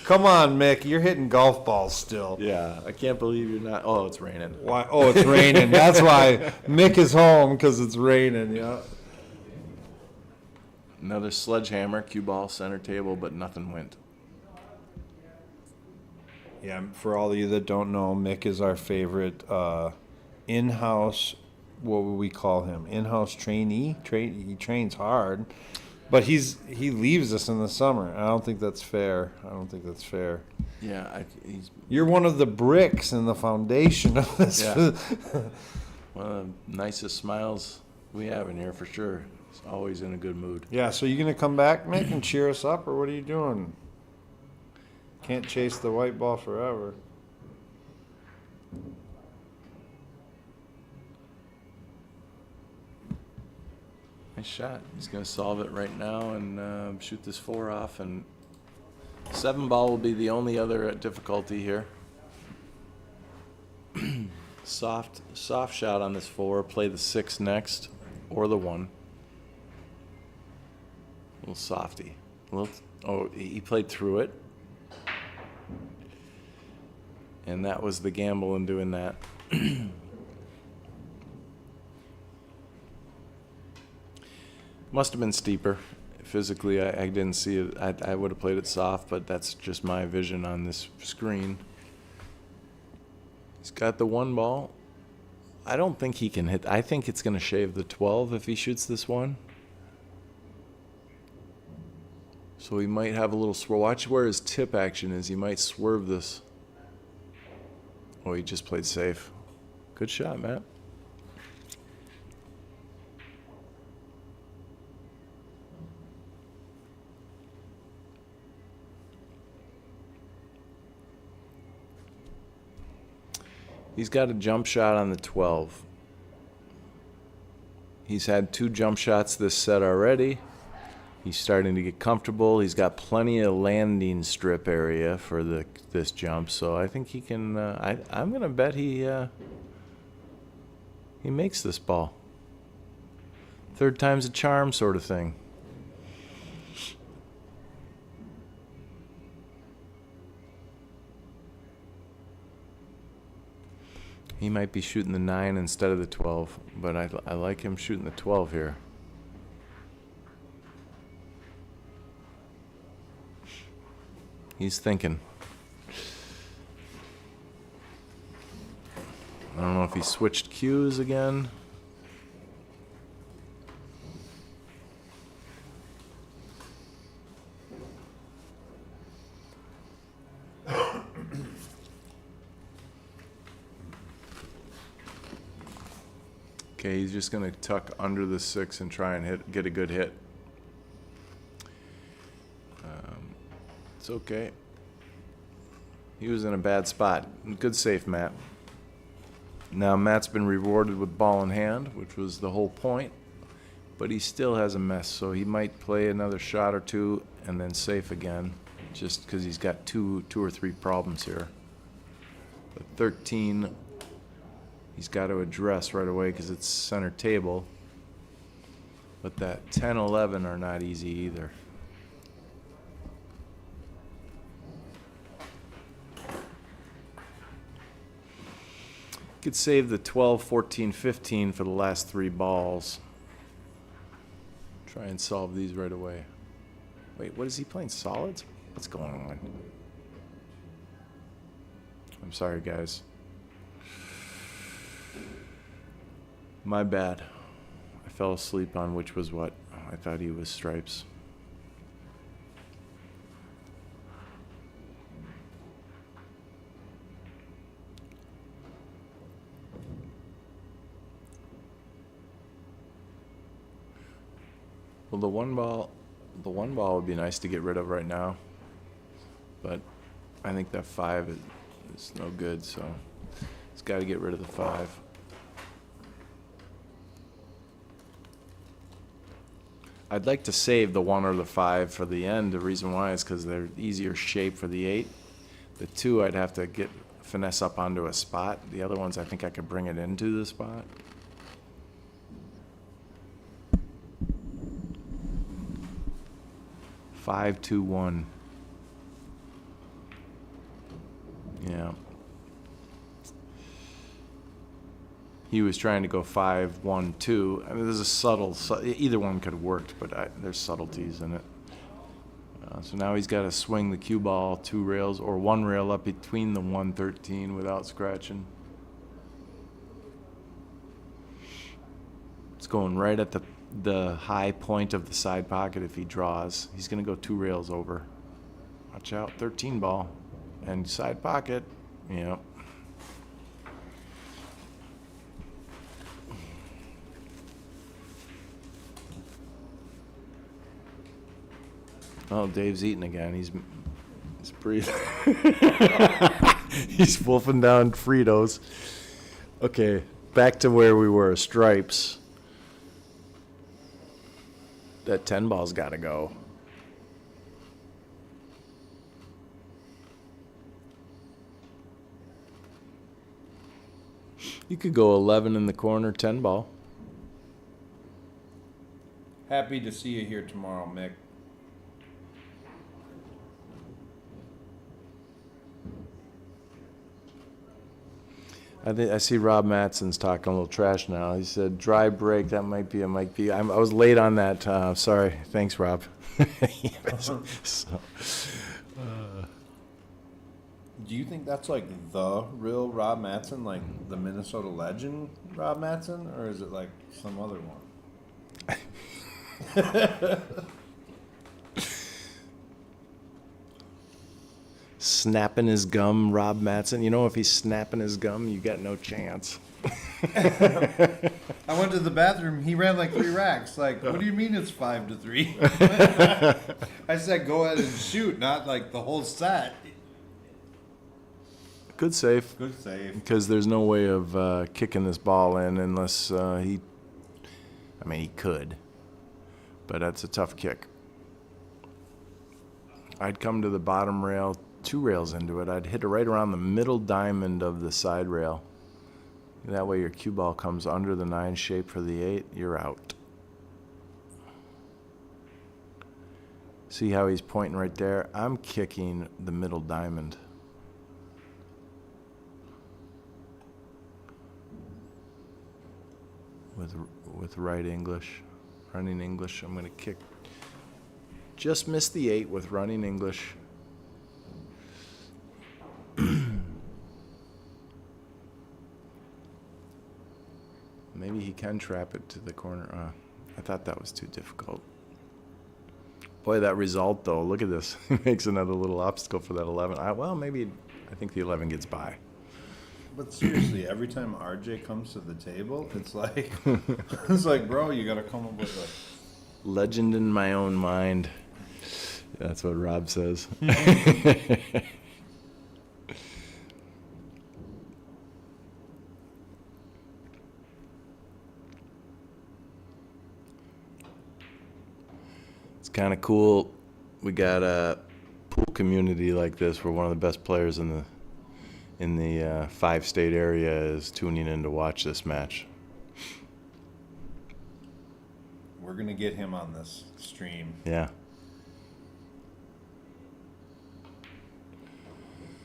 Come on, Mick. You're hitting golf balls still. Yeah, I can't believe you're not. Oh, it's raining. Why? Oh, it's raining. That's why Mick is home, because it's raining. Yeah. Another sledgehammer, cue ball, center table, but nothing went. Yeah, for all of you that don't know, Mick is our favorite in-house, what would we call him? In-house trainee. He trains hard, but he leaves us in the summer. I don't think that's fair. Yeah, he's You're one of the bricks in the foundation of this. Yeah. one of the nicest smiles we have in here for sure. He's always in a good mood. Yeah, so you going to come back, Mick, and cheer us up, or what are you doing? Can't chase the white ball forever. Nice shot. He's going to solve it right now and shoot this 4 off. And 7 ball will be the only other difficulty here. Soft shot on this 4. Play the 6 next, or the 1. A little softy. He played through it. And that was the gamble in doing that. Must have been steeper. Physically, I didn't see it. I would have played it soft, but that's just my vision on this screen. He's got the 1 ball. I don't think he can hit. I think it's going to shave the 12 if he shoots this 1. So he might have a little swerve. Watch where his tip action is. He might swerve this. Oh, he just played safe. Good shot, Matt. He's got a jump shot on the 12. He's had 2 jump shots this set already. He's starting to get comfortable. He's got plenty of landing strip area for this jump, so I think he can. I'm gonna bet he makes this ball. 3rd time's a charm, sort of thing. He might be shooting the 9 instead of the 12, but I like him shooting the 12 here. He's thinking. I don't know if he switched cues again. Okay, he's just going to tuck under the 6 and try and get a good hit. It's okay. He was in a bad spot. Good save, Matt. Now Matt's been rewarded with ball in hand, which was the whole point, but he still has a mess, so he might play another shot or 2 and then safe again, just because he's got two or three problems here. But 13, he's got to address right away because it's center table, but that 10, 11 are not easy either. Could save the 12, 14, 15 for the last 3 balls. Try and solve these right away. Wait, what is he playing? Solids? What's going on? I'm sorry, guys. My bad. I fell asleep on which was what. I thought he was stripes. Well, the one ball would be nice to get rid of right now, but I think that 5 is no good, so it's got to get rid of the 5. I'd like to save the 1 or the 5 for the end. The reason why is because they're easier shape for the 8. The 2, I'd have to finesse up onto a spot. The other ones, I think I could bring it into the spot. 5-2-1. Yeah. He was trying to go 5-1-2. I mean, there's either one could have worked, but there's subtleties in it. So now he's got to swing the cue ball 2 rails or 1 rail up between the 113 without scratching. It's going right at the high point of the side pocket if he draws. He's going to go 2 rails over. Watch out, 13 ball. And side pocket. Yep. Oh, Dave's eating again. He's breathing. He's wolfing down Fritos. Okay, back to where we were. Stripes. That 10 ball's got to go. You could go 11 in the corner, 10 ball. Happy to see you here tomorrow, Mick. I see Rob Matson's talking a little trash now. He said, dry break, that might be a Mike B. I was late on that. Sorry. Thanks, Rob. So, Do you think that's like the real Rob Matson, like the Minnesota legend Rob Matson, or is it like some other one? snapping his gum, Rob Matson. You know, if he's snapping his gum, you got no chance. I went to the bathroom. He ran like 3 racks. Like, what do you mean it's 5-3? I said, go ahead and shoot, not like the whole set. Good save. Good save. Because there's no way of kicking this ball in unless he could. But that's a tough kick. I'd come to the bottom rail, 2 rails into it. I'd hit it right around the middle diamond of the side rail. That way your cue ball comes under the 9 shape for the 8. You're out. See how he's pointing right there? I'm kicking the middle diamond. With right English, running English, I'm going to kick. Just missed the 8 with running English. Maybe he can trap it to the corner. I thought that was too difficult. Boy, that result, though, look at this. He makes another little obstacle for that 11. I think the 11 gets by. But seriously, every time RJ comes to the table, it's like, bro, you got to come up with a legend in my own mind. That's what Rob says. It's kind of cool. We got a pool community like this where one of the best players in the 5-state area is tuning in to watch this match. We're going to get him on this stream. Yeah.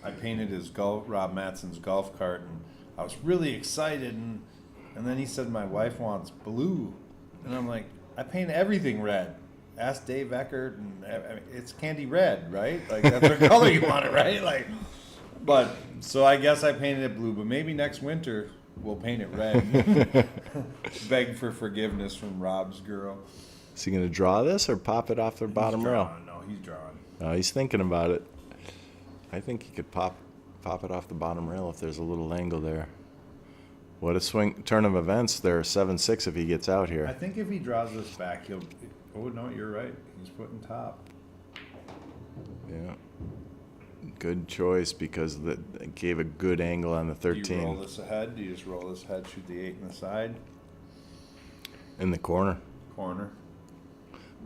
I painted Rob Matson's golf cart, and I was really excited, and then he said my wife wants blue. And I'm like, I paint everything red. Ask Dave Eckert, and it's candy red, right? Like, that's the color you want it, right? Like, but, so I guess I painted it blue, but maybe next winter we'll paint it red. Beg for forgiveness from Rob's girl. Is he going to draw this or pop it off the bottom rail? No, he's drawing. Oh, he's thinking about it. I think he could pop it off the bottom rail if there's a little angle there. What a turn of events. They're 7-6 if he gets out here. I think if he draws this back, he'll... Oh, no, you're right. He's putting top. Yeah. Good choice because it gave a good angle on the 13. Do you roll this ahead? Do you just roll this ahead, shoot the 8 in the side? In the corner.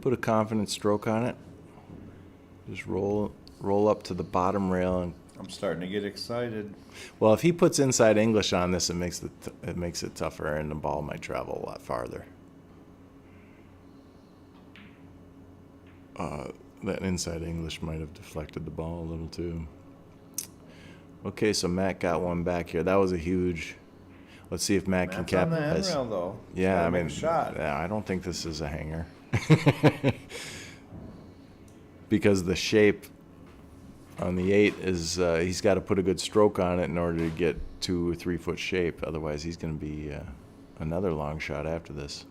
Put a confident stroke on it. Just roll up to the bottom rail. And I'm starting to get excited. well, if he puts inside English on this, it makes it tougher, and the ball might travel a lot farther. That inside English might have deflected the ball a little too. Okay, so Matt got one back here. That was a huge. Let's see if Matt can Matt's on the capitalize. end rail, though. Yeah, Gotta I make mean, a shot. yeah, I don't think this is a hanger. Because the shape on the 8 is, he's got to put a good stroke on it in order to get 2 or 3 foot shape. Otherwise, he's going to be another long shot after this.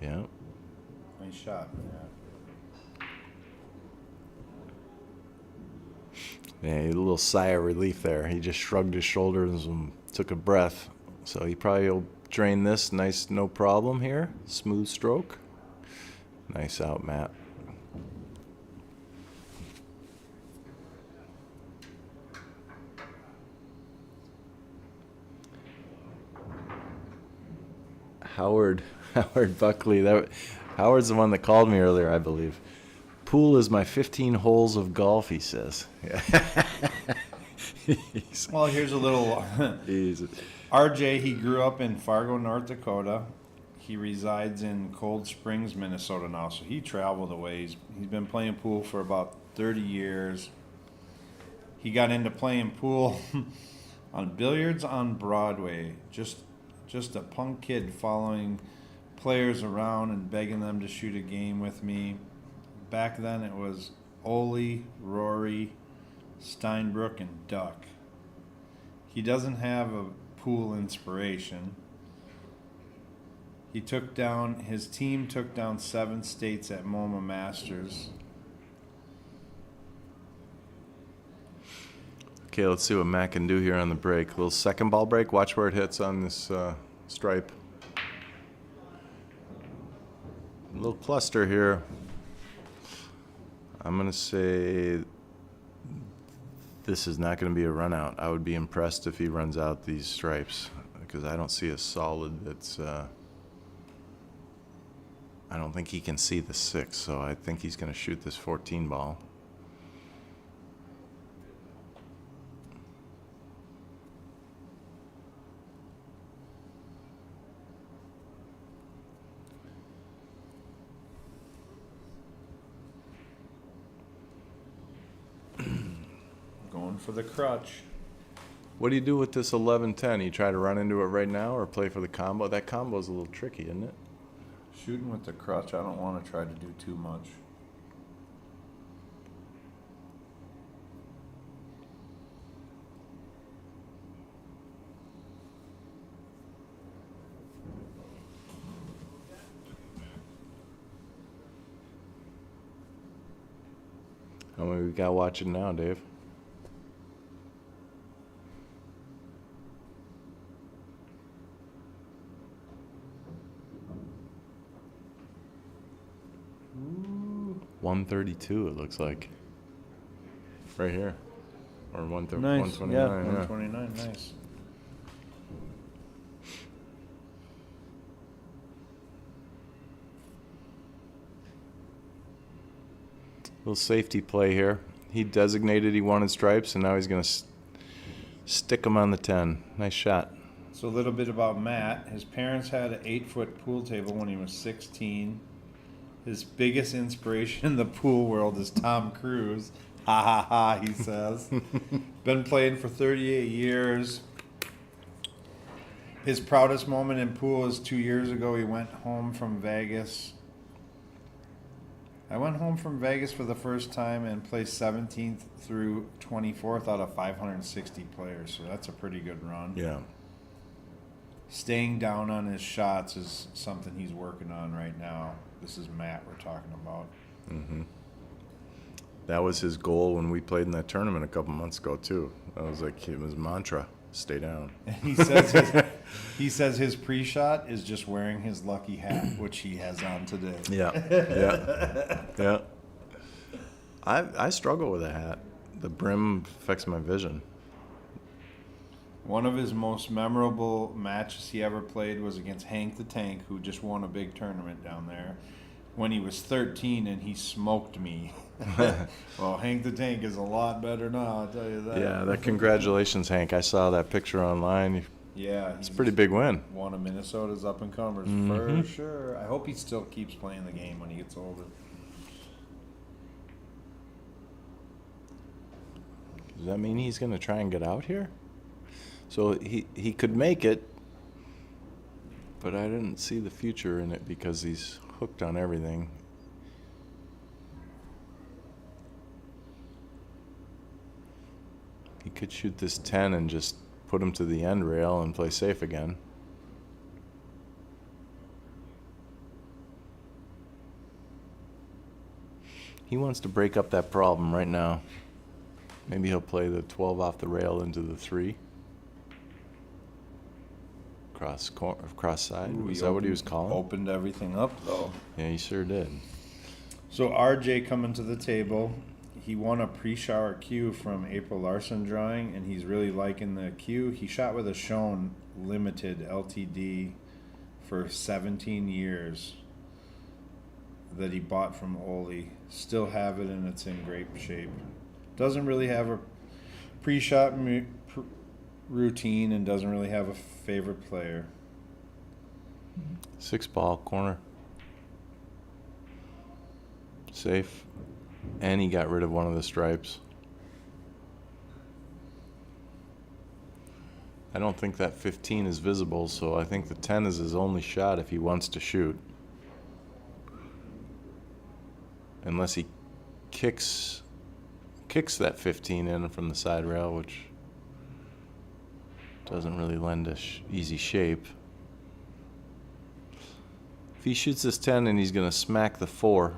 Yeah. Nice shot. Yeah, a little sigh of relief there. He just shrugged his shoulders and took a breath. So he probably will drain this nice, no problem here. Smooth stroke. Nice out, Matt. Howard Buckley. Howard's the one that called me earlier, I believe. Pool is my 15 holes of golf, he says. Well, here's a little. He's RJ, he grew up in Fargo, North Dakota. He resides in Cold Springs, Minnesota now, so he traveled away. He's been playing pool for about 30 years. He got into playing pool on Billiards on Broadway. Just a punk kid following players around and begging them to shoot a game with me. Back then it was Ole, Rory, Steinbrook, and Duck. He doesn't have a pool inspiration. His team took down 7 states at MoMA Masters. Okay, let's see what Matt can do here on the break. A little second ball break. Watch where it hits on this stripe. A little cluster here. I'm going to say this is not going to be a run out. I would be impressed if he runs out these stripes because I don't see a solid that's... I don't think he can see the 6, so I think he's going to shoot this 14 ball. Going for the crutch. What do you do with this 11-10? You try to run into it right now or play for the combo? That combo's a little tricky, isn't it? Shooting with the crutch, I don't want to try to do too much. How many we got watching now, Dave? Ooh. 132, it looks like. Right here. Or 129. Yeah, 129, nice. Little safety play here. He designated he wanted stripes, and now he's going to stick them on the 10. Nice shot. So a little bit about Matt. His parents had an 8-foot pool table when he was 16. His biggest inspiration in the pool world is Tom Cruise. Ha ha ha, he says. Been playing for 38 years. His proudest moment in pool is 2 years ago. He went home from Vegas. I went home from Vegas for the first time and placed 17th through 24th out of 560 players. So that's a pretty good run. Yeah. Staying down on his shots is something he's working on right now. This is Matt we're talking about. Mm-hmm. That was his goal when we played in that tournament a couple months ago, too. That was like his mantra, stay down. And he says his pre-shot is just wearing his lucky hat, which he has on today. Yeah. I struggle with a hat. The brim affects my vision. One of his most memorable matches he ever played was against Hank the Tank, who just won a big tournament down there, when he was 13, and he smoked me. Well, Hank the Tank is a lot better now, I'll tell you that. Yeah, congratulations, Hank. I saw that picture online. Yeah, It's a pretty big win. One of Minnesota's up and comers Mm-hmm. for sure. I hope he still keeps playing the game when he gets older. Does that mean he's going to try and get out here? So he could make it, but I didn't see the future in it because he's hooked on everything. He could shoot this 10 and just put him to the end rail and play safe again. He wants to break up that problem right now. Maybe he'll play the 12 off the rail into the 3. Cross side. Ooh, Is that what he was calling? Opened everything up, though. Yeah, he sure did. So RJ coming to the table. He won a pre-shower cue from April Larson drawing, and he's really liking the cue. He shot with a Schoen Limited LTD for 17 years that he bought from Ole. Still have it, and it's in great shape. Doesn't really have a pre-shot routine and doesn't really have a favorite player. 6 ball corner. Safe. And he got rid of one of the stripes. I don't think that 15 is visible, so I think the 10 is his only shot if he wants to shoot. Unless he kicks that 15 in from the side rail, which doesn't really lend a easy shape. If he shoots this 10 and he's going to smack the 4,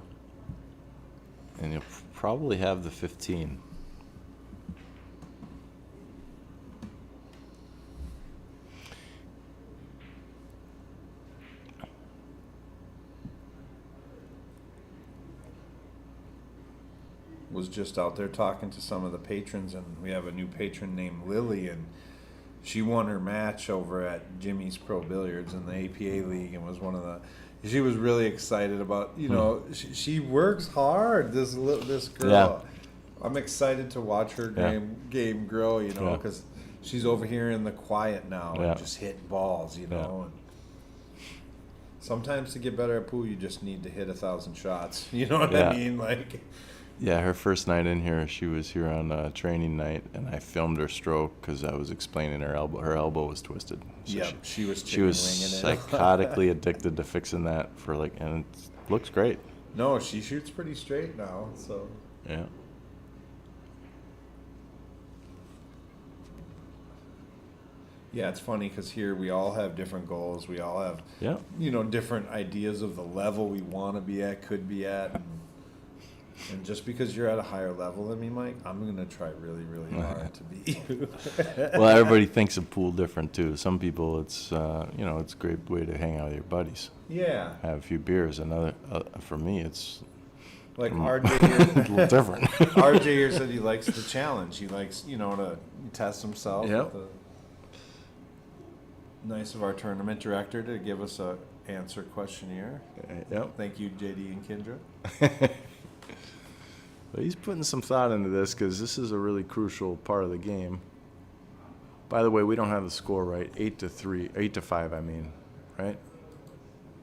and he'll probably have the 15. Was just out there talking to some of the patrons, and we have a new patron named Lily, and she won her match over at Jimmy's Pro Billiards in the APA League, and was one of the. She was really excited about, she works hard. This girl, Yeah. I'm excited to watch her game grow, because she's over here in the quiet now and just hit balls, And sometimes to get better at pool, you just need to hit 1,000 shots. You know what I mean? Yeah, her first night in here, she was here on a training night, and I filmed her stroke because I was explaining her elbow. Her elbow was twisted. So she was psychotically addicted to fixing that and it looks great. No, she shoots pretty straight now, so. Yeah. Yeah, it's funny because here we all have different goals. We all have, different ideas of the level we want to be at, could be at. And just because you're at a higher level than me, Mike, I'm going to try really, really hard to beat you. Well, everybody thinks of pool different, too. Some people, it's, it's a great way to hang out with your buddies. Yeah. Have a few beers. Another, for me, it's like RJ here. a little different. RJ here said he likes the challenge. He likes, to test himself. Yep. Nice of our tournament director to give us a answer questionnaire. Yep. Thank you, JD and Kendra. But he's putting some thought into this because this is a really crucial part of the game. By the way, we don't have the score right. 8-5, I mean, right?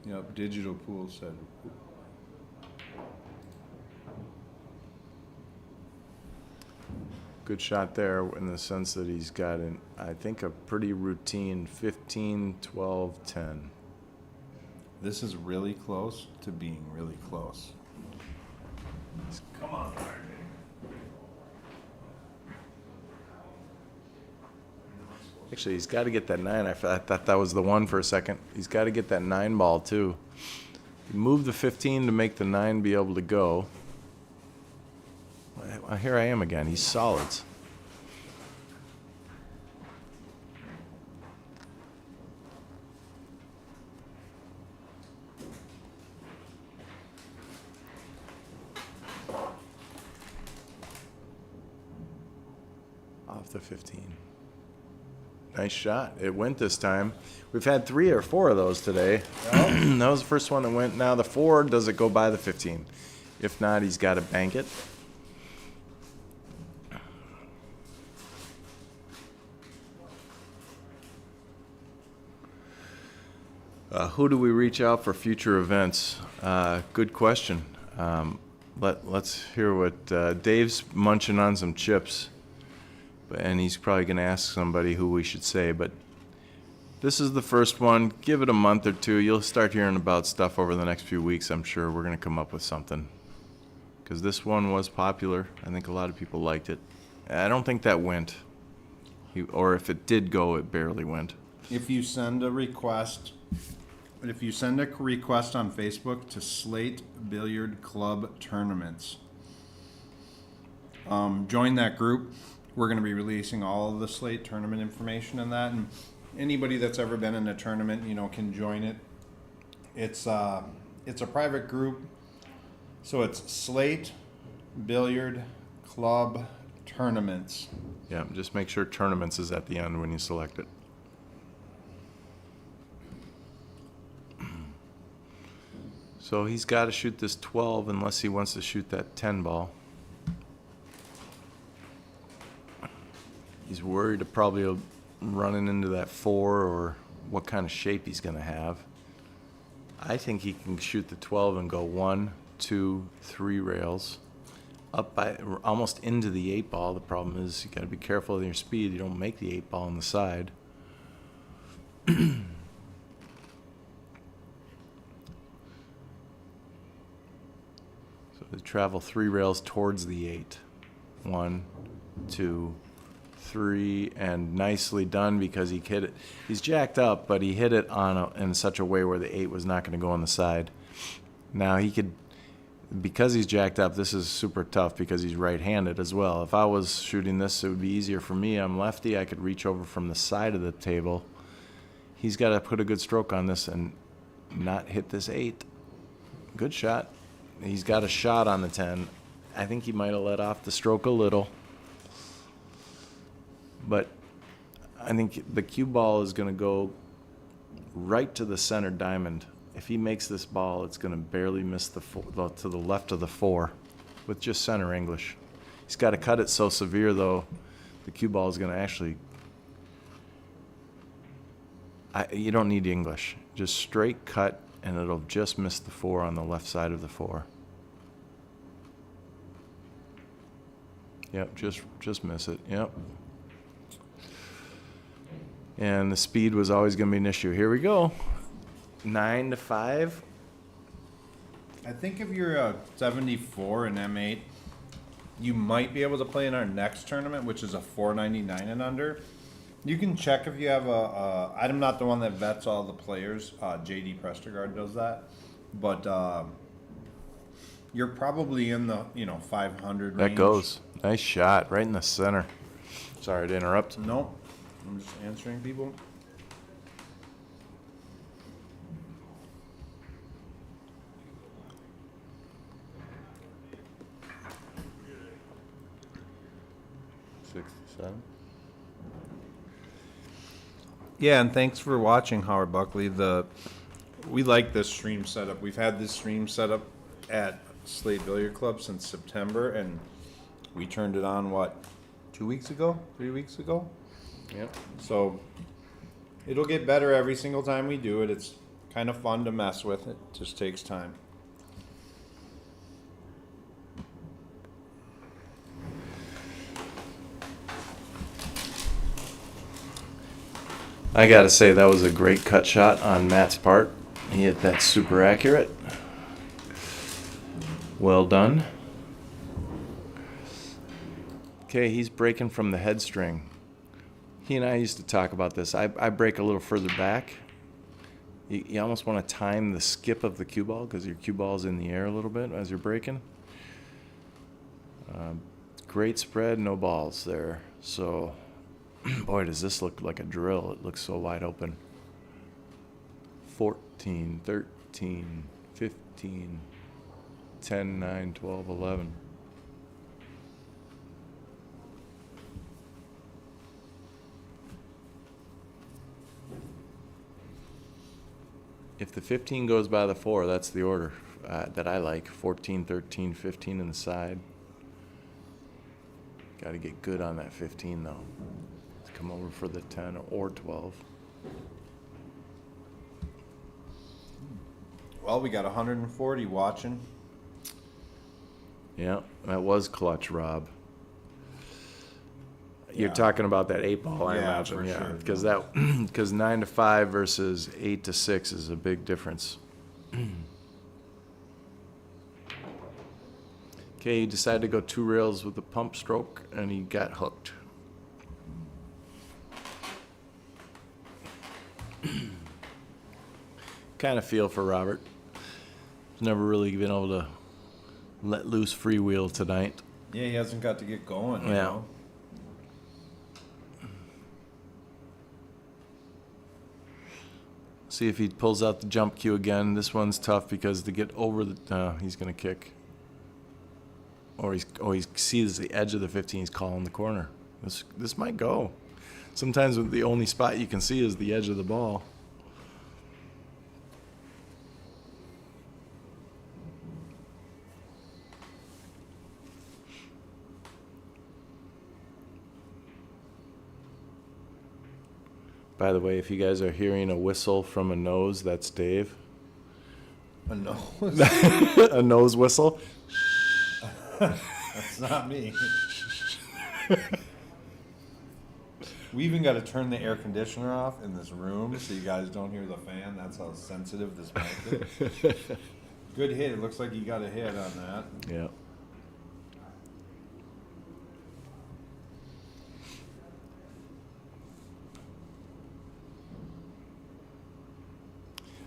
Yep, Digital Pool said. Good shot there in the sense that he's got, I think, a pretty routine 15, 12, 10. This is really close to being really close. Come on, RJ. Actually, he's got to get that 9. I thought that was the one for a second. He's got to get that 9 ball, too. He moved the 15 to make the 9 be able to go. Well, here I am again. He's solids. Off the 15. Nice shot. It went this time. We've had 3 or 4 of those today. That was the first one that went. Now the 4, does it go by the 15? If not, he's got to bank it. Who do we reach out for future events? Good question. Let's hear what Dave's munching on some chips, and he's probably going to ask somebody who we should say. But this is the first one. Give it a month or two. You'll start hearing about stuff over the next few weeks. I'm sure we're going to come up with something, because this one was popular. I think a lot of people liked it. I don't think that went, or if it did go, it barely went. If you send a request on Facebook to Slate Billiard Club Tournaments, join that group. We're going to be releasing all of the Slate tournament information in that, and anybody that's ever been in a tournament, can join it. It's a private group, so it's Slate Billiard Club Tournaments. Yeah, just make sure tournaments is at the end when you select it. So he's got to shoot this 12 unless he wants to shoot that 10 ball. He's worried of probably running into that 4 or what kind of shape he's going to have. I think he can shoot the 12 and go 1, 2, 3 rails up by almost into the 8 ball. The problem is you got to be careful of your speed. You don't make the 8 ball on the side. So they travel 3 rails towards the 8. 1, 2, 3, and nicely done because he hit it. He's jacked up, but he hit it in such a way where the 8 was not going to go on the side. Now he could, because he's jacked up, this is super tough because he's right-handed as well. If I was shooting this, it would be easier for me. I'm lefty. I could reach over from the side of the table. He's got to put a good stroke on this and not hit this 8. Good shot. He's got a shot on the 10. I think he might have let off the stroke a little. But I think the cue ball is going to go right to the center diamond. If he makes this ball, it's going to barely miss to the left of the 4 with just center English. He's got to cut it so severe, though, the cue ball is going to actually... you don't need English. Just straight cut, and it'll just miss the 4 on the left side of the 4. Yep, just miss it. Yep. And the speed was always going to be an issue. Here we go. 9-5. I think if you're a 74 in M8, you might be able to play in our next tournament, which is a 499 and under. You can check if you have I'm not the one that vets all the players. JD Prestergaard does that. But you're probably in the 500 range. That goes. Nice shot. Right in the center. Sorry to interrupt. Nope. I'm just answering people. Yeah, and thanks for watching, Howard Buckley. We like this stream setup. We've had this stream set up at Slate Billiard Club since September, and we turned it on, 2 weeks ago? 3 weeks ago? Yep. So it'll get better every single time we do it. It's kind of fun to mess with. It just takes time. I gotta say, that was a great cut shot on Matt's part. He hit that super accurate. Well done. Okay, he's breaking from the head string. He and I used to talk about this. I break a little further back. You almost want to time the skip of the cue ball because your cue ball is in the air a little bit as you're breaking. Great spread, no balls there. So, boy, does this look like a drill. It looks so wide open. 14, 13, 15, 10, 9, 12, 11. If the 15 goes by the 4, that's the order that I like. 14, 13, 15 in the side. Got to get good on that 15, though. Let's come over for the 10 or 12. Well, we got 140 watching. Yeah, that was clutch, Rob. You're Yeah. talking about that 8-ball, I Yeah, imagine. for Yeah, sure. because because 9 to 5 versus 8 to 6 is a big difference. Okay, he decided to go 2 rails with the pump stroke, and he got hooked. Kind of feel for Robert. He's never really been able to let loose freewheel tonight. Yeah, he hasn't got to get going. You Yeah. know? See if he pulls out the jump cue again. This one's tough because to get over the, he's gonna kick. Or he sees the edge of the 15. He's calling the corner. This might go. Sometimes the only spot you can see is the edge of the ball. By the way, if you guys are hearing a whistle from a nose, that's Dave. A nose? A nose whistle. That's not me. We even got to turn the air conditioner off in this room so you guys don't hear the fan. That's how sensitive this mic is. Good hit. It looks like you got a hit on that. Yeah.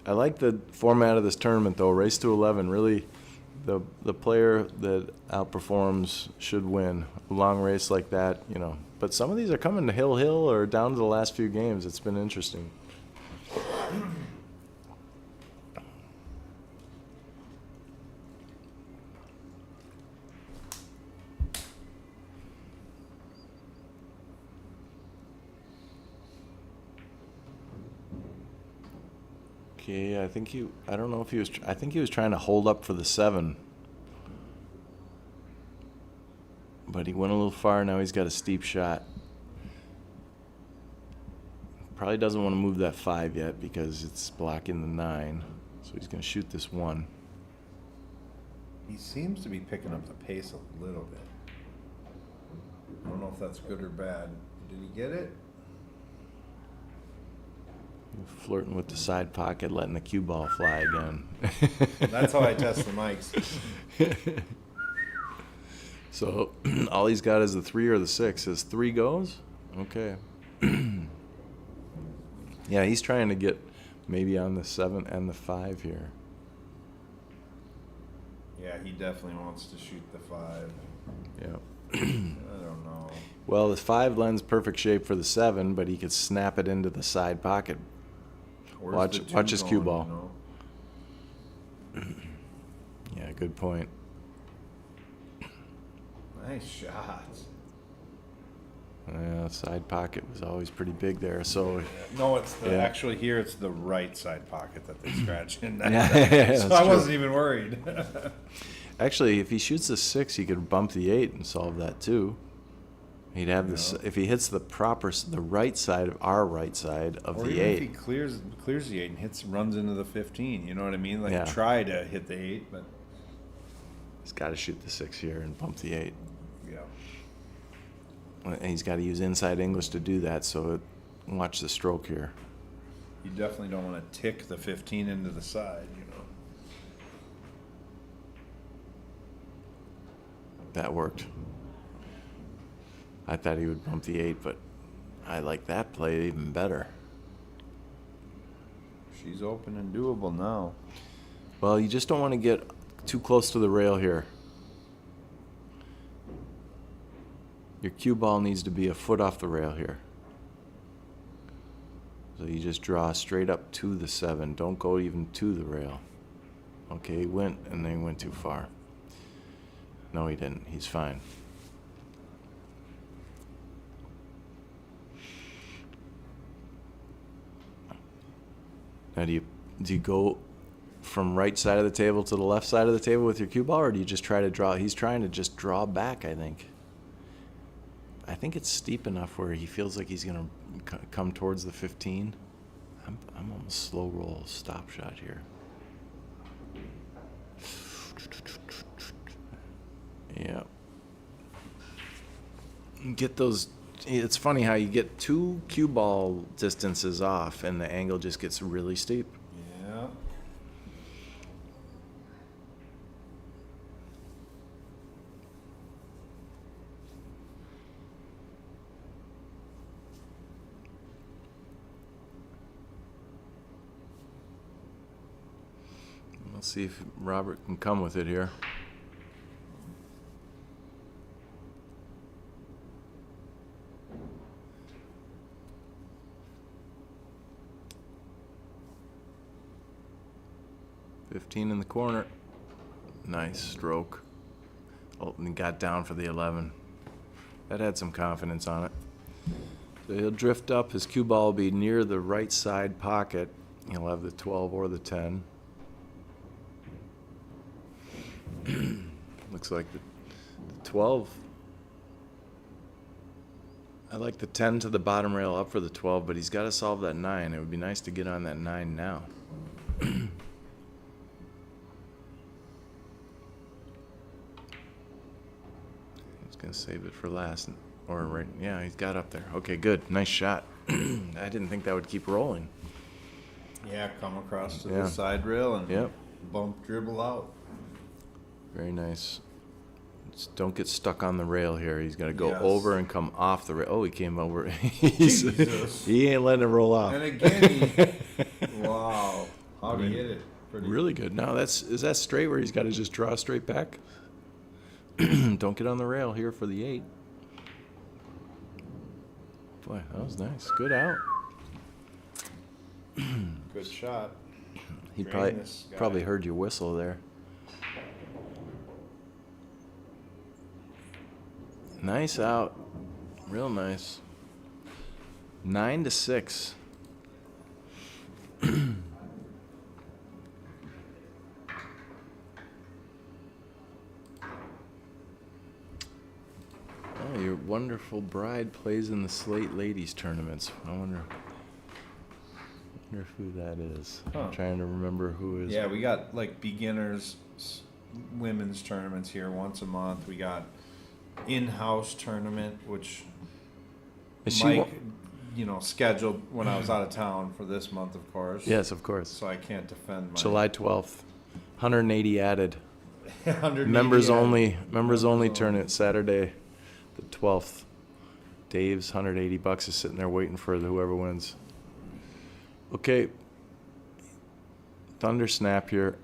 I like the format of this tournament, though. Race to 11, really, the player that outperforms should win. A long race like that, you know. But some of these are coming to Hill or down to the last few games. It's been interesting. Okay, I don't know if he was, I think he was trying to hold up for the 7. But he went a little far, now he's got a steep shot. Probably doesn't want to move that 5 yet because it's blocking the 9. So he's going to shoot this 1. He seems to be picking up the pace a little bit. I don't know if that's good or bad. Did he get it? Flirting with the side pocket, letting the cue ball fly again. That's how I test the mics. So all he's got is the 3 or the 6. His 3 goes? Okay. Yeah, he's trying to get maybe on the 7 and the 5 here. Yeah, he definitely wants to shoot the 5. Yeah. I don't know. Well, the 5 lends perfect shape for the 7, but he could snap it into the side pocket. Where's Watch his cue going, ball. you know? Yeah, good point. Nice shots. Yeah, side pocket was always pretty big there. So No, it's the, Yeah. actually here it's the right side pocket that they scratch in. Yeah, so that's I true. wasn't even worried. actually, if he shoots the 6, he could bump the 8 and solve that too. He'd have this Yeah. if he hits the right side of our right side of Or the even 8. if he clears the 8 and runs into the 15, you know what I mean? Like Yeah. try to hit the 8, but He's got to shoot the 6 here and bump the 8. yeah. And he's got to use inside English to do that. So watch the stroke here. You definitely don't want to tick the 15 into the side, you know. That worked. I thought he would bump the 8, but I like that play even better. She's open and doable now. Well, you just don't want to get too close to the rail here. Your cue ball needs to be a foot off the rail here. So you just draw straight up to the 7. Don't go even to the rail. Okay, he went, and then he went too far. No, he didn't. He's fine. Now, do you go from right side of the table to the left side of the table with your cue ball, or do you just try to draw? He's trying to just draw back, I think. I think it's steep enough where he feels like he's going to come towards the 15. I'm almost slow roll stop shot here. Yeah. Get those. It's funny how you get 2 cue ball distances off and the angle just gets really steep. Yeah. We'll see if Robert can come with it here. $15 in the corner. Nice stroke. Oh, and he got down for the 11. That had some confidence on it. So he'll drift up. His cue ball will be near the right side pocket. He'll have the 12 or the 10. Looks like the 12. I like the 10 to the bottom rail up for the 12, but he's got to solve that 9. It would be nice to get on that 9 now. Gonna save it for last, or right? Yeah, he's got up there. Okay, good, nice shot. I didn't think that would keep rolling. Yeah, come across to the side rail and bump dribble out. Very nice. Just don't get stuck on the rail here. He's gonna go over and come off the rail. Oh, he came over. He ain't letting it roll off. And again, wow, how did he hit it? Really good. Now is that straight where he's got to just draw straight back? Don't get on the rail here for the 8. Boy, that was nice. Good out. Good shot. He probably heard your whistle there. Nice out. Real nice. 9-6. Oh, your wonderful bride plays in the Slate ladies tournaments. I wonder who that is. I'm trying to remember who is. Yeah, we got like beginners women's tournaments here once a month. We got in-house tournament, which Mike, scheduled when I was out of town for this month, of course. Yes, of course. So I can't defend my July 12th, 180 added. 180 Members added. only tournament Saturday, the 12th. Dave's $180 is sitting there waiting for whoever wins. Okay, thunder snap here.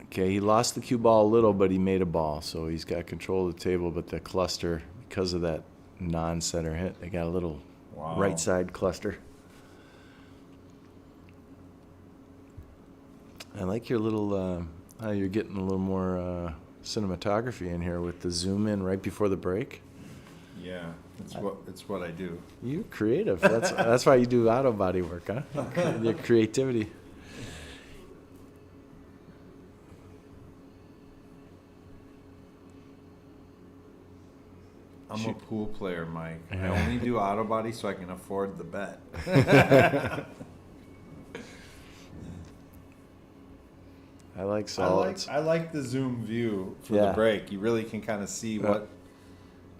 Okay, he lost the cue ball a little, but he made a ball, so he's got control of the table. But the cluster, because of that non-center hit, they got a little right side cluster. I like your little, how you're getting a little more cinematography in here with the zoom in right before the break. Yeah, it's what I do. You're creative. That's why you do auto body work, huh? Your creativity. I'm a pool player, Mike. I only do auto body so I can afford the bet. I like solids. I like the zoom view for the break. You really can kind of see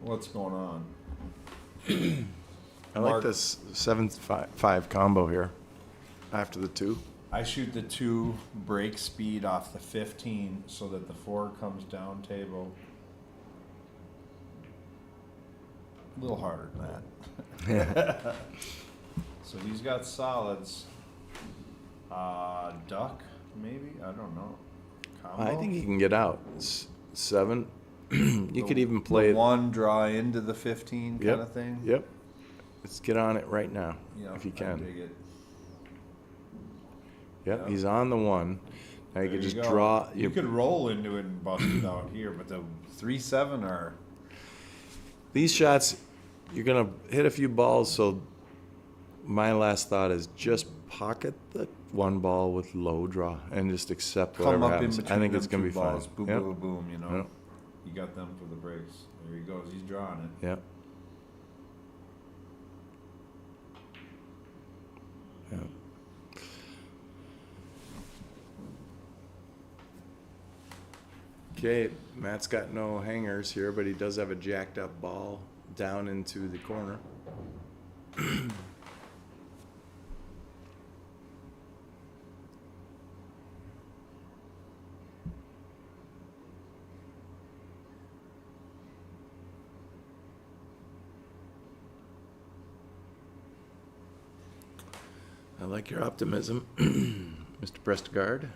what's going on. I like this 7-5 combo here after the 2. I shoot the 2 break speed off the 15 so that the 4 comes down table. A little harder than that. So he's got solids. Duck, maybe? I don't know. Combo? I think he can get out. 7. You could even play the 1 draw into the 15 kind of thing. Yep. Let's get on it right now, if you I can. dig it. Yep, he's on the 1. Now you could just draw. You could roll into it and bust it out here, but the 3-7 are. These shots, you're going to hit a few balls, so my last thought is just pocket the 1 ball with low draw and just accept whatever happens. I think it's going to be fine. Boom, boom, boom, Yep. You got them for the breaks. There he goes. He's drawing it. Yep. Yep. Okay, Matt's got no hangers here, but he does have a jacked up ball down into the corner. I like your optimism, Mr. Prestegard.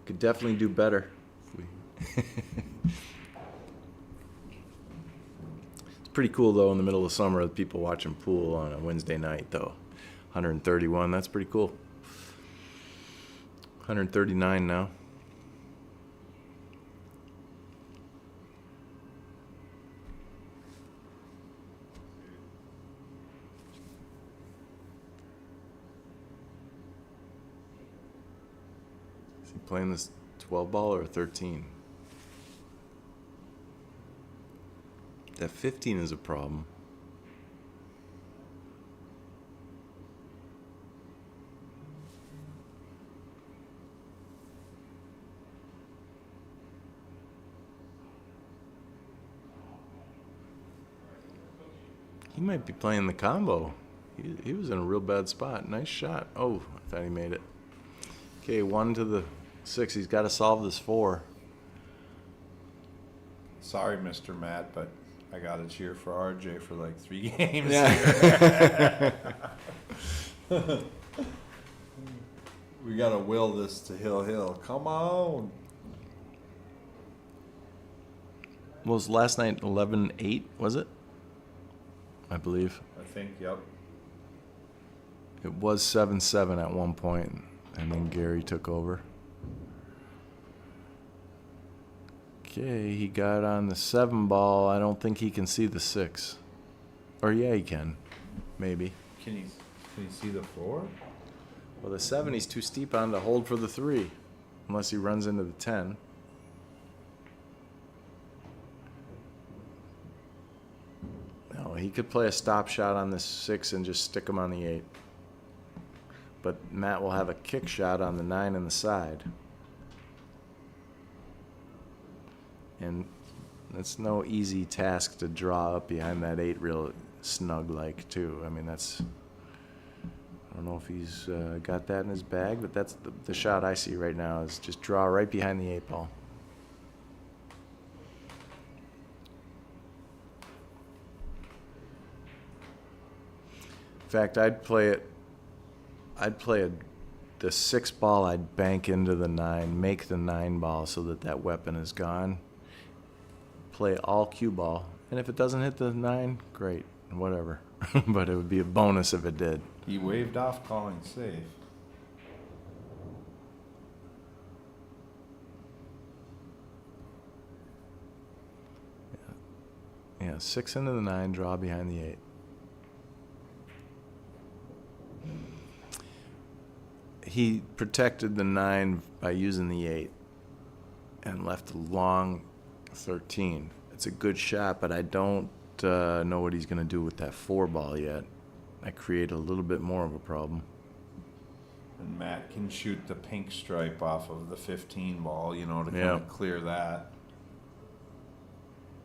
Could definitely do better. It's pretty cool, though, in the middle of summer, with people watching pool on a Wednesday night, though. 131, that's pretty cool. 139 now. Is he playing this 12 ball or 13? That 15 is a problem. He might be playing the combo. He was in a real bad spot. Nice shot. Oh, I thought he made it. Okay, 1 to the 6. He's got to solve this 4. Sorry, Mr. Matt, but I got to cheer for RJ for like 3 games. Yeah. We got to will this to Hill. Come on. Was last night 11-8, was it? I believe. I think, yep. It was 7-7 at one point, and then Gary took over. Okay, he got on the 7 ball. I don't think he can see the 6. Or yeah, he can. Maybe. Can you see the 4? Well, the 7 he's too steep on to hold for the 3, unless he runs into the 10. No, he could play a stop shot on the 6 and just stick him on the 8. But Matt will have a kick shot on the 9 and the side. And it's no easy task to draw up behind that 8 real snug like, too. I mean, that's... I don't know if he's got that in his bag, but that's the shot I see right now is just draw right behind the 8 ball. In fact, I'd play the 6 ball, I'd bank into the 9, make the 9 ball so that weapon is gone. Play all cue ball, and if it doesn't hit the 9, great, whatever. But it would be a bonus if it did. He waved off calling safe. Yeah, 6 into the 9, draw behind the 8. He protected the 9 by using the 8 and left a long 13. It's a good shot, but I don't know what he's going to do with that 4 ball yet. I create a little bit more of a problem. And Matt can shoot the pink stripe off of the 15 ball, to kind Yeah. of clear that.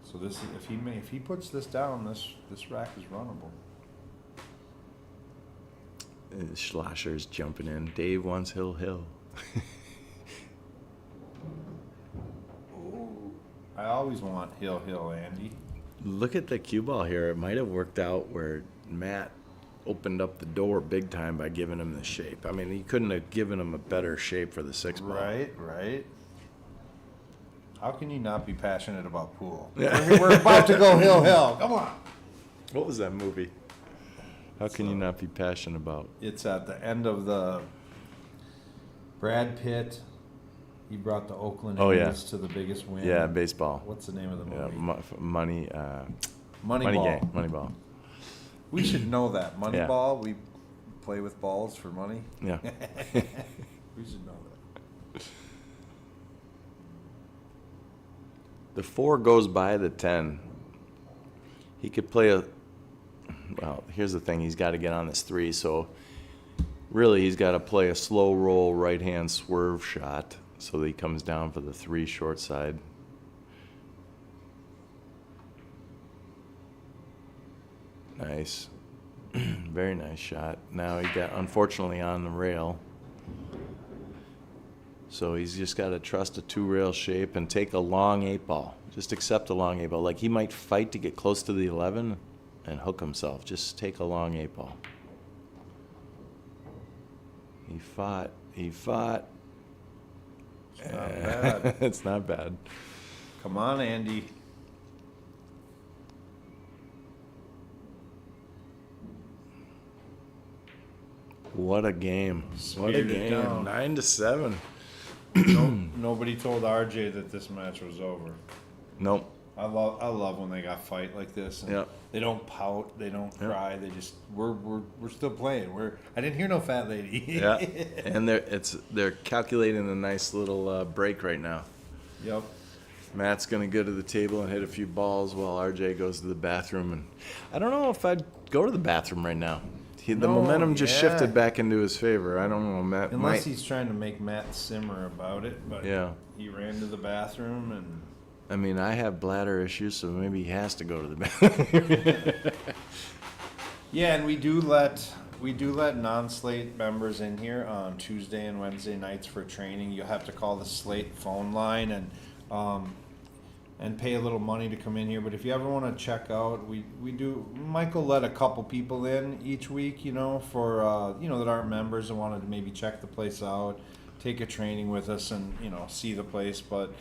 So this, if he puts this down, this rack is runnable. Schlosser's jumping in. Dave wants Hill. I always want Hill, Andy. Look at the cue ball here. It might have worked out where Matt opened up the door big time by giving him the shape. I mean, he couldn't have given him a better shape for the 6 ball. Right. How can you not be passionate about pool? Yeah. We're about to go Hill. Come on. What was that movie? How can you not be passionate about? It's at the end of the Brad Pitt. He brought the Oakland A's to the biggest win. Yeah, baseball. What's the name of the movie? Moneyball. Moneyball. We should know that. Moneyball. We play with balls for money. Yeah. We should know that. The 4 goes by the 10. He could play well, here's the thing. He's got to get on this 3, so really he's got to play a slow roll right-hand swerve shot So he comes down for the 3 short side. Nice. Very nice shot. Now he got, unfortunately, on the rail. So he's just got to trust a 2-rail shape and take a long 8-ball. Just accept a long 8-ball. Like, he might fight to get close to the 11 and hook himself. Just take a long 8-ball. He fought. It's not bad. It's not bad. Come on, Andy. What a game. What a Smeared it game. down. 9-7. Nobody told RJ that this match was over. Nope. I love when they got fight like this. And Yep. They don't pout. They don't cry. They just we're still playing. I didn't hear no fat lady. Yeah. And they're calculating a nice little break right now. Yep. Matt's going to go to the table and hit a few balls while RJ goes to the bathroom. And I don't know if I'd go to the bathroom right now. The No, momentum just yeah. shifted back into his favor. I don't know, Matt. Unless he's trying to make Matt simmer about it, but Yeah. he ran to the bathroom and. I mean, I have bladder issues, so maybe he has to go to the bathroom. Yeah, and we do let non-Slate members in here on Tuesday and Wednesday nights for training. You'll have to call the Slate phone line and pay a little money to come in here. But if you ever want to check out, we do. Michael let a couple people in each week, for that aren't members and wanted to maybe check the place out, take a training with us, and see the place. But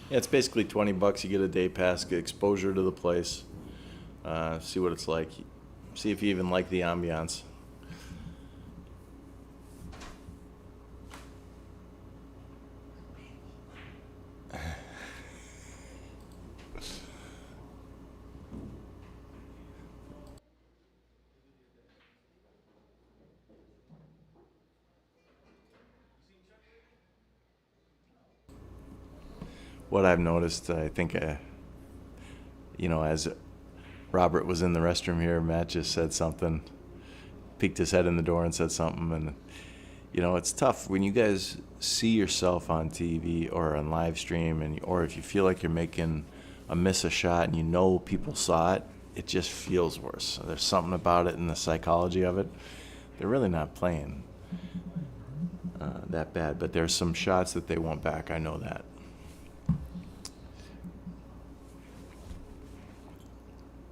Yeah, it's basically $20. You get a day pass, get exposure to the place, see what it's like, see if you even like the ambiance. What I've noticed, I think, as Robert was in the restroom here, Matt just said something, peeked his head in the door and said something. And, it's tough when you guys see yourself on TV or on live stream, or if you feel like you're making miss a shot and people saw it, it just feels worse. There's something about it in the psychology of it. They're really not playing that bad, but there's some shots that they want back. I know that.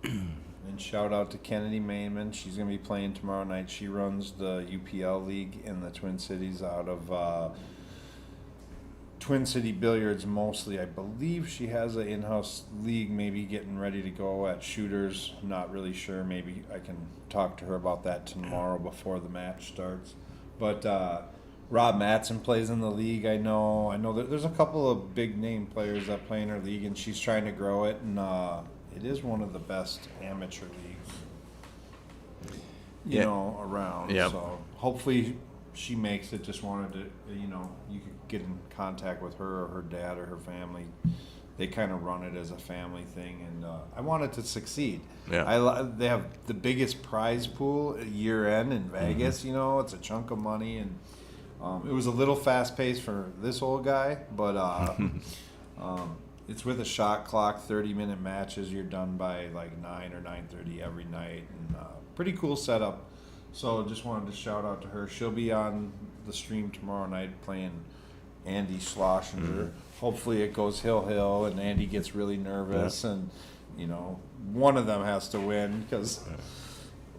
And shout out to Kennedy Mayman. She's going to be playing tomorrow night. She runs the UPL League in the Twin Cities out of Twin City Billiards mostly. I believe she has an in-house league maybe getting ready to go at Shooters. Not really sure. Maybe I can talk to her about that tomorrow before the match starts. But Rob Matson plays in the league, I know. I know that there's a couple of big-name players that play in her league, and she's trying to grow it. And it is one of the best amateur leagues, around. Yep. So hopefully she makes it. Just wanted to, you could get in contact with her or her dad or her family. They kind of run it as a family thing, and I want it to succeed. Yeah. They have the biggest prize pool year end in Vegas. Mm-hmm. It's a chunk of money, and it was a little fast paced for this old guy, but it's with a shot clock, 30-minute matches. You're done by like 9 or 9:30 every night, and pretty cool setup. So just wanted to shout out to her. She'll be on the stream tomorrow night playing Andy Schlosinger. Mm-hmm. Hopefully it goes hill, and Andy gets really nervous, and one of them has to win because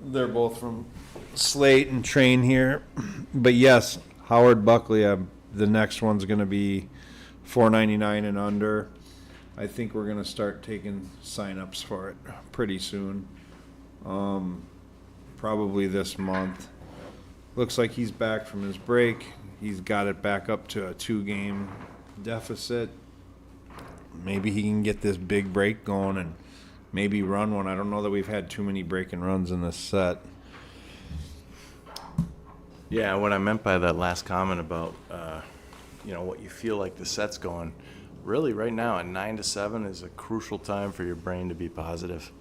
they're both from Slate and train here. But yes, Howard Buckley. The next one's going to be $4.99 and under. I think we're going to start taking sign-ups for it pretty soon. Probably this month. Looks like he's back from his break. He's got it back up to a 2-game deficit. Maybe he can get this big break going and maybe run one. I don't know that we've had too many break and runs in this set. Yeah, what I meant by that last comment about, what you feel like the set's going, really right now at 9-7 is a crucial time for your brain to be positive.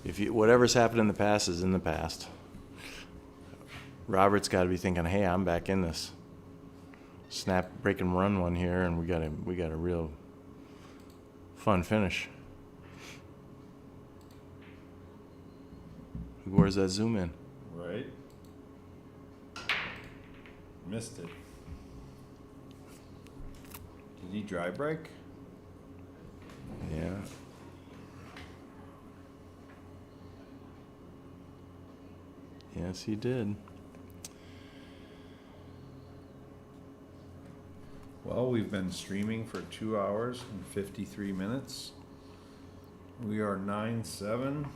Whatever's happened in the past is in the past. Robert's got to be thinking, hey, I'm back in this. snap, break and run one here, and we got a real fun finish. Where's that zoom in? Right. Missed it. Did he dry break? Yeah. Yes, he did. Well, we've been streaming for 2 hours and 53 minutes. We are 9-7.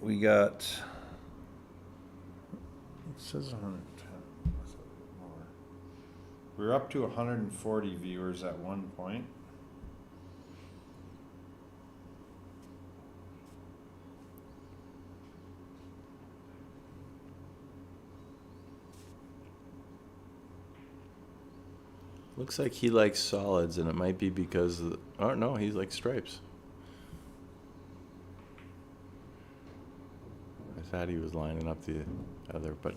We got, it says 110. We were up to 140 viewers at one point. Looks like he likes solids, and it might be because oh no, he likes stripes. I thought he was lining up the other, but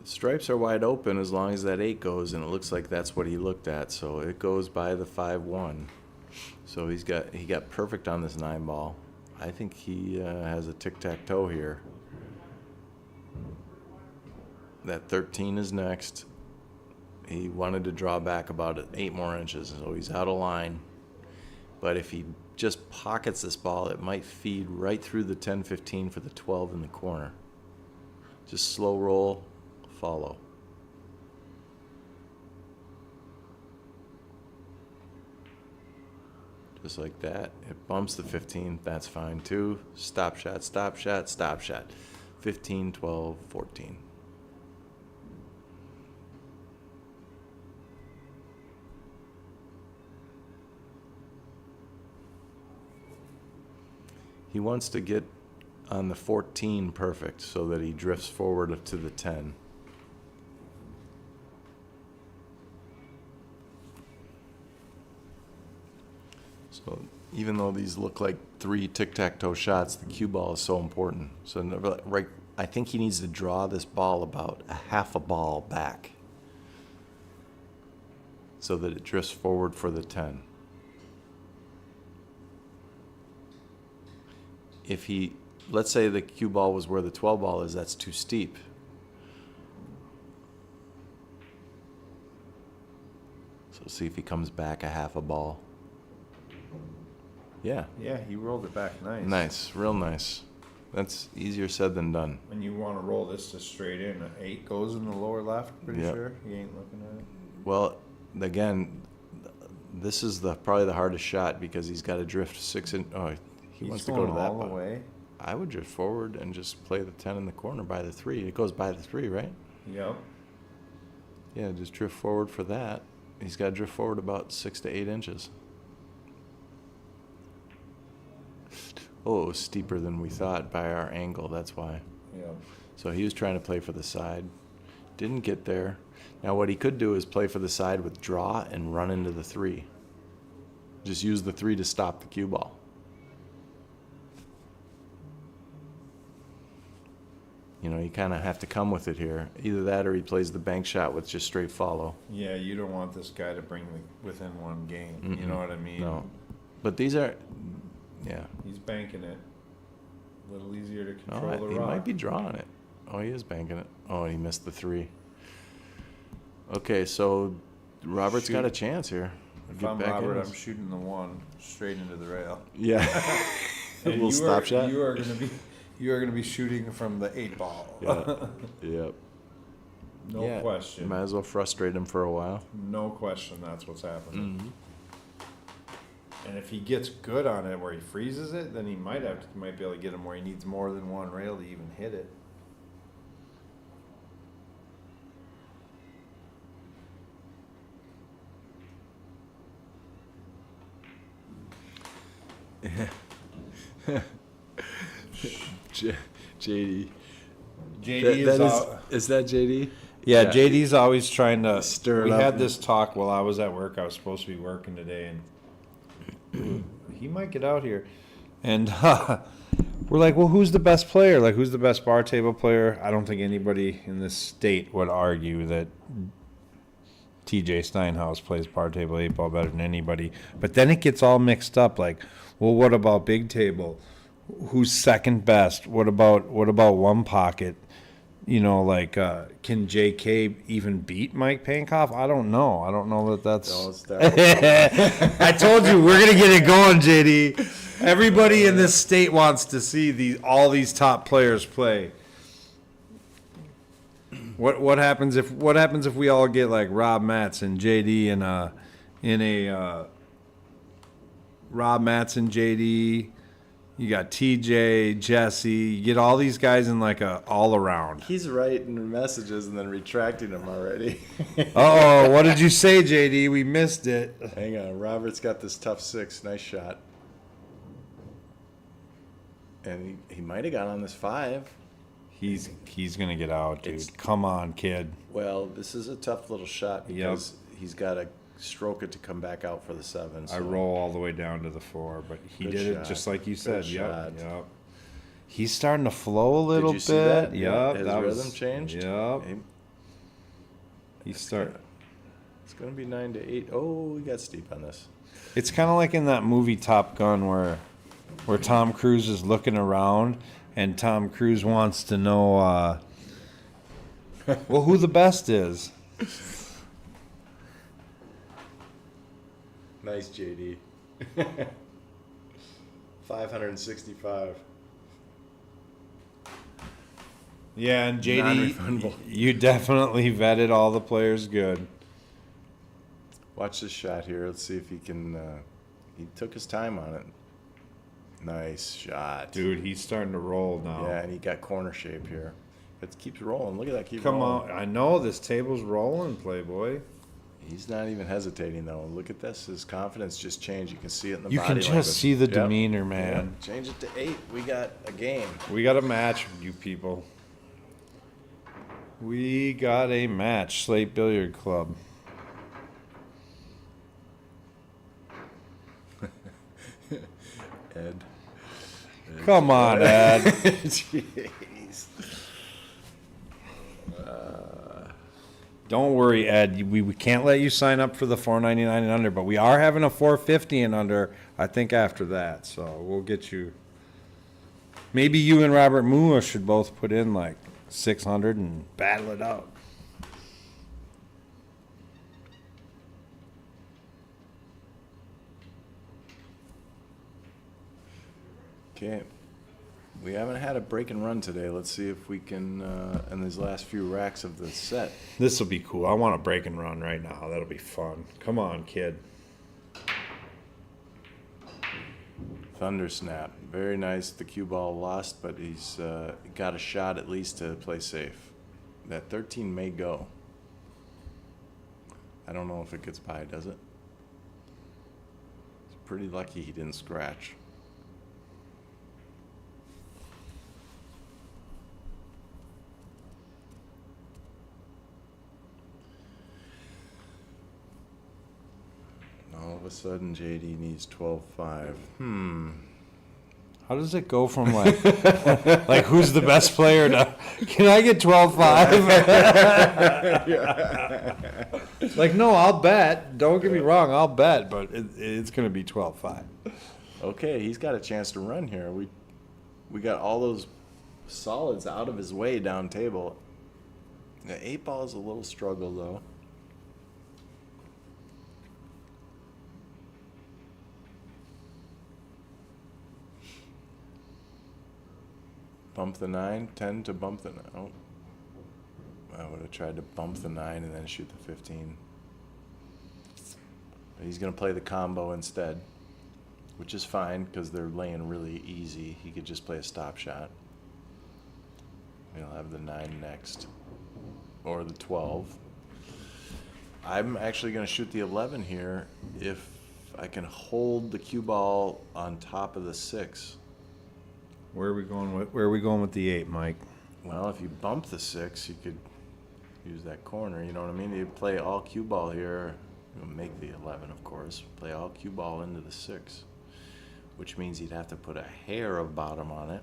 the stripes are wide open as long as that 8 goes, and it looks like that's what he looked at. So it goes by the 5-1. So he got perfect on this 9 ball. I think he has a tic-tac-toe here. That 13 is next. He wanted to draw back about 8 more inches, so he's out of line. But if he just pockets this ball, it might feed right through the 10-15 for the 12 in the corner. Just slow roll, follow. Just like that. It bumps the 15, that's fine too. Stop shot, stop shot, stop shot. 15, 12, 14. He wants to get on the 14 perfect so that he drifts forward to the 10. So even though these look like 3 tic-tac-toe shots, the cue ball is so important. So right, I think he needs to draw this ball about a half a ball back so that it drifts forward for the 10. If he, let's say the cue ball was where the 12 ball is, that's too steep. So see if he comes back a half a ball. Yeah. Yeah, he rolled it back nice. Nice, real nice. That's easier said than done. And you want to roll this to straight in. An 8 goes in the lower left, pretty Yep. sure. He ain't looking at it. Well, again, this is probably the hardest shot because he's got to drift 6 in. Oh, he He's wants to go to that all the ball. way. I would drift forward and just play the 10 in the corner by the 3. It goes by the 3, right? Yep. Yeah, just drift forward for that. He's got to drift forward about 6 to 8 inches. Oh, it was steeper than we thought by our angle, that's why. Yep. So he was trying to play for the side. Didn't get there. Now what he could do is play for the side with draw and run into the 3. Just use the 3 to stop the cue ball. You know, you kind of have to come with it here. Either that or he plays the bank shot with just straight follow. Yeah, you don't want this guy to bring within one game. You know what I mean? No. But these are, yeah. He's banking it. A little easier to Oh, control the he rock. might be drawing it. Oh, he is banking it. Oh, he missed the 3. Okay, so Robert's got a chance here. If Get I'm back in Robert, this. I'm shooting the 1 straight into the rail. Yeah. A And little stop shot. You are going to be shooting from the 8 ball. Yeah. Yep. No Yeah, question. Might as well frustrate him for a while. No question. That's what's happening. Mm-hmm. And if he gets good on it where he freezes it, then he might be able to get him where he needs more than 1 rail to even hit it. JD. JD Is that JD? Yeah, Yeah. JD's always trying to Stir it We up. had this talk while I was at work. I was supposed to be working today, and he might get out here. And we're like, well, who's the best player? Like, who's the best bar table player? I don't think anybody in this state would argue that TJ Steinhaus plays bar table 8-ball better than anybody. But then it gets all mixed up. Like, well, what about big table? Who's second best? What about one pocket? You know, like, can JK even beat Mike Pankoff? I don't know. I don't know that that's. Don't start. I told you we're gonna get it going, JD. Everybody in this state wants to see all these top players play. What happens if we all get like Rob Matz and JD in a Rob Matz and JD? You got TJ, Jesse. You get all these guys in like a all around. He's writing messages and then retracting them already. Uh-oh, what did you say, JD? We missed it. Hang on, Robert's got this tough 6. Nice shot. And he might have got on this 5. He's gonna get out, dude. Come on, kid. Well, this is a tough little shot because he's got to stroke it to come back out for the 7. So. I roll all the way down to the 4, but he Good did shot. it just like you said. Good Yep, shot. yep. He's starting to flow a little Did you bit. see that? Yep, His that rhythm was changed. Yep. He's starting. It's gonna be 9 to 8. Oh, we got steep on this. It's kind of like in that movie Top Gun where Tom Cruise is looking around and Tom Cruise wants to know, well, who the best is. Nice, JD. 565. Yeah, and JD, Non-refundable. you definitely vetted all the players good. Watch this shot here. Let's see if he can. He took his time on it. Nice shot. Dude, he's starting to roll now. Yeah, and he got corner shape here. It keeps rolling. Look at that. Keep Come rolling. on. I know this table's rolling, Playboy. He's not even hesitating, though. Look at this. His confidence just changed. You can see it in the You body can language. just see the Yep. demeanor, man. Yep. Change it to 8. We got a game. We got a match, you people. We got a match, Slate Billiard Club. Ed. Come on, Ed. Jeez. Don't worry, Ed. We can't let you sign up for the $4.99 and under, but we are having a $4.50 and under, I think, after that. So we'll get you. Maybe you and Robert Mua should both put in like 600 and battle it out. Okay. We haven't had a break and run today. Let's see if we can, in these last few racks of the set. This will be cool. I want to break and run right now. That'll be fun. Come on, kid. Thunder snap. Very nice. The cue ball lost, but he's got a shot at least to play safe. That 13 may go. I don't know if it gets by, does it? It's pretty lucky he didn't scratch. All of a sudden, JD needs 12-5. How does it go from like, like who's the best player to, can I get 12-5? Like, no, I'll bet. Don't get me wrong, I'll bet, but it's going to be 12-5. Okay, he's got a chance to run here. We got all those solids out of his way down table. The 8-ball is a little struggle, though. Bump the 9, 10 to bump the 9. Oh. I would have tried to bump the 9 and then shoot the 15. But he's going to play the combo instead, which is fine because they're laying really easy. He could just play a stop shot. He'll have the 9 next, or the 12. I'm actually going to shoot the 11 here if I can hold the cue ball on top of the 6. Where are we going with the 8, Mike? Well, if you bump the 6, you could use that corner. You know what I mean? You play all cue ball here. You'll make the 11, of course. Play all cue ball into the 6, which means you'd have to put a hair of bottom on it.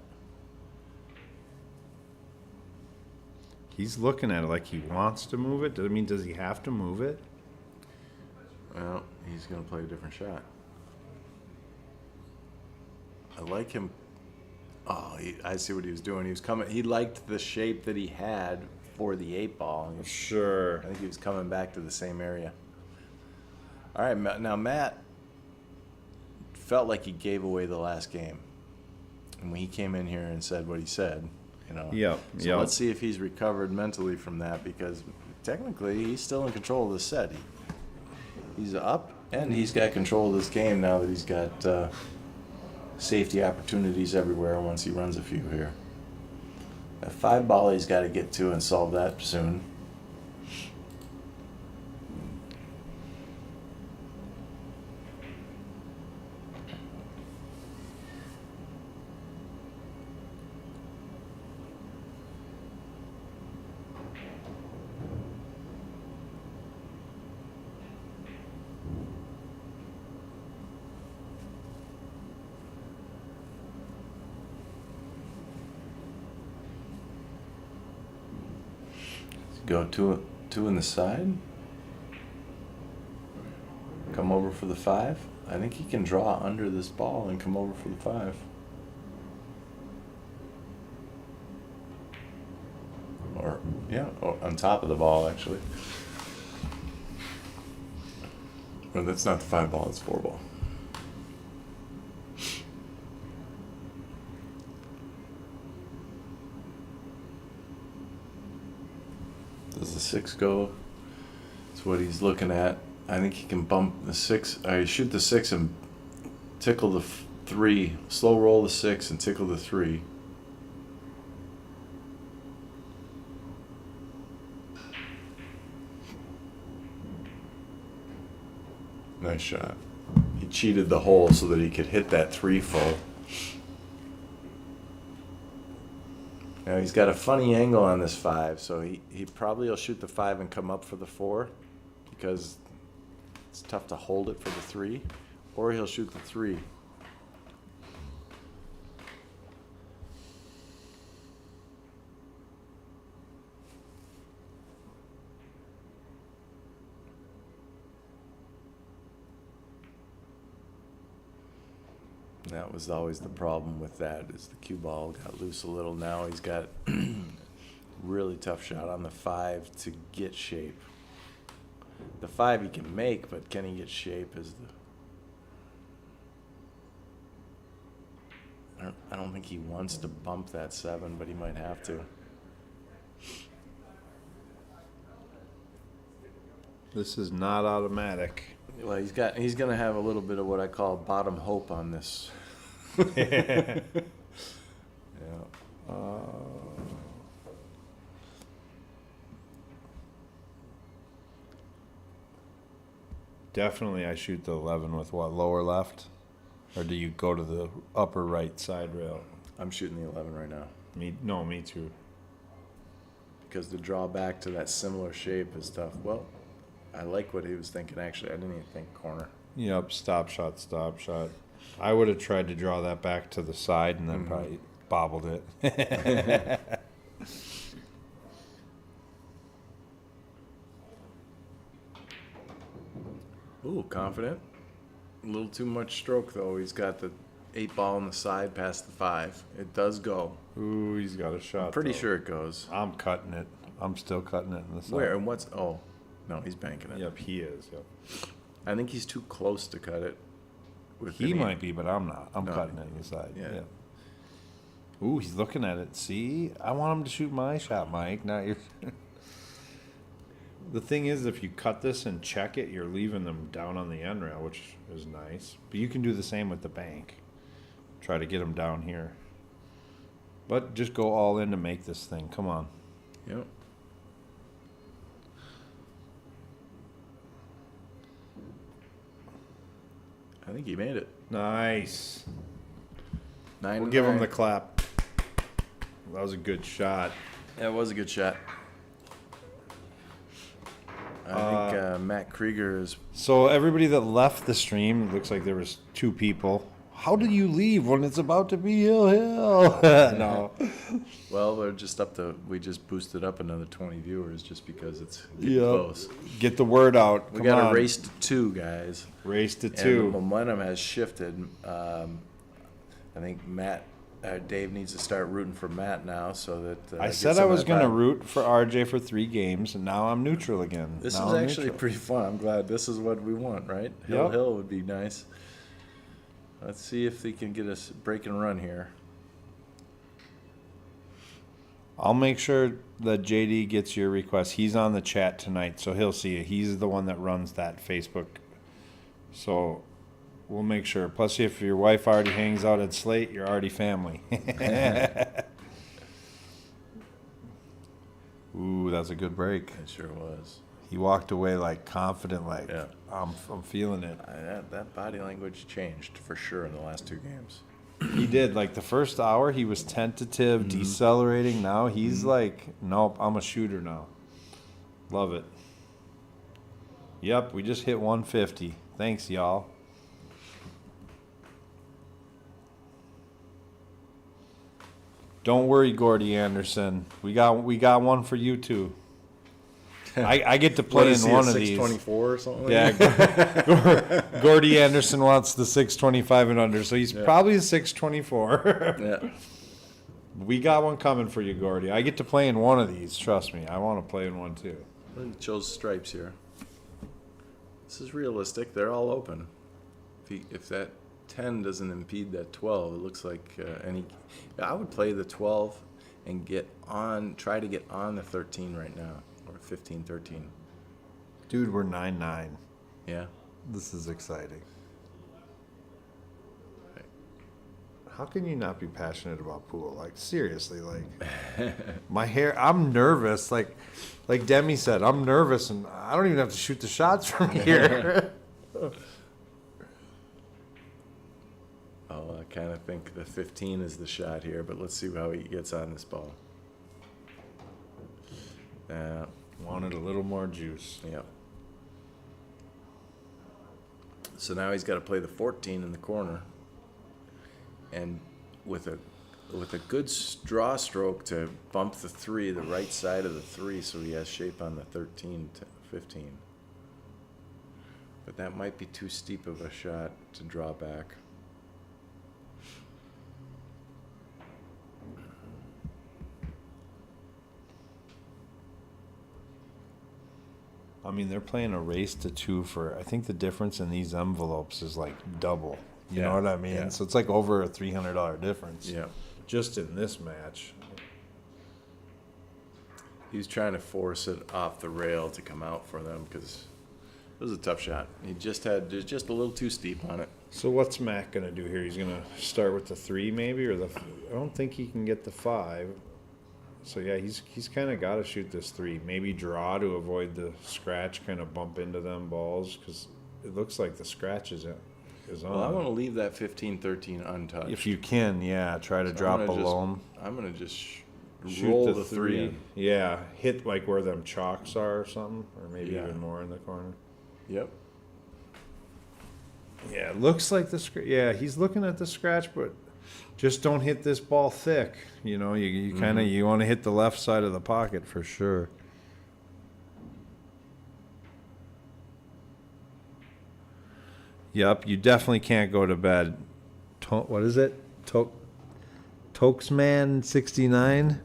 He's looking at it like he wants to move it. Does he have to move it? Well, he's going to play a different shot. I like him. Oh, I see what he was doing. He was coming. He liked the shape that he had for the 8-ball. Sure. I think he was coming back to the same area. All right, now Matt felt like he gave away the last game. And when he came in here and said what he said, Yep. So let's see if he's recovered mentally from that, because technically he's still in control of the set. He's up, and he's got control of this game now that he's got safety opportunities everywhere once he runs a few here. That 5-ball he's got to get to and solve that soon. Go two in the side. Come over for the 5. I think he can draw under this ball and come over for the 5. Or, yeah, on top of the ball, actually. No, that's not the 5-ball, it's 4-ball. Does the 6 go? That's what he's looking at. I think he can bump the 6. Shoot the 6 and tickle the 3. Slow roll the 6 and tickle the 3. Nice shot. He cheated the hole so that he could hit that 3 full. Now he's got a funny angle on this 5, so he probably will shoot the 5 and come up for the 4, because it's tough to hold it for the 3, or he'll shoot the 3. That was always the problem with that, is the cue ball got loose a little. Now he's got really tough shot on the 5 to get shape. The 5 he can make, but can he get shape is the... I don't think he wants to bump that 7, but he might have to. This is not automatic. Well, he's gonna have a little bit of what I call bottom hope on this. Yeah. Definitely, I shoot the 11 with what, lower left, or do you go to the upper right side rail? I'm shooting the 11 right now. Me too. Because the draw back to that similar shape is tough. Well, I like what he was thinking, actually. I didn't even think corner. Yep, stop shot, stop shot. I would have tried to draw that back to the side and then probably bobbled it. Ooh, confident. A little too much stroke, though. He's got the 8-ball on the side past the 5. It does go. Ooh, he's got a shot. I'm pretty though. sure it goes. I'm cutting it. I'm still cutting it in the side. Where and what's... Oh, no, he's banking it. Yep, he is. Yep. I think he's too close to cut it. He might be, but I'm not. I'm No. cutting it in the side. Yeah. Ooh, he's looking at it. See? I want him to shoot my shot, Mike, not your... The thing is, if you cut this and check it, you're leaving them down on the end rail, which is nice. But you can do the same with the bank. Try to get them down here. But just go all in to make this thing. Come on. Yep. I think he made it. Nice. 9 We'll to give him 9. the clap. That was a good shot. That was a good shot. I think Matt Krieger is... So everybody that left the stream, it looks like there was 2 people. How do you leave when it's about to be hill? No. Well, we just boosted up another 20 viewers just because it's getting Yep. close. Get the word out. We Come got on. a race to 2, guys. Race to And 2. the momentum has shifted. I think Dave needs to start rooting for Matt now so that I gets said I some of was that going to vibe. root for RJ for 3 games, and now I'm neutral again. This Now is I'm actually neutral. pretty fun. I'm glad this is what we want, right? Yep. Hill would be nice. Let's see if they can get us break and run here. I'll make sure that JD gets your request. He's on the chat tonight, so he'll see it. He's the one that runs that Facebook. So we'll make sure. Plus, if your wife already hangs out at Slate, you're already family. Ooh, that's a good break. It sure was. He walked away like confident, like Yeah. I'm feeling it. That body language changed for sure in the last 2 games. He did. Like the first hour, he was tentative, decelerating. Now he's like, nope, I'm a shooter now. Love it. Yep, we just hit 150. Thanks, y'all. Don't worry, Gordy Anderson. We got one for you too. I get to play in one of these. 624 or something? Yeah, Gordy Anderson wants the 625 and under, so he's probably a 624. Yeah. We got one coming for you, Gordy. I get to play in one of these. Trust me, I want to play in one too. Chose stripes here. This is realistic. They're all open. If that 10 doesn't impede that 12, it looks like I would play the 12 and try to get on the 13 right now, or 15, 13. Dude, we're 9-9. Yeah. This is exciting. How can you not be passionate about pool? Like, seriously, like, my hair, I'm nervous. Like Demi said, I'm nervous, and I don't even have to shoot the shots from here. I kind of think the 15 is the shot here, but let's see how he gets on this ball. Wanted a little more juice. Yeah. So now he's got to play the 14 in the corner, and with a good draw stroke to bump the 3, the right side of the 3, so he has shape on the 13 to 15. But that might be too steep of a shot to draw back. I mean, they're playing a race to 2 for, I think the difference in these envelopes is like double. You know what I mean? Yeah. So it's like over a $300 difference. Yeah. Just in this match. He's trying to force it off the rail to come out for them because it was a tough shot. He just a little too steep on it. So what's Mac going to do here? He's going to start with the 3 maybe, or I don't think he can get the 5. So yeah, he's kind of got to shoot this 3. Maybe draw to avoid the scratch, kind of bump into them balls, because it looks like the scratch is on. Well, I want to leave that 15-13 untouched. If you can, yeah, try to drop below him. I'm going to just Shoot roll the 3 in. Yeah, hit like where them chalks are or something, or maybe Yeah. even more in the corner. Yep. Yeah, it looks like the scratch. Yeah, he's looking at the scratch, but just don't hit this ball thick. You know, you kind of you want to hit the left side of the pocket for sure. Yep, you definitely can't go to bed. What is it? Tokesman 69.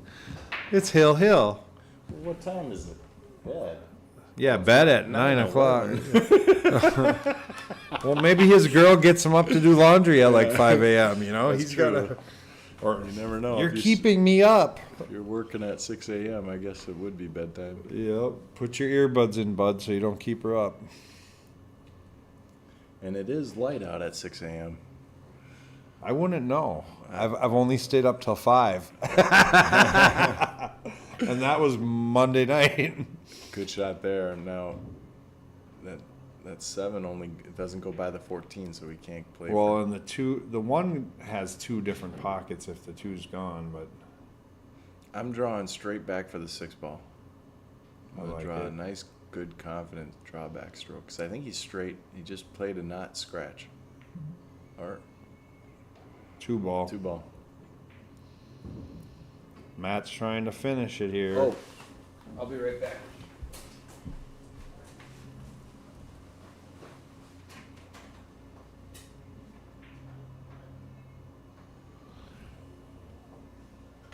It's Hill. What time is it? Bed. Yeah, bed at 9 o'clock. Well, maybe his girl gets him up to do laundry at like 5 a.m. You know, That's he's got true. to. Or You never know. you're If keeping me up. If you're working at 6 a.m., I guess it would be bedtime. Yep. Put your earbuds in, bud, so you don't keep her up. And it is light out at 6 a.m. I wouldn't know. I've only stayed up till 5. And that was Monday night. Good shot there. Now, that 7 only it doesn't go by the 14, so we can't play. Well, and the 1 has 2 different pockets if the 2's gone, but I'm drawing straight back for the 6 ball. I'm I gonna like draw a it. nice, good, confident drawback stroke. 'Cause I think he's straight. He just played a not scratch. Or 2 ball. 2 ball. Matt's trying to finish it here. Oh, I'll be right back.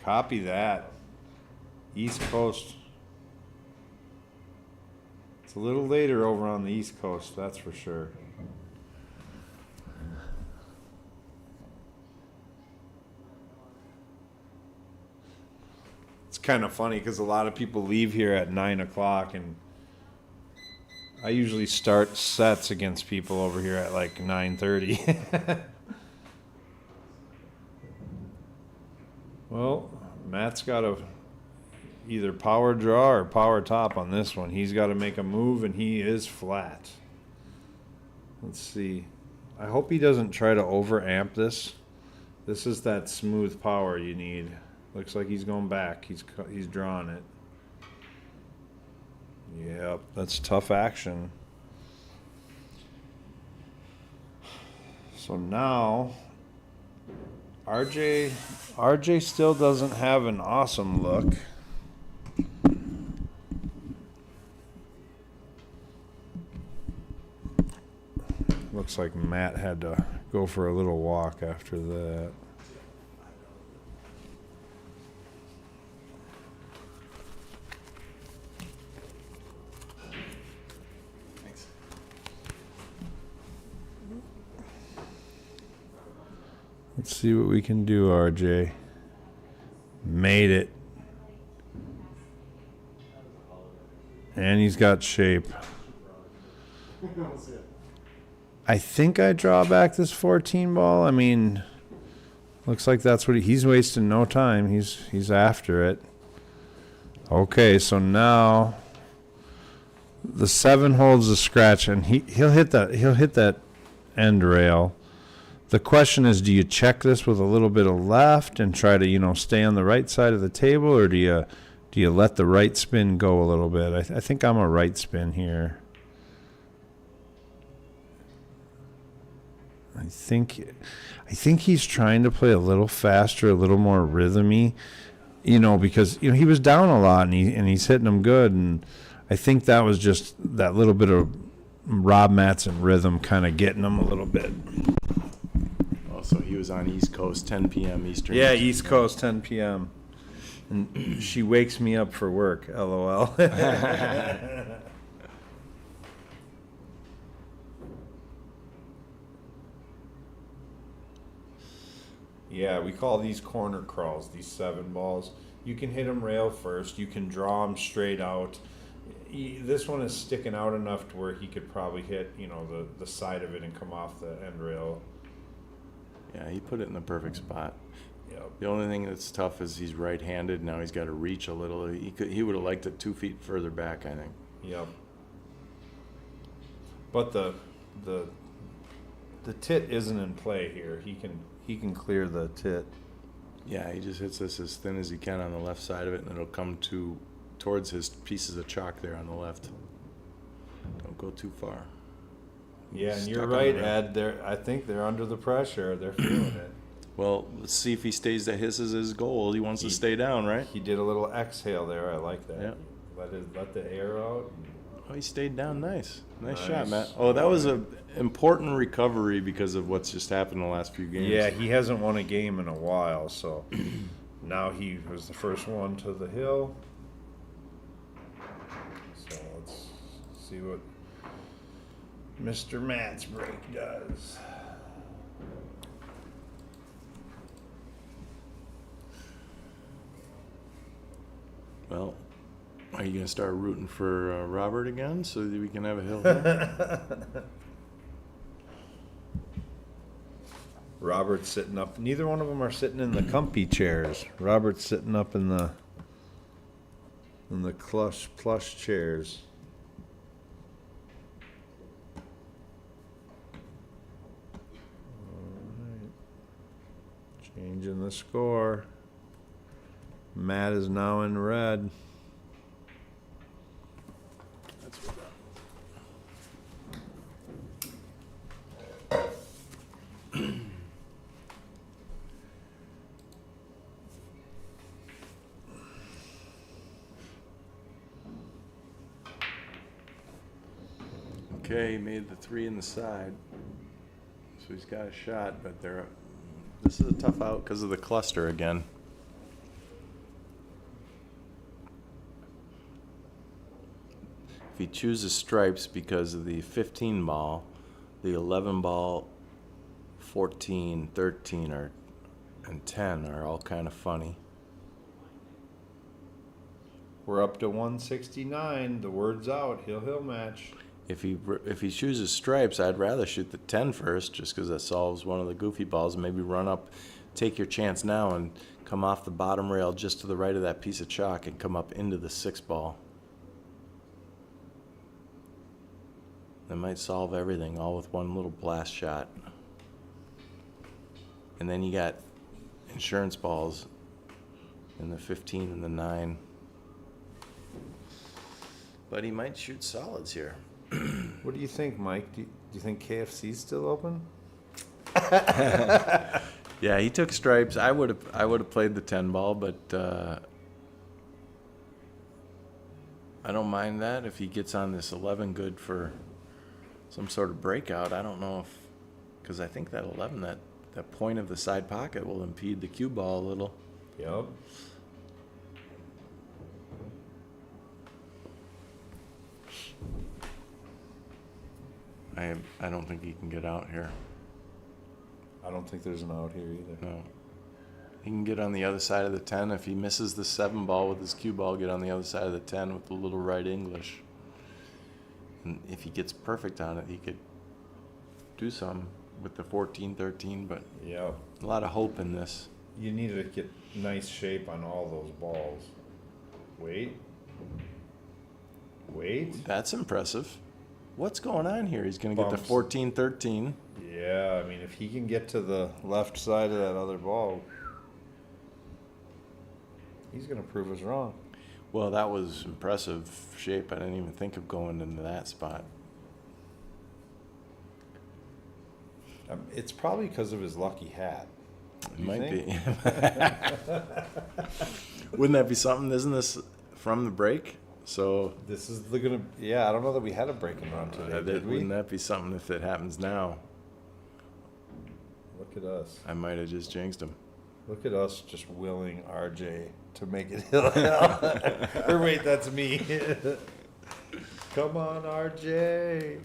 Copy that. East Coast. It's a little later over on the East Coast, that's for sure. It's kind of funny because a lot of people leave here at 9 o'clock, and I usually start sets against people over here at like 9:30. Well, Matt's got to either power draw or power top on this one. He's got to make a move, and he is flat. Let's see. I hope he doesn't try to overamp this. This is that smooth power you need. Looks like he's going back. He's drawing it. Yep, that's tough action. So now RJ still doesn't have an awesome look. Looks like Matt had to go for a little walk after that. Thanks. Let's see what we can do, RJ. Made it. And he's got shape. I think I draw back this 14 ball. I mean, looks like that's what he's wasting no time. He's after it. Okay, so now the 7 holds the scratch, and he'll hit that end rail. The question is, do you check this with a little bit of left and try to, stay on the right side of the table, or do you let the right spin go a little bit? I think I'm a right spin here. I think he's trying to play a little faster, a little more rhythmy, because he was down a lot, and he's hitting them good, and I think that was just that little bit of Rob Matson rhythm kind of getting him a little bit. Oh, so he was on East Coast, 10 p.m. Eastern. Yeah, East Coast, 10 p.m. And she wakes me up for work, LOL. Yeah, we call these corner crawls, these 7 balls. You can hit them rail first. You can draw them straight out. This one is sticking out enough to where he could probably hit, the side of it and come off the end rail. Yeah, he put it in the perfect spot. Yep. The only thing that's tough is he's right-handed. Now he's got to reach a little. He would have liked it 2 feet further back, I think. Yep. But the tit isn't in play here. He can clear the tit. Yeah, he just hits this as thin as he can on the left side of it, and it'll come towards his pieces of chalk there on the left. Don't go too far. Yeah, and Stuck you're on right, the Ed. I think they're under the pressure. They're feeling it. Well, let's see if he stays. That his is his goal. He wants to stay down, right? He did a little exhale there. I like that. Yeah. Let the air out. Oh, he stayed down. Nice Nice. shot, Matt. Oh, that was a important recovery because of what's just happened in the last few games. Yeah, he hasn't won a game in a while, so now he was the first one to the hill. So let's see what Mr. Matt's break does. Well, are you gonna start rooting for Robert again so that we can have a hill here? Robert's sitting up. Neither one of them are sitting in the comfy chairs. Robert's sitting up in the plush chairs. All right. Changing the score. Matt is now in red. That's what Okay, he made the 3 in the side. So he's got a shot, but this is a tough out because of the cluster again. If he chooses stripes because of the 15 ball, the 11 ball, 14, 13, and 10 are all kind of funny. We're up to 169. The word's out. He'll match. If he chooses stripes, I'd rather shoot the 10 first, just because that solves one of the goofy balls. And maybe run up, take your chance now, and come off the bottom rail just to the right of that piece of chalk and come up into the 6 ball. That might solve everything, all with one little blast shot. And then you got insurance balls in the 15 and the 9. But he might shoot solids here. What do you think, Mike? Do you think KFC's still open? Yeah, he took stripes. I would have played the 10 ball, but I don't mind that if he gets on this 11 good for some sort of breakout. I don't know if, because I think that 11, that point of the side pocket will impede the cue ball a little. Yep. I don't think he can get out here. I don't think there's an out here either. No. He can get on the other side of the 10. If he misses the 7 ball with his cue ball, get on the other side of the 10 with the little right English. And if he gets perfect on it, he could do some with the 14, 13, but Yeah. a lot of hope in this. You need to get nice shape on all those balls. Wait. That's impressive. What's going on here? He's going to get the Bumps. 14, 13. Yeah, I mean, if he can get to the left side of that other ball, he's going to prove us wrong. Well, that was impressive shape. I didn't even think of going into that spot. It's probably because of his lucky hat. It You might think? be. Wouldn't that be something? Isn't this from the break? So This is I don't know that we had a breaking run today, did we? wouldn't that be something if it happens now? Look at us. I might have just jinxed him. Look at us just willing RJ to make it hill. Or wait, that's me. Come on, RJ.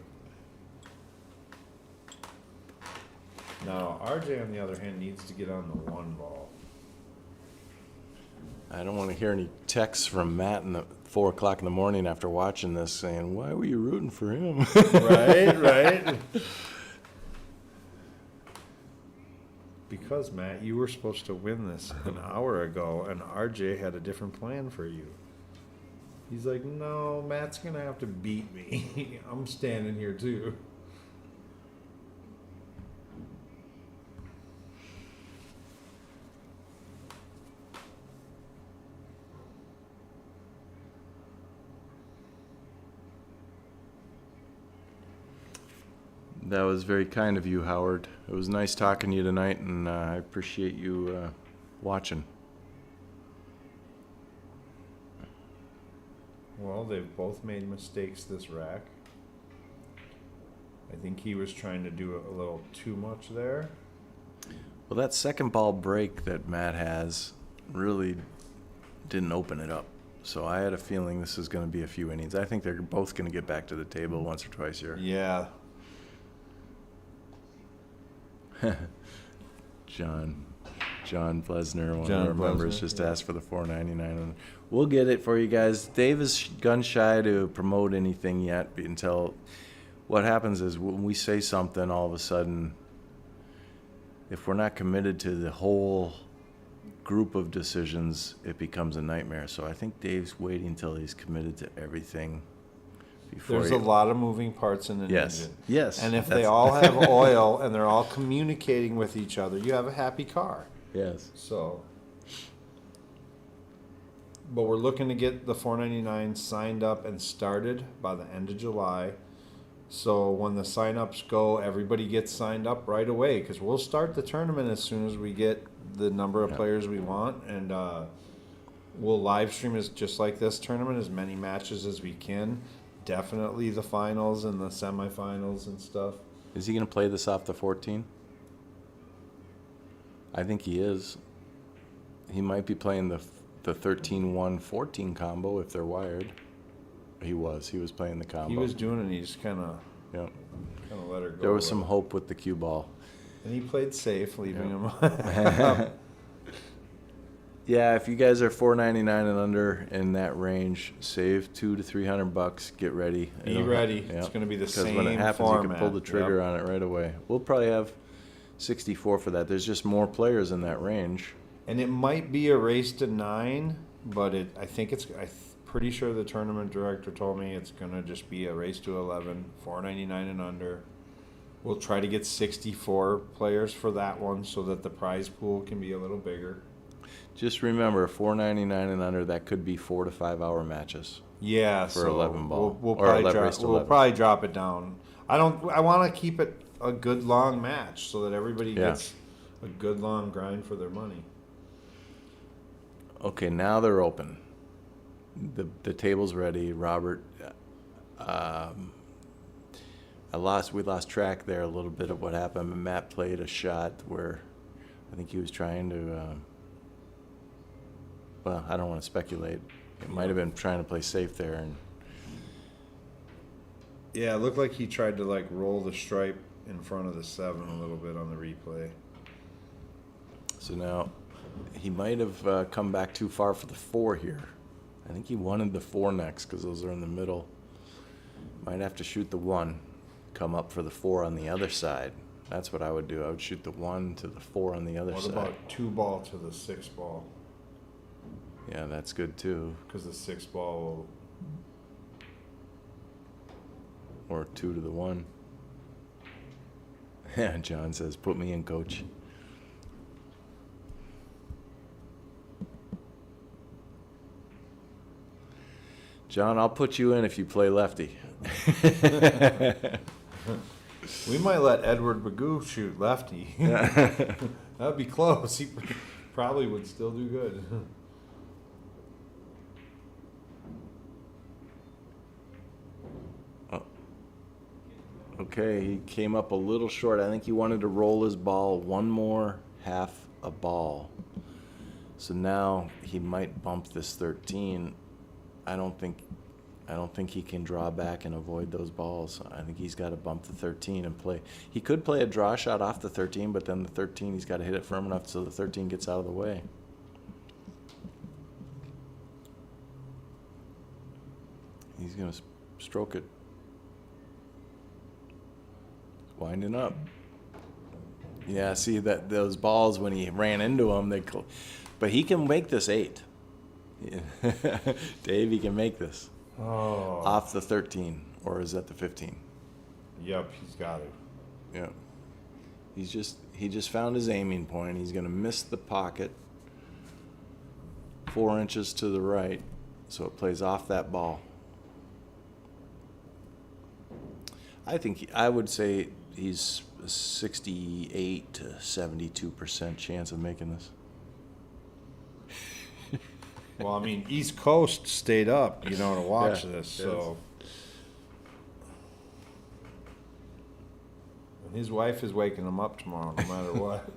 Now, RJ, on the other hand, needs to get on the 1 ball. I don't want to hear any texts from Matt at 4 o'clock in the morning after watching this saying, "Why were you rooting for him?" Right. Because, Matt, you were supposed to win this an hour ago, and RJ had a different plan for you. He's like, no, Matt's going to have to beat me. I'm standing here, too. That was very kind of you, Howard. It was nice talking to you tonight, and I appreciate you watching. Well, they've both made mistakes this rack. I think he was trying to do a little too much there. Well, that second ball break that Matt has really didn't open it up. So I had a feeling this is going to be a few innings. I think they're both going to get back to the table once or twice here. Yeah. John Plesner, one John of our members, Plesner, just yeah. asked for the $4.99. And we'll get it for you guys. Dave is gun shy to promote anything yet until what happens is when we say something, all of a sudden, if we're not committed to the whole group of decisions, it becomes a nightmare. So I think Dave's waiting until he's committed to everything. There's a lot of moving parts in an engine. Yes. And if they all have oil and they're all communicating with each other, you have a happy car. Yes. So, but we're looking to get the 499 signed up and started by the end of July. So when the sign-ups go, everybody gets signed up right away because we'll start the tournament as soon as we get the number of players we want, and we'll live stream as just like this tournament, as many matches as we can. definitely the finals and the semifinals and stuff. Is he going to play this off the 14? I think he is. He might be playing the 13-1-14 combo if they're wired. He was playing the combo. He was doing it, and he just kind of let her go. There was some hope with the cue ball. And he played safe, leaving him up. Yeah, if you guys are $4.99 and under in that range, save $200 to $300. Get ready. Be ready. It's going to be the same Because when it happens, format. you can pull the trigger on it right away. We'll probably have 64 for that. There's just more players in that range. And it might be a race to 9, but I think it's. Pretty sure the tournament director told me it's going to just be a race to 11, $4.99 and under. We'll try to get 64 players for that one so that the prize pool can be a little bigger. Just remember, $4.99 and under, that could be 4 to 5 hour matches. Yeah, for 11 ball. We'll probably drop it down. I want to keep it a good long match so that everybody gets a good long grind for their money. Okay, now they're open. The table's ready. Robert, we lost track there a little bit of what happened. Matt played a shot where I think he was trying to. Well, I don't want to speculate. It might have been trying to play safe there, and yeah, it looked like he tried to roll the stripe in front of the 7 a little bit on the replay. So now he might have come back too far for the 4 here. I think he wanted the 4 next because those are in the middle. Might have to shoot the 1, come up for the 4 on the other side. That's what I would do. I would shoot the 1 to the 4 on the other side. What about 2 ball to the 6 ball? Yeah, that's good too. Because the 6 ball will... Or 2 to the 1. Yeah, John says, put me in, coach. John, I'll put you in if you play lefty. We might let Edward Magoo shoot lefty. That would be close. He probably would still do good. Okay, he came up a little short. I think he wanted to roll his ball one more half a ball. So now he might bump this 13. I don't think he can draw back and avoid those balls. I think he's got to bump the 13 and play. He could play a draw shot off the 13, but then the 13, he's got to hit it firm enough so the 13 gets out of the way. He's going to stroke it. Winding up. Yeah, see that those balls when he ran into them, but he can make this 8. Dave, he can make this. Oh. Off the 13, or is that the 15? Yep, he's got it. Yep. He just found his aiming point. He's going to miss the pocket 4 inches to the right, so it plays off that ball. I would say he's a 68 to 72% chance of making this. Well, I mean, East Coast stayed up, to watch this. So, and his wife is waking him up tomorrow, no matter what.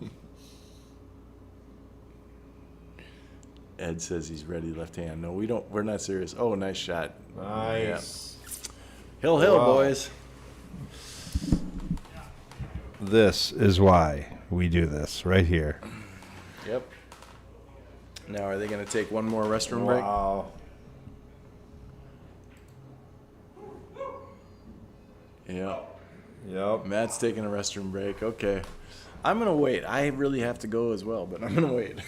Ed says he's ready left hand. No, we don't. We're not serious. Oh, nice shot. Nice. Yeah. Hill, boys. This is why we do this right here. Yep. Now, are they going to take one more restroom break? Wow. Yeah. Yep. Matt's taking a restroom break. Okay. I'm going to wait. I really have to go as well, but I'm going to wait.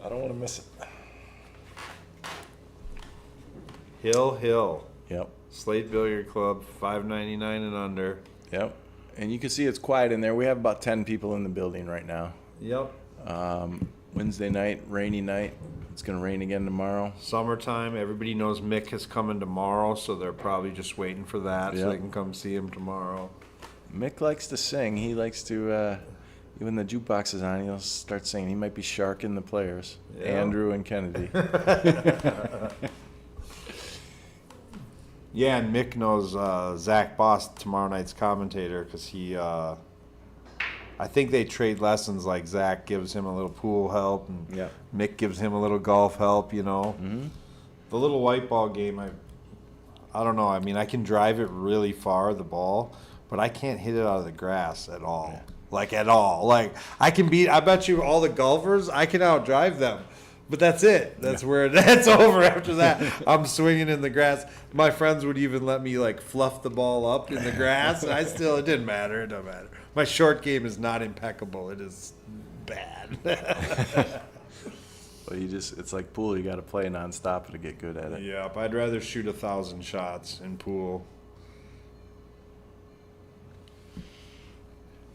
I don't want to miss it. Hill. Yep. Slate Billiard Club, $5.99 and under. Yep. And you can see it's quiet in there. We have about 10 people in the building right now. Yep. Wednesday night, rainy night. It's going to rain again tomorrow. Summertime. Everybody knows Mick is coming tomorrow, so they're probably just waiting for that so they can come see him tomorrow. Mick likes to sing. He likes to, when the jukebox is on, he'll start singing. He might be sharking the players, Andrew and Kennedy. Yeah, and Mick knows Zach Boss, tomorrow night's commentator, because he, I think they trade lessons. Like Zach gives him a little pool help, and Yeah. Mick gives him a little golf help. You know, the little white ball game. I don't know. I mean, I can drive it really far, the ball, but I can't hit it out of the grass at all. Yeah. Like at all. Like I can beat. I bet you all the golfers, I can outdrive them. But that's it. That's where that's over. After that, I'm swinging in the grass. My friends would even let me like fluff the ball up in the grass. And it didn't matter. It doesn't matter. My short game is not impeccable. It is bad. Well, it's like pool. You got to play nonstop to get good at it. Yep, I'd rather shoot 1,000 shots in pool.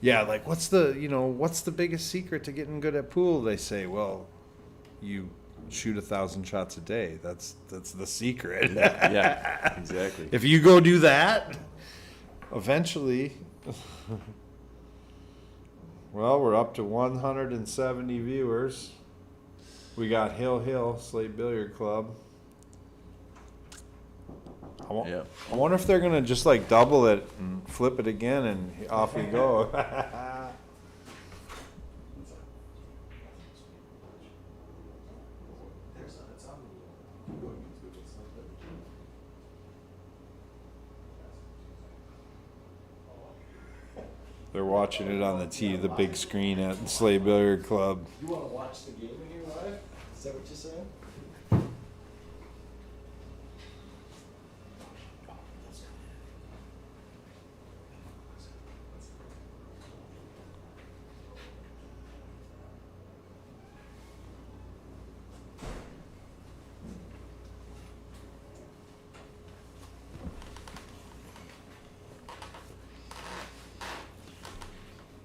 Yeah, like what's the biggest secret to getting good at pool? They say, well, you shoot 1,000 shots a day. That's the secret. Yeah, exactly. If you go do that, eventually. Well, we're up to 170 viewers. We got Hill Slate Billiard Club. Yeah. I wonder if they're gonna just like double it and flip it again, and off we go. They're watching it on the big screen at Slate Billiard Club. You want to watch the game in here live? Is that what you're saying?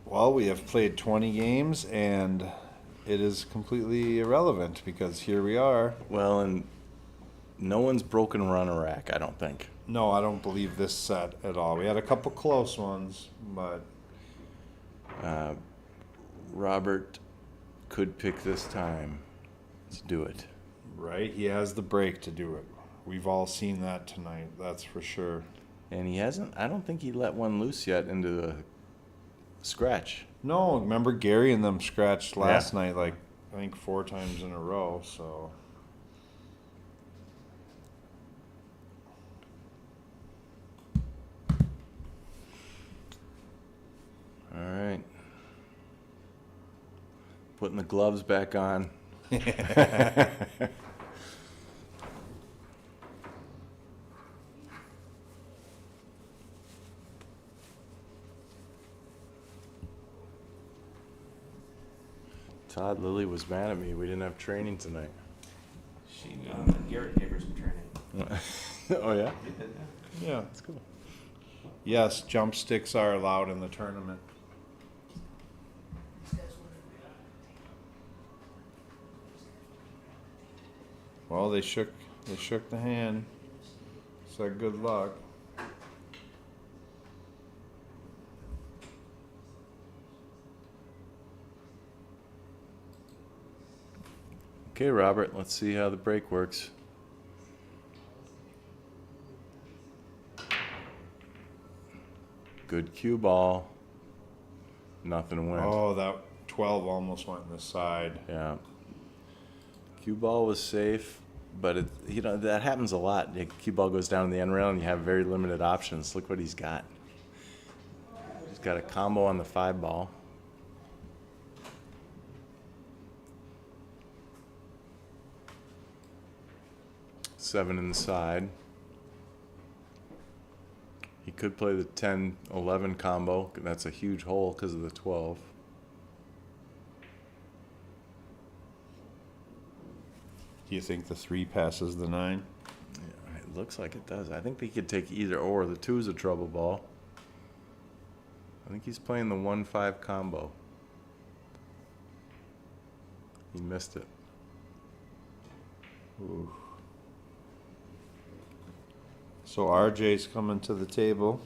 Well, we have played 20 games, and it is completely irrelevant because here we are. Well, and no one's broken run a rack, I don't think. No, I don't believe this set at all. We had a couple close ones, but Robert could pick this time to do it. right, he has the break to do it. We've all seen that tonight, that's for sure. And he hasn't, I don't think he let one loose yet into the scratch. No, remember Gary and them scratched last Yeah. night, like, I think 4 times in a row, so. All right. Putting the gloves back on. Todd Lilly was mad at me. We didn't have training tonight. Garrett gave her some training. Oh, yeah? Yeah. That's cool. Yes, jump sticks are allowed in the tournament. Well, they shook the hand. Said good luck. Okay, Robert, let's see how the break works. Good cue ball. Nothing went. Oh, that 12 almost went in the side. Yeah. Cue ball was safe, but that happens a lot. The cue ball goes down in the end rail and you have very limited options. Look what he's got. He's got a combo on the 5 ball. Seven in the side. He could play the 10-11 combo. That's a huge hole because of the 12. Do you think the 3 passes the 9? Yeah, it looks like it does. I think he could take either or. The 2 is a trouble ball. I think he's playing the 1-5 combo. He missed it. Ooh. So RJ's coming to the table.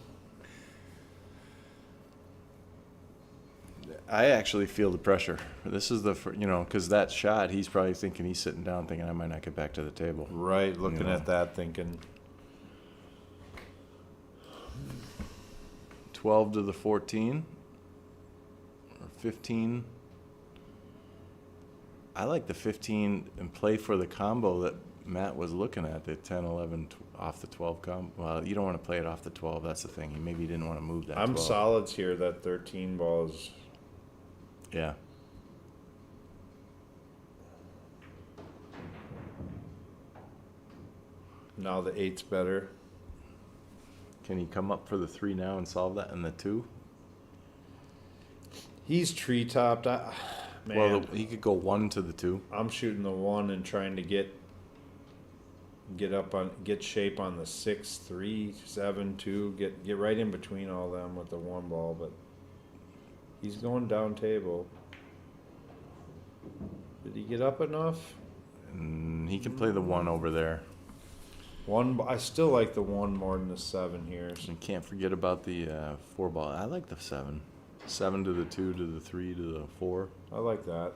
I actually feel the pressure. This is because that shot, he's probably thinking, he's sitting down thinking, I might not get back to the table. Right, looking You know. at that thinking. 12 to the 14 or 15. I like the 15 and play for the combo that Matt was looking at, the 10, 11 off the 12 combo. Well, you don't want to play it off the 12. That's the thing. He maybe didn't want to move that. I'm 12. solids here. That 13 ball is. Yeah. Now the 8's better. Can he come up for the 3 now and solve that in the 2? He's tree topped. Man, Well, he could go 1 to the 2. I'm shooting the 1 and trying to get shape on the 6, 3, 7, 2. Get right in between all them with the 1 ball, but he's going down table. Did he get up enough? And he can play the 1 over there. 1. I still like the 1 more than the 7 here. You can't forget about the 4 ball. I like the 7. 7 to the 2 to the 3 to the 4. I like that.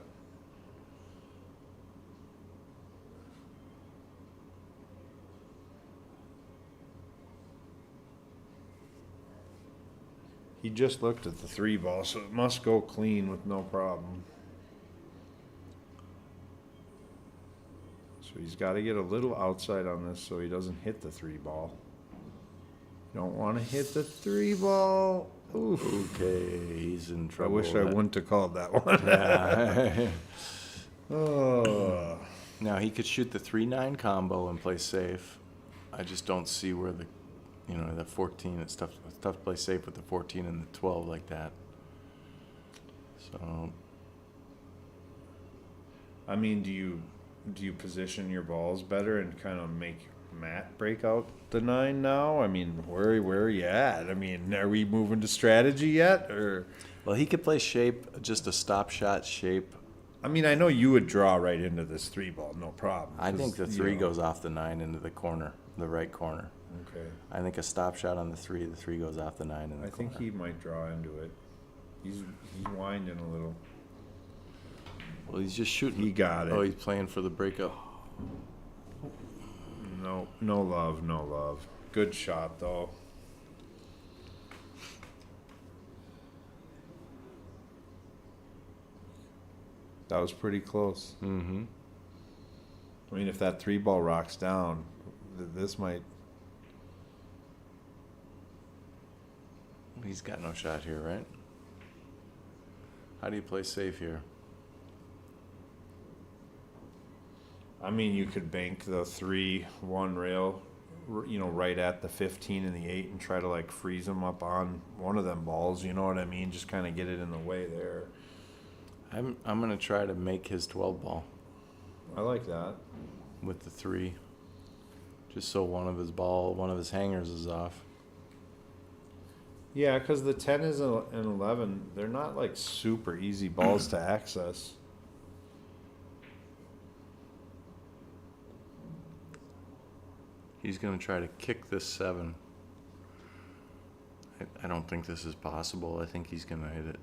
He just looked at the 3 ball, so it must go clean with no problem. So he's got to get a little outside on this so he doesn't hit the 3 ball. Don't want to hit the 3 ball. Oof. Okay, he's in I trouble. wish I wouldn't have called that one. Yeah. Oh. Now he could shoot the 3-9 combo and play safe. I just don't see where the, that 14. It's tough to play safe with the 14 and the 12 like that. So. I mean, do you position your balls better and kind of make Matt break out the 9 now? I mean, where are you at? I mean, are we moving to strategy yet, or? Well, he could play shape, just a stop shot shape. I mean, I know you would draw right into this 3 ball, no problem. I think the 3 goes off the 9 into the corner, the right corner. Okay. I think a stop shot on the 3 goes off the 9 in the corner. I think he might draw into it. He's winding a little. Well, he's just shooting. He got it. Oh, he's playing for the breakup. No love. Good shot, though. That was pretty close. Mm-hmm. I mean, if that 3 ball rocks down, this might. He's got no shot here, right? How do you play safe here? I mean, you could bank the 3-1 rail, right at the 15 and the 8 and try to, freeze them up on one of them balls, you know what I mean? Just kind of get it in the way there. I'm going to try to make his 12 ball I like that. with the 3. Just so one of his hangers is off. Yeah, because the 10 is and 11, they're not, super easy balls to access. He's going to try to kick this 7. I don't think this is possible. I think he's going to hit it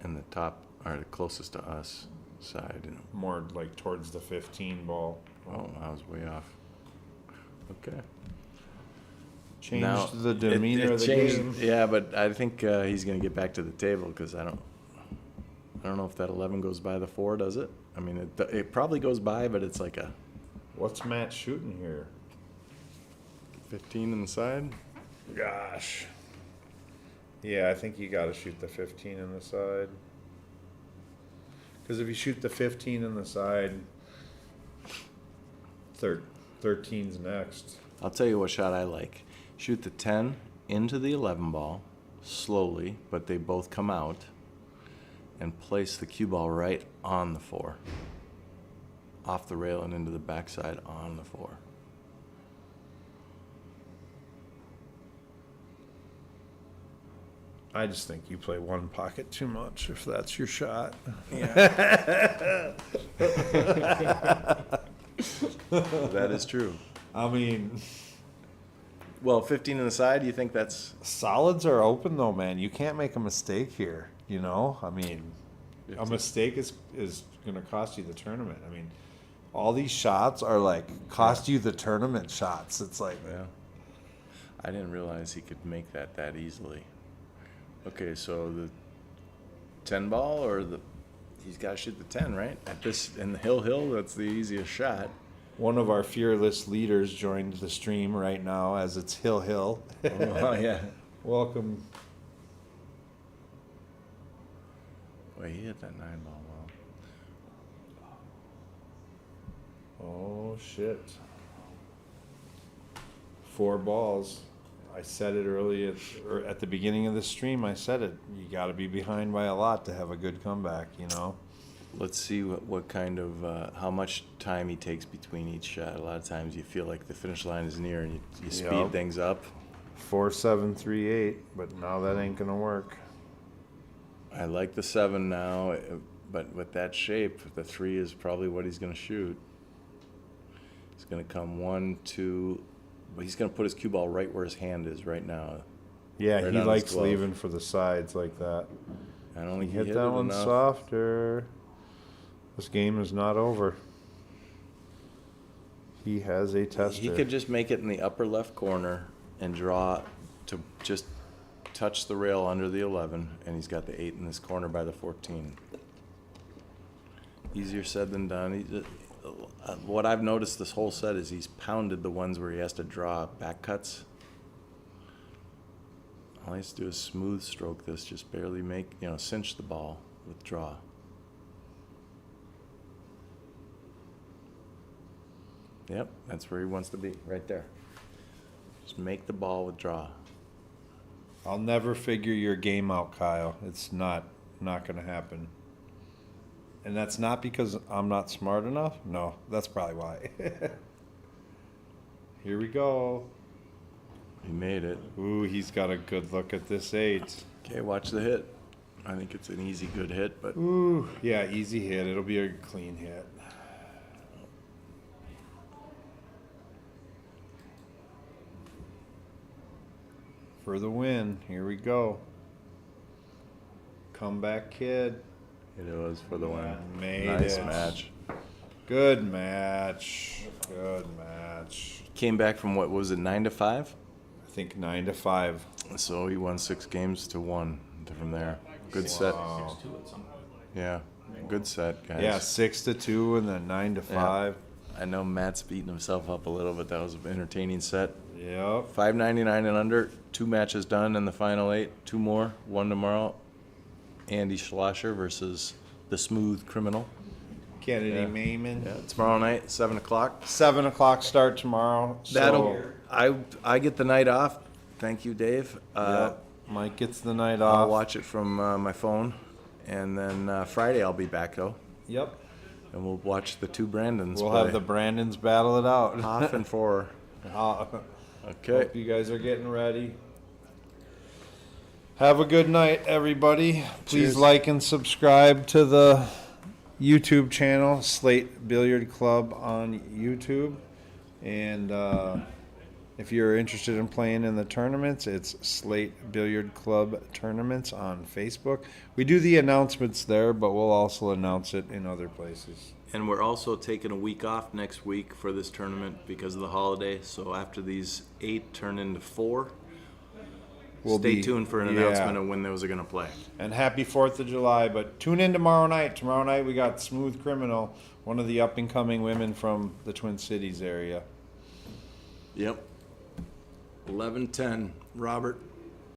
in the top, or the closest to us side. More, towards the 15 ball. Oh, I was way off. Okay. Changed Now, the demeanor it of the changed, game. Yeah, but I think he's going to get back to the table because I don't know if that 11 goes by the 4, does it? I mean, it probably goes by, but it's like a What's Matt shooting here? 15 in the side. Gosh. Yeah, I think you got to shoot the 15 in the side. Because if you shoot the 15 in the side, 13's next. I'll tell you what shot I like. Shoot the 10 into the 11 ball, slowly, but they both come out, and place the cue ball right on the 4. Off the rail and into the backside on the 4. I just think you play one pocket too much if that's your shot. Yeah. That is true. I mean, Well, 15 in the side, you think that's... solids are open though, man. You can't make a mistake here, I mean, a mistake is going to cost you the tournament. I mean, all these shots are cost you the tournament shots. It's Yeah. I didn't realize he could make that easily. Okay, so the 10 ball or he's got to shoot the 10, right? At this in the hill, that's the easiest shot. One of our fearless leaders joined the stream right now as it's Hill. Oh yeah. Welcome. Wait, he hit that 9 ball well. Oh shit. 4 balls. I said it early at the beginning of the stream. I said it. You got to be behind by a lot to have a good comeback, you know. Let's see what kind of how much time he takes between each shot. A lot of times you feel like the finish line is near and you speed things up. 4-7-3-8, but now that ain't gonna work. I like the 7 now, but with that shape, the 3 is probably what he's gonna shoot. He's gonna come 1, 2. But he's going to put his cue ball right where his hand is right now. Yeah, right he likes leaving for the sides like that. I don't think he hit that one enough. softer. This game is not over. He has a tester. He could just make it in the upper left corner and draw to just touch the rail under the 11, and he's got the 8 in this corner by the 14. Easier said than done. What I've noticed this whole set is he's pounded the ones where he has to draw back cuts. All he has to do is smooth stroke this, just barely cinch the ball with draw. Yep, that's where he wants to be, right there. Just make the ball with draw. I'll never figure your game out, Kyle. It's not going to happen. And that's not because I'm not smart enough. No, that's probably why. Here we go. He made it. Ooh, he's got a good look at this 8. Okay, watch the hit. I think it's an easy, good hit, but... Ooh, yeah, easy hit. It'll be a clean hit. For the win. Here we go. Comeback kid. It was for the win. Made nice it. Match. Good match. Good match. Came back from what was it, 9-5? I think 9-5. So he won 6 games to 1 from there. Good set. Yeah, good set, guys. Yeah, 6-2 and then 9-5. Yeah. I know Matt's beating himself up a little, but that was an entertaining set. Yep. $5.99 and under. 2 matches done in the final 8. 2 more. 1 tomorrow. Andy Schlosser versus the Smooth Criminal. Kennedy Mayman. Yeah, tomorrow night, 7 o'clock. 7 o'clock start tomorrow. I get the night off. Thank you, Dave. Yep. Mike gets the night I'll off. watch it from my phone, and then Friday I'll be back though, Yep. and we'll watch the 2 Brandons. We'll play. have the Brandons battle it out. Hoff and 4. Okay. Hope you guys are getting ready. Have a good night, everybody. Please Cheers. like and subscribe to the YouTube channel, Slate Billiard Club on YouTube. And if you're interested in playing in the tournaments, it's Slate Billiard Club Tournaments on Facebook. We do the announcements there, but we'll also announce it in other places. And we're also taking a week off next week for this tournament because of the holiday. So after these 8 turn into 4, stay tuned for an announcement of when those are going to play. And happy 4th of July, but tune in tomorrow night. Tomorrow night we got Smooth Criminal, one of the up-and-coming women from the Twin Cities area. Yep. 11-10, Robert.